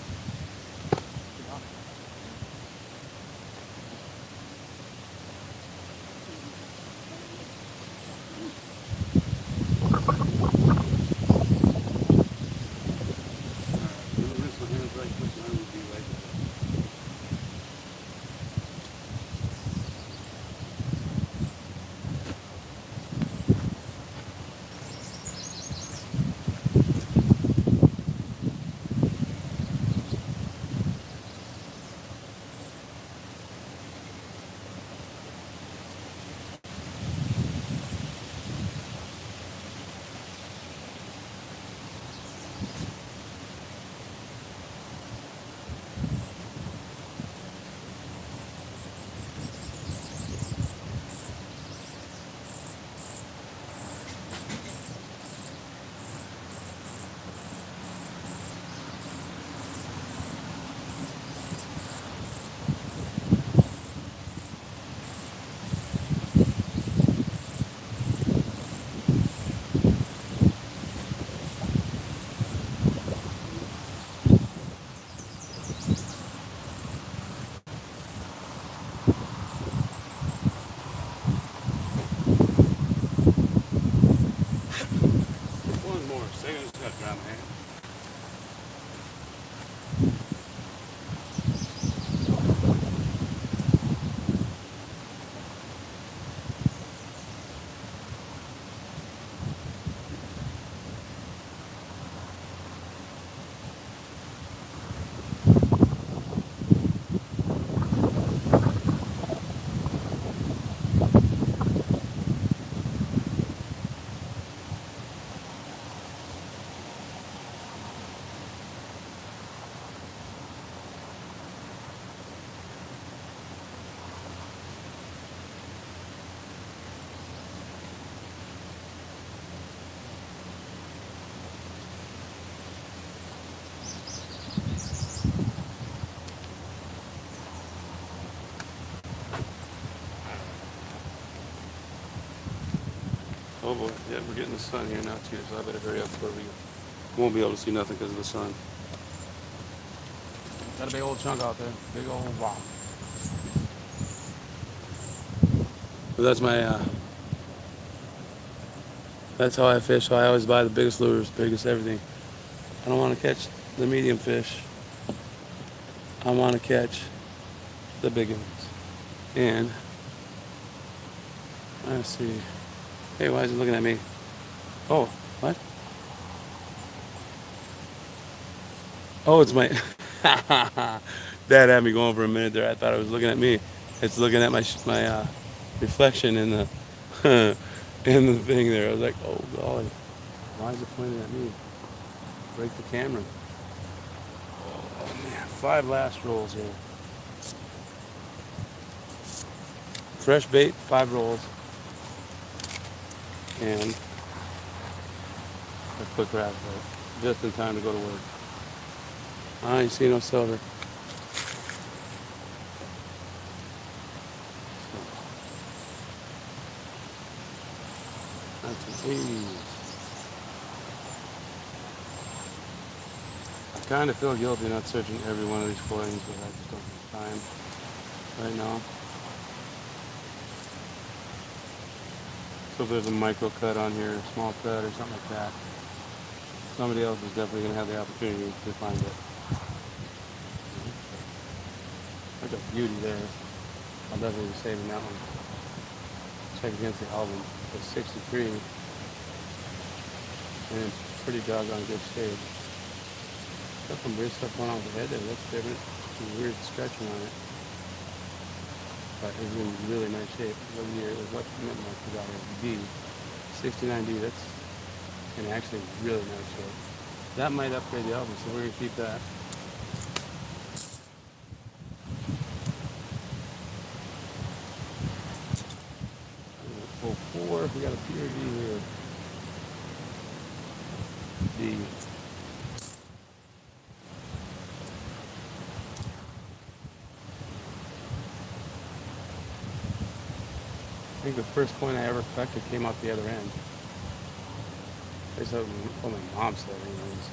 Oh boy, yeah, we're getting the sun here now too, so I better hurry up before we won't be able to see nothing because of the sun. Got a big old chunk out there, big old rock. But that's my, that's how I fish. So I always buy the biggest lures, biggest everything. I don't want to catch the medium fish. I want to catch the big ones. And let's see. Hey, why is he looking at me? Oh, what? Oh, it's my. Dad had me going for a minute there. I thought it was looking at me. It's looking at my reflection in the in the thing there. I was like, oh golly, why is it pointing at me? Break the camera. Oh man, 5 last rolls here. Fresh bait, 5 rolls, and a quick wrap bait, just in time to go to work. I ain't see no silver. That's an 80. I kind of feel guilty not searching every one of these coins, but I just don't have time right now. So if there's a micro cut on here, a small cut or something like that, somebody else is definitely going to have the opportunity to find it. There's a beauty there. I'll definitely be saving that one. Check against the album. It's 63. And it's pretty doggone good shape. Got some weird stuff going on with the head there. That's different. Some weird stretching on it. But it's in really nice shape. What mint mark we got here? D. 69D. That's in actually really nice shape. That might upgrade the album, so we're going to keep that. Oh, 4. We got a pure D here. D. I think the first coin I ever collected came out the other end. That's what my mom said anyways.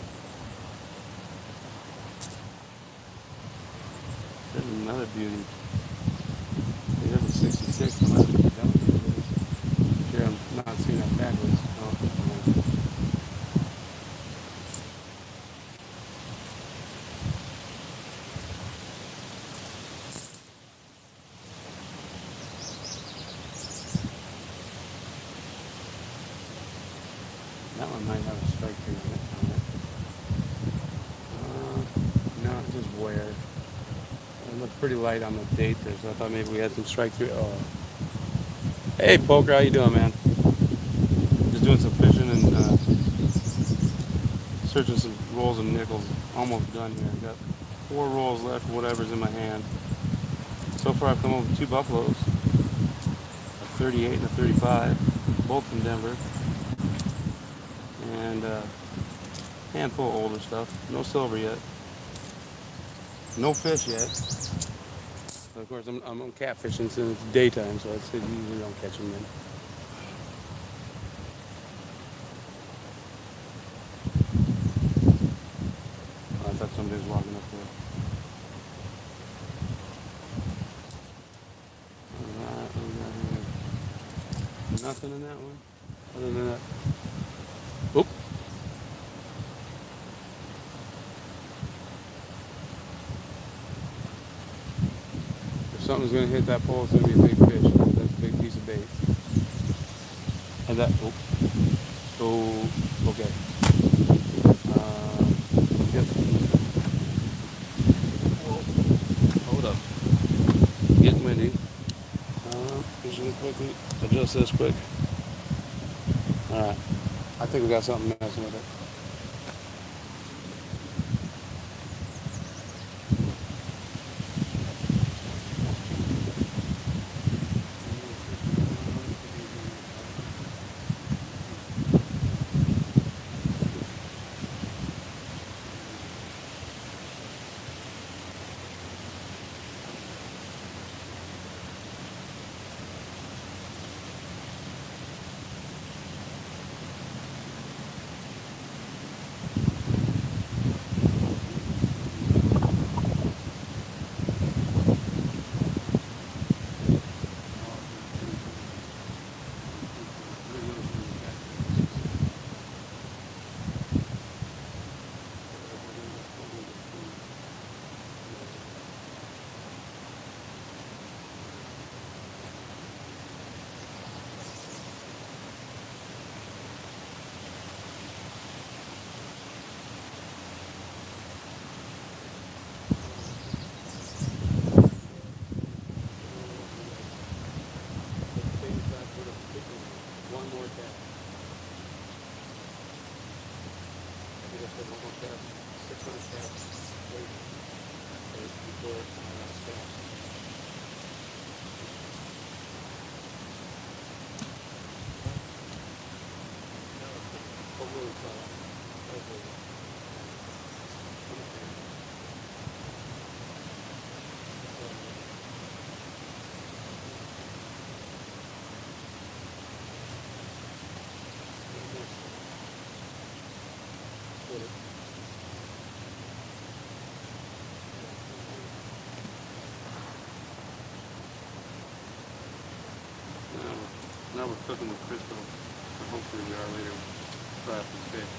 There's another beauty. There's a 66 on that. Sure, I'm not seeing that backwards. Oh, that one might have a strike through on it. No, it's just wear. It looked pretty light on the date there, so I thought maybe we had some strike through. Oh. Hey, Poker, how you doing, man? Just doing some fishing and searching some rolls of nickels. Almost done here. Got 4 rolls left, whatever's in my hand. So far, I've come up with 2 buffaloes, a 38 and a 35, both from Denver, and a handful of older stuff. No silver yet. No fish yet. So of course, I'm catfishing since it's daytime, so you usually don't catch them then. Oh, I thought somebody was walking up there. Alright, what we got here? Nothing in that one, other than that. Oop. If something's going to hit that pole, it's going to be a big fish. That's a big piece of bait. And that, oh, okay. Yep. Hold up. Getting windy. Just going to quickly adjust this quick. Alright. I think we got something messing with it. 600 casts weight before my last cast. Hopefully it's hopefully. Now we're cooking with Crisco, and hopefully we are later. Fry up the fish.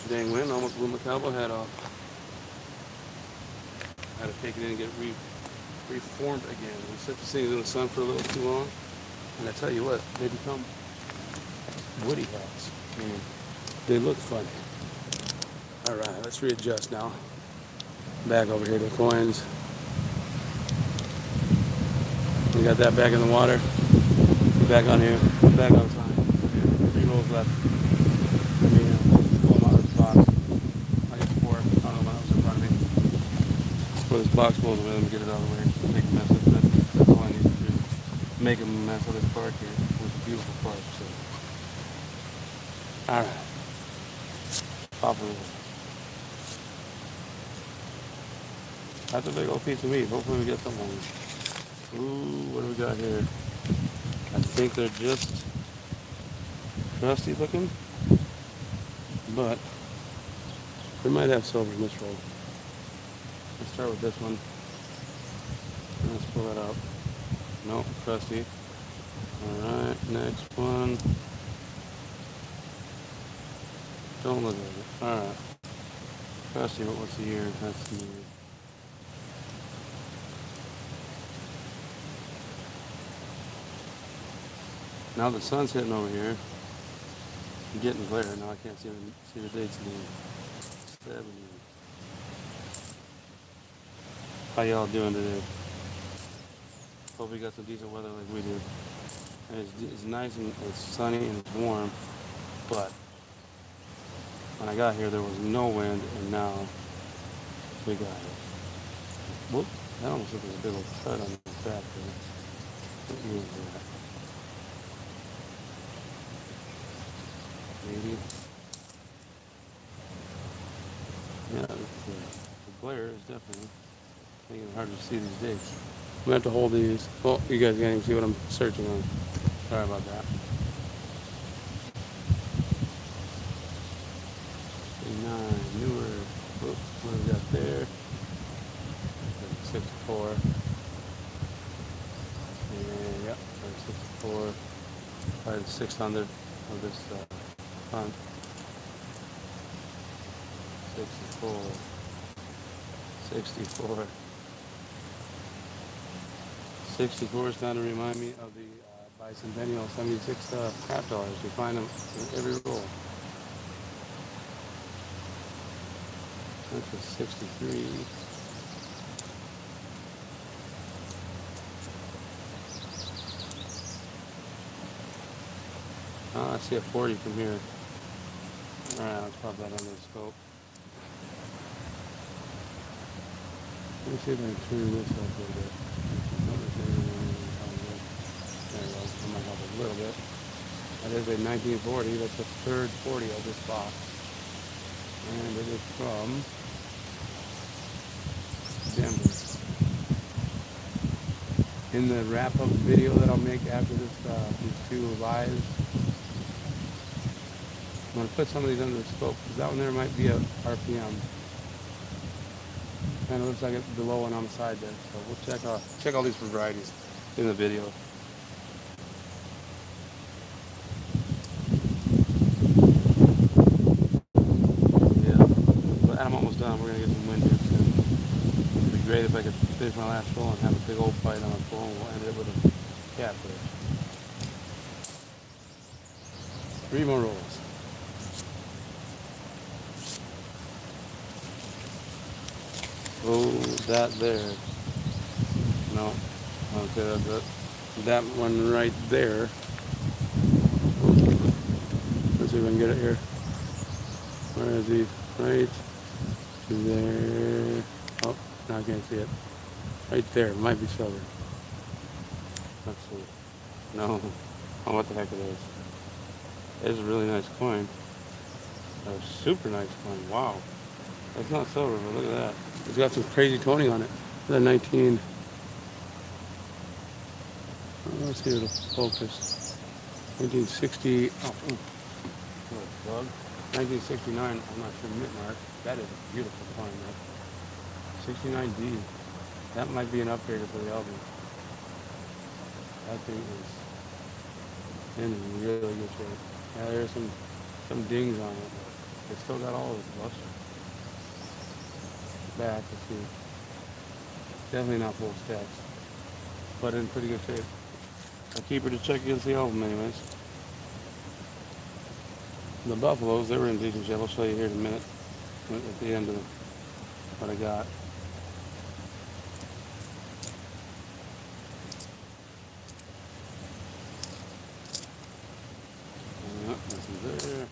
Dang wind almost blew my cowboy hat off. I had to take it in and get it reformed again. We set the things in the sun for a little too long, and I tell you what, they become woody hats. They look funny. All right, let's readjust now. Back over here to the coins. We got that back in the water. Back on here. Back on time. 3 rolls left. Pulling out of the box. I got 4. I don't know what else in front of me. Pour this box full of it and get it out of the way. Make a mess of it. That's all I need to do. Make a mess of this park here. It's a beautiful park. So. Alright. Pop it over. That's a big old piece of meat. Hopefully we get something on it. Ooh, what do we got here? I think they're just crusty looking, but we might have silver in this roll. Let's start with this one. Let's pull that out. Nope, crusty. Alright, next one. Don't look at it. Alright. Crusty, but what's the year? That's the year. Now the sun's hitting over here. I'm getting glare. Now I can't see the dates anymore. 70. How y'all doing today? Hope you got some decent weather like we do. And it's nice and it's sunny and it's warm, but when I got here there was no wind, and now we got it. Whoop! That almost looked like a big old cut on the back there. What year is that? Maybe. Yeah, the glare is definitely making it hard to see these dates. I'm gonna have to hold these. Oh, you guys can't even see what I'm searching on. Sorry about that. 9 newer. Whoop, what do we got there? 64. And yep, 64. Probably the 600 of this hunt. 64. 64. 64 is kind of remind me of the bicentennial 76 crap dollars. You find them in every roll. That's a 63. Oh, I see a 40 from here. Alright, let's pop that under the scope. Let me see if I can turn this up a little bit. There we go. That might help a little bit. That is a 1940. That's the third 40 of this box. And it is from Denver. In the wrap-up video that I'll make after this, these 2 lives, I'm going to put some of these under the scope, because that one there might be a RPM. Kind of looks like it's below and on the side there. So we'll check all these for varieties in the video. Yeah, but I'm almost done. We're going to get some wind here soon. It'd be great if I could finish my last roll and have a big old fight on a full, and we'll end it with a catfish. 3 more rolls. Oh, that there. No. Okay, that one right there. Let's see if if I can get it here. Where is he? Right there. Oh, now I can't see it. Right there. It might be silver. Let's see. No. Oh, what the heck it is. It's a really nice coin. A super nice coin. Wow. It's not silver, but look at that. It's got some crazy toning on it. The 19. Let's see if it'll focus. 1960. Oh, What a plug. 1969. I'm not sure mint mark. That is a beautiful coin, man. 69D. That might be an upgrader for the album. That thing is in really good shape. Yeah, there's some dings on it, but it's still got all of its luster. Back, let's see. Definitely not full stacks, but in pretty good shape. I'll keep her to check against the album anyways. The Buffaloes, they were in decent shape. I'll show you here in a minute at the end of what I got. This is there.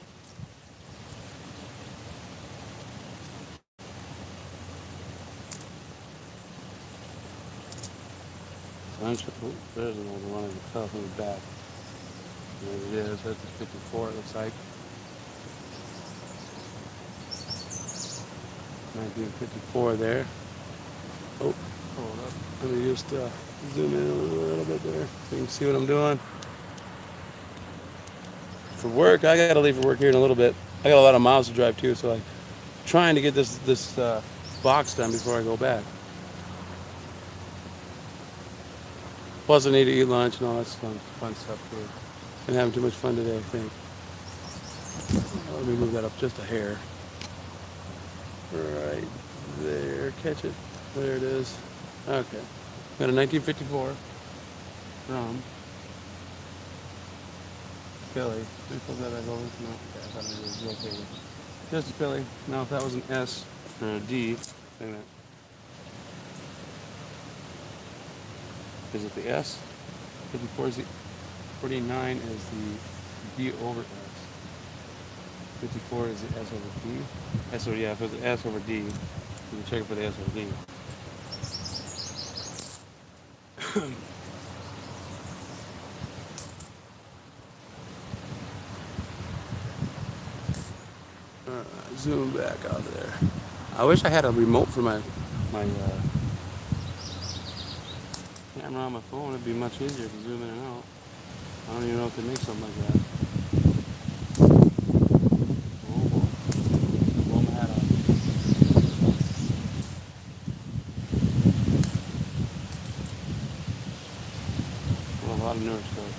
There's another one I can tell from the back. There it is. That's a 54, it looks like. 1954 there. Oh, hold up. Let me just zoom in a little bit there so you can see what I'm doing. For work, I gotta leave for work here in a little bit. I got a lot of miles to drive too, so I'm trying to get this box done before I go back. Plus, I need to eat lunch and all that fun stuff too. Been having too much fun today, I think. Let me move that up just a hair. Right there, catch it. There it is. Okay, got a 1954 from Philly. Let me flip that back over. No, okay, I thought it was located. Just a Philly. Now, if that was an S or a D, wait a minute. Is it the S? 54 is the 49 is the D over S. 54 is the S over D. S over, yeah, if it's the S over D, you can check it for the S over D. Zoom back out there. I wish I had a remote for my camera on my phone. It'd be much easier to zoom in and out. I don't even know if they make something like that. Oh boy. Blow my hat off. Well, a lot of newer stuff.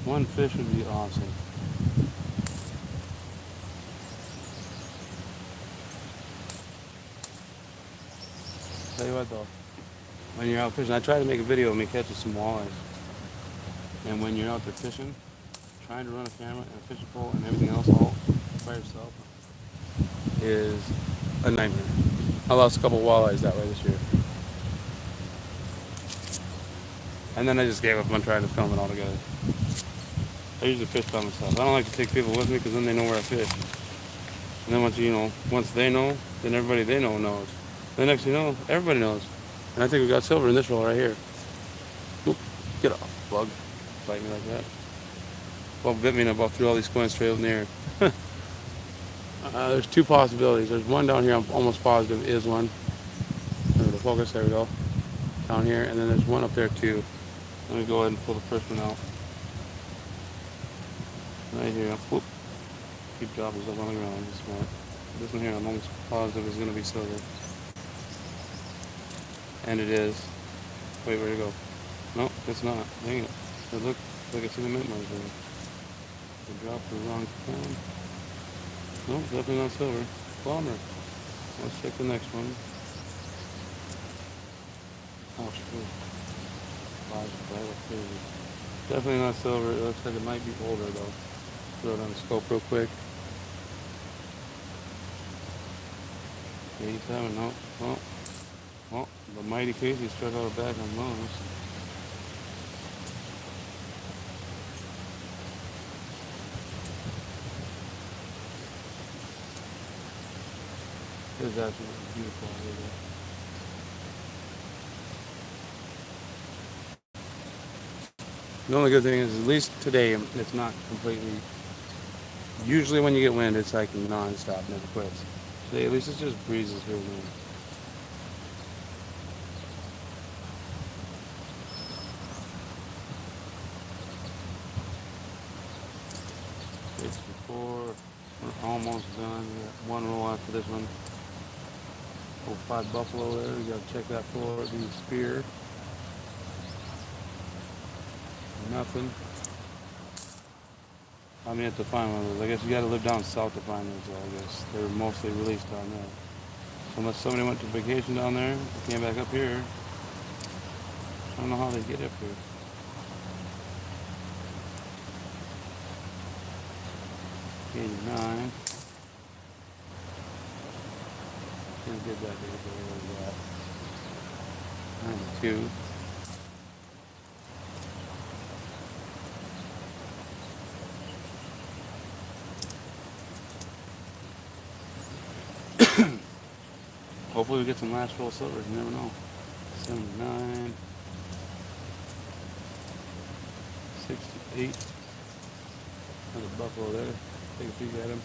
One fish would be awesome. Tell you what though, when you're out fishing, I try to make a video of me catching some walleyes. And when you're out there fishing, trying to run a camera and a fishing pole and everything else all by yourself is a nightmare. I lost a couple walleyes that way this year. And then I just gave up on trying to film it all together. I usually fish by myself. I don't like to take people with me because then they know where I fish. And then once they know, then everybody they know knows. The next thing you know, everybody knows. And I think we got silver in this roll right here. Oop, get off, bug. Bite me like that. Well, bit me and I about threw all these coins straight up in the air. There's two possibilities. There's one down here I'm almost positive is one. There, the focus, there we go. Down here, and then there's one up there too. Let me go ahead and pull the first one out. Right here. Whoop. Keep dropping stuff on the ground. This one here I'm almost positive is going to be silver. And it is. Wait, where'd it go? No, it's not. Dang it. But look, it's in the mint mark there. I dropped the wrong time. No, definitely not silver. Bomber. Let's check the next one. Oh, shit. Definitely not silver. It looks like it might be older though. Throw it on the scope real quick. 87, no. Oh, the mighty Casey struck out a back on Lowe's. It was absolutely beautiful out here. The only good thing is, at least today, it's not completely. Usually, when you get wind, it's like non-stop, never quits. Today, at least, it's just breezes here and there. Before we're almost done. We got one roll after this one. 5 buffalo there. We gotta check that for the spear. Nothing. I mean, to find one of those. I guess you gotta live down south to find those. I guess they're mostly released down there. So unless somebody went to vacation down there, and came back up here. I don't know how they get up here. $89. Gonna get that big. Where was that? 92. Hopefully we get some last roll silvers. You never know. 79. 68. Another buffalo there. Take a peek at him.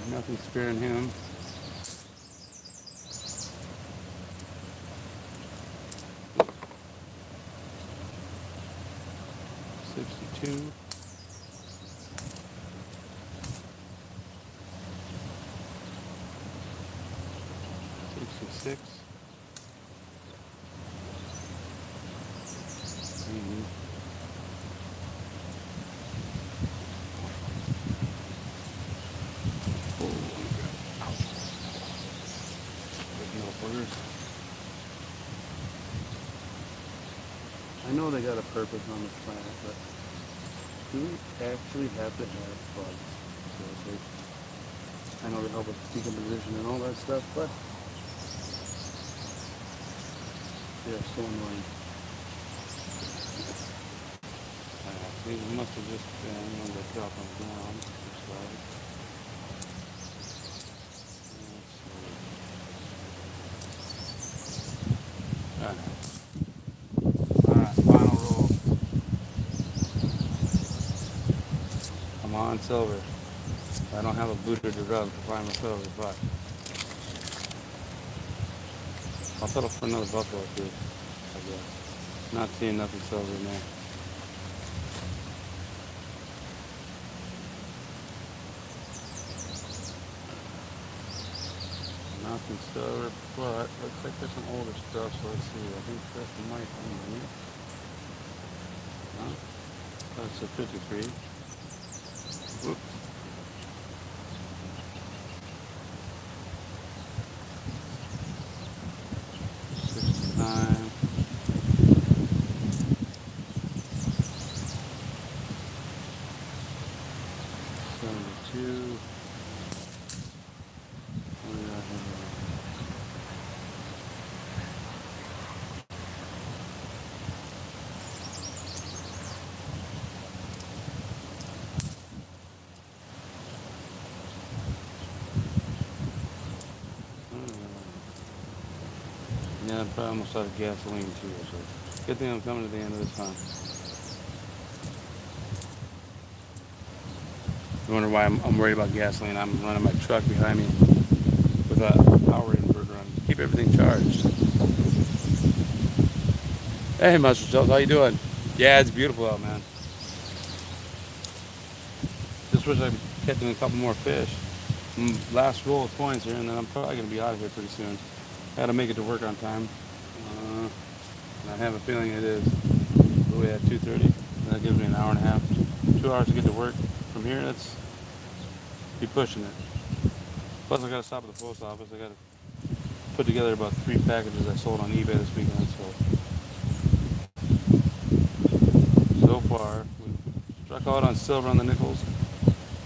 Nothing sparing him. $62. 66. 80. I know they got a purpose on this planet, but do we actually have to have bugs? Seriously. I know they help with decomposition and all that stuff, but they're so annoying. These must have just been when they drop them down. Looks like. Alright, final roll. I'm on silver. I don't have a booter to rub to find my silver, but I'll settle for another buffalo too, I guess. Not seeing nothing silver in there. Nothing silver, but looks like there's some older stuff, so let's see. I think that's the mic on there. No? That's a 53. Whoops. $69. $72. What do we got here? Yeah, I'm probably almost out of gasoline too, so good thing I'm coming to the end of this time. You wonder why I'm worried about gasoline? I'm running my truck behind me with a power inverter on to keep everything charged. Hey, Mustard Jones, how you doing? Yeah, it's beautiful out, man. Just wish I could catch a couple more fish. Last roll of coins here, and then I'm probably going to be out of here pretty soon. I got to make it to work on time. And I have a feeling it is. We're at 2:30. That gives me an hour and a half, 2 hours to get to work. From here, that's be pushing it. Plus, I got to stop at the post office. I got to put together about 3 packages I sold on eBay this weekend. So far, we struck out on silver on the nickels.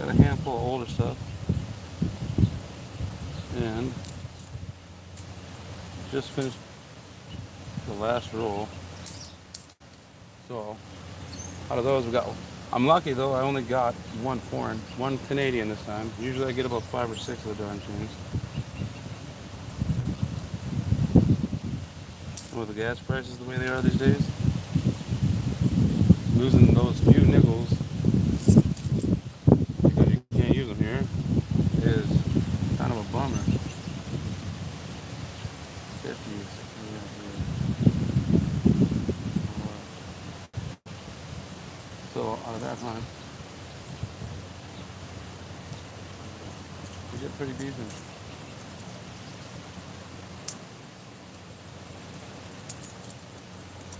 Got a handful of older stuff. And just finished the last roll. So out of those we got, I'm lucky though, I only got one foreign, one Canadian this time. Usually I get about 5 or 6 of the darn things. With the gas prices the way they are these days, losing those few nickels because you can't use them here is kind of a bummer. 50s. So out of that time, we get pretty decent.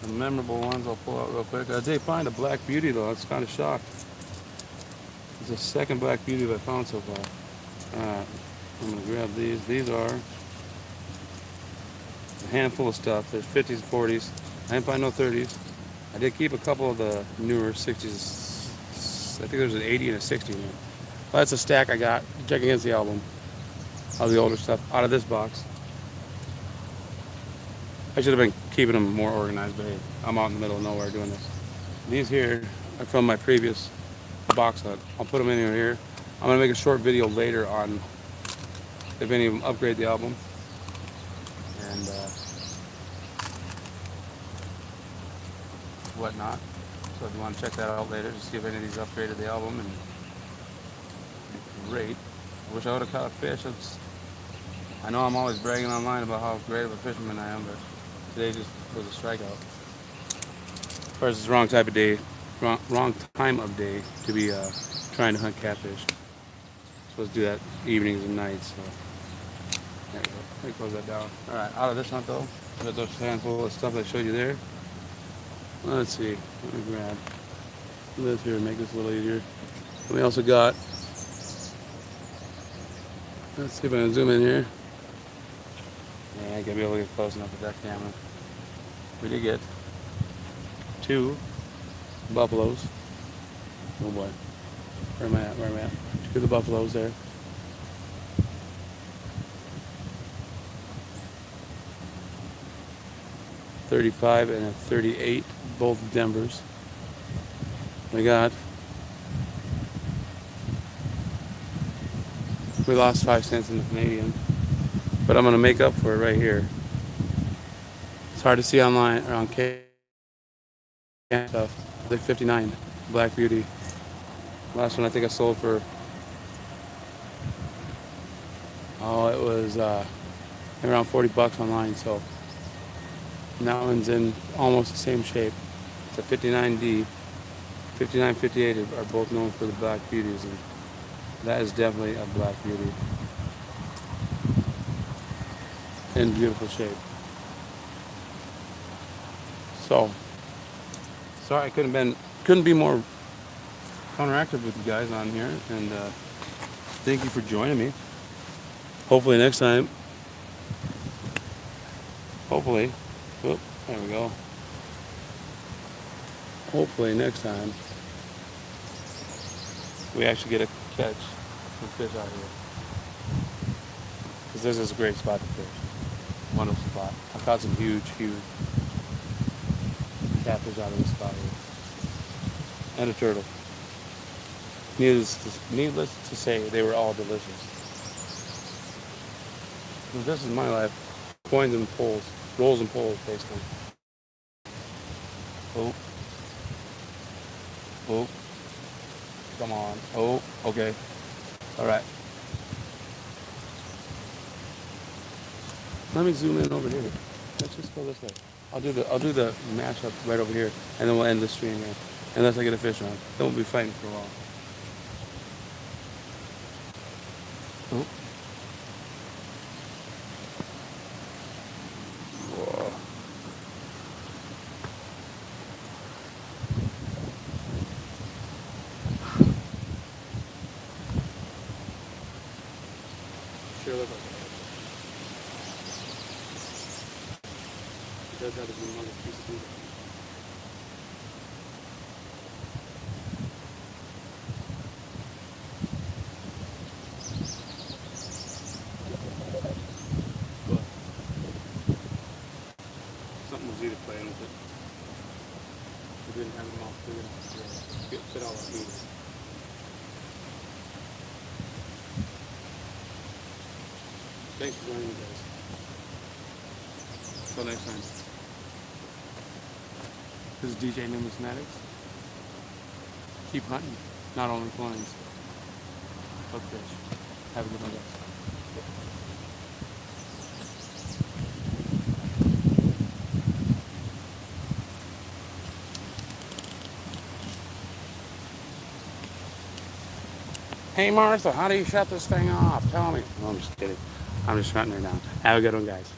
The memorable ones I'll pull out real quick. I did find a black beauty though. I was kind of shocked. It's the second black beauty that I found so far. Alright, I'm gonna grab these. These are a handful of stuff. There's 50s and 40s. I didn't find no 30s. I did keep a couple of the newer 60s. I think there's an 80 and a 60 in there. Well, that's a stack I got to check against the album of the older stuff out of this box. I should have been keeping them more organized, but hey, I'm out in the middle of nowhere doing this. These here are from my previous box hunt. I'll put them in here. I'm going to make a short video later on if any of them upgrade the album. And whatnot. So if you want to check that out later, to see if any of these upgraded the album, and great. I wish I would have caught a fish. I know I'm always bragging online about how great of a fisherman I am, but today just was a strikeout. First, it's the wrong type of day, wrong time of day to be trying to hunt catfish. Supposed to do that evenings and nights. So there you go. Let me close that down. All right, out of this hunt though, we got those handful of stuff I showed you there. Let's see. Let me grab this here and make this a little easier. And we also got. Let's see if I can zoom in here. Yeah, I gotta be able to get close enough with that camera. We did get 2 buffaloes. Oh boy. Where am I at? Where am I at? 2 of the buffaloes there. .35 and a .38, both Denvers. We lost 5 cents in the Canadian, but I'm gonna make up for it right here. It's hard to see online or on stuff. Like 59, Black Beauty. Last one I think I sold for, it was around 40 bucks online. So and that one's in almost the same shape. It's a 59D. 59, 58 are both known for the Black Beauties, and that is definitely a Black Beauty in beautiful shape. So sorry I couldn't be more interactive with you guys on here, and thank you for joining me. Hopefully next time. Hopefully. Whoop, there we go. Hopefully next time we actually get a catch some fish out here. Because this is a great spot to fish. Wonderful spot. I've caught some huge catfish out of this spot here. And a turtle. Needless to say, they were all delicious. Well, this is my life. Coins and poles. Rolls and poles, basically. Oh. Oh. Come on. Oh, okay. Alright. Let me zoom in over here. Let's just go this way. I'll do the mashup right over here, and then we'll end the stream here. Unless I get a fish on. Then we'll be fighting for a while. Oh. Whoa. Sure look like it. It does have a humongous piece of food. We didn't have them all clean up to fit all our meat. Thanks for joining me, guys. Until next time. This is DJ Numismatics. Keep hunting, not only coins, but fish. Have a good one, guys. Hey Martha, how do you shut this thing off? Tell me. Oh, I'm just kidding. I'm just shutting her down. Have a good one, guys.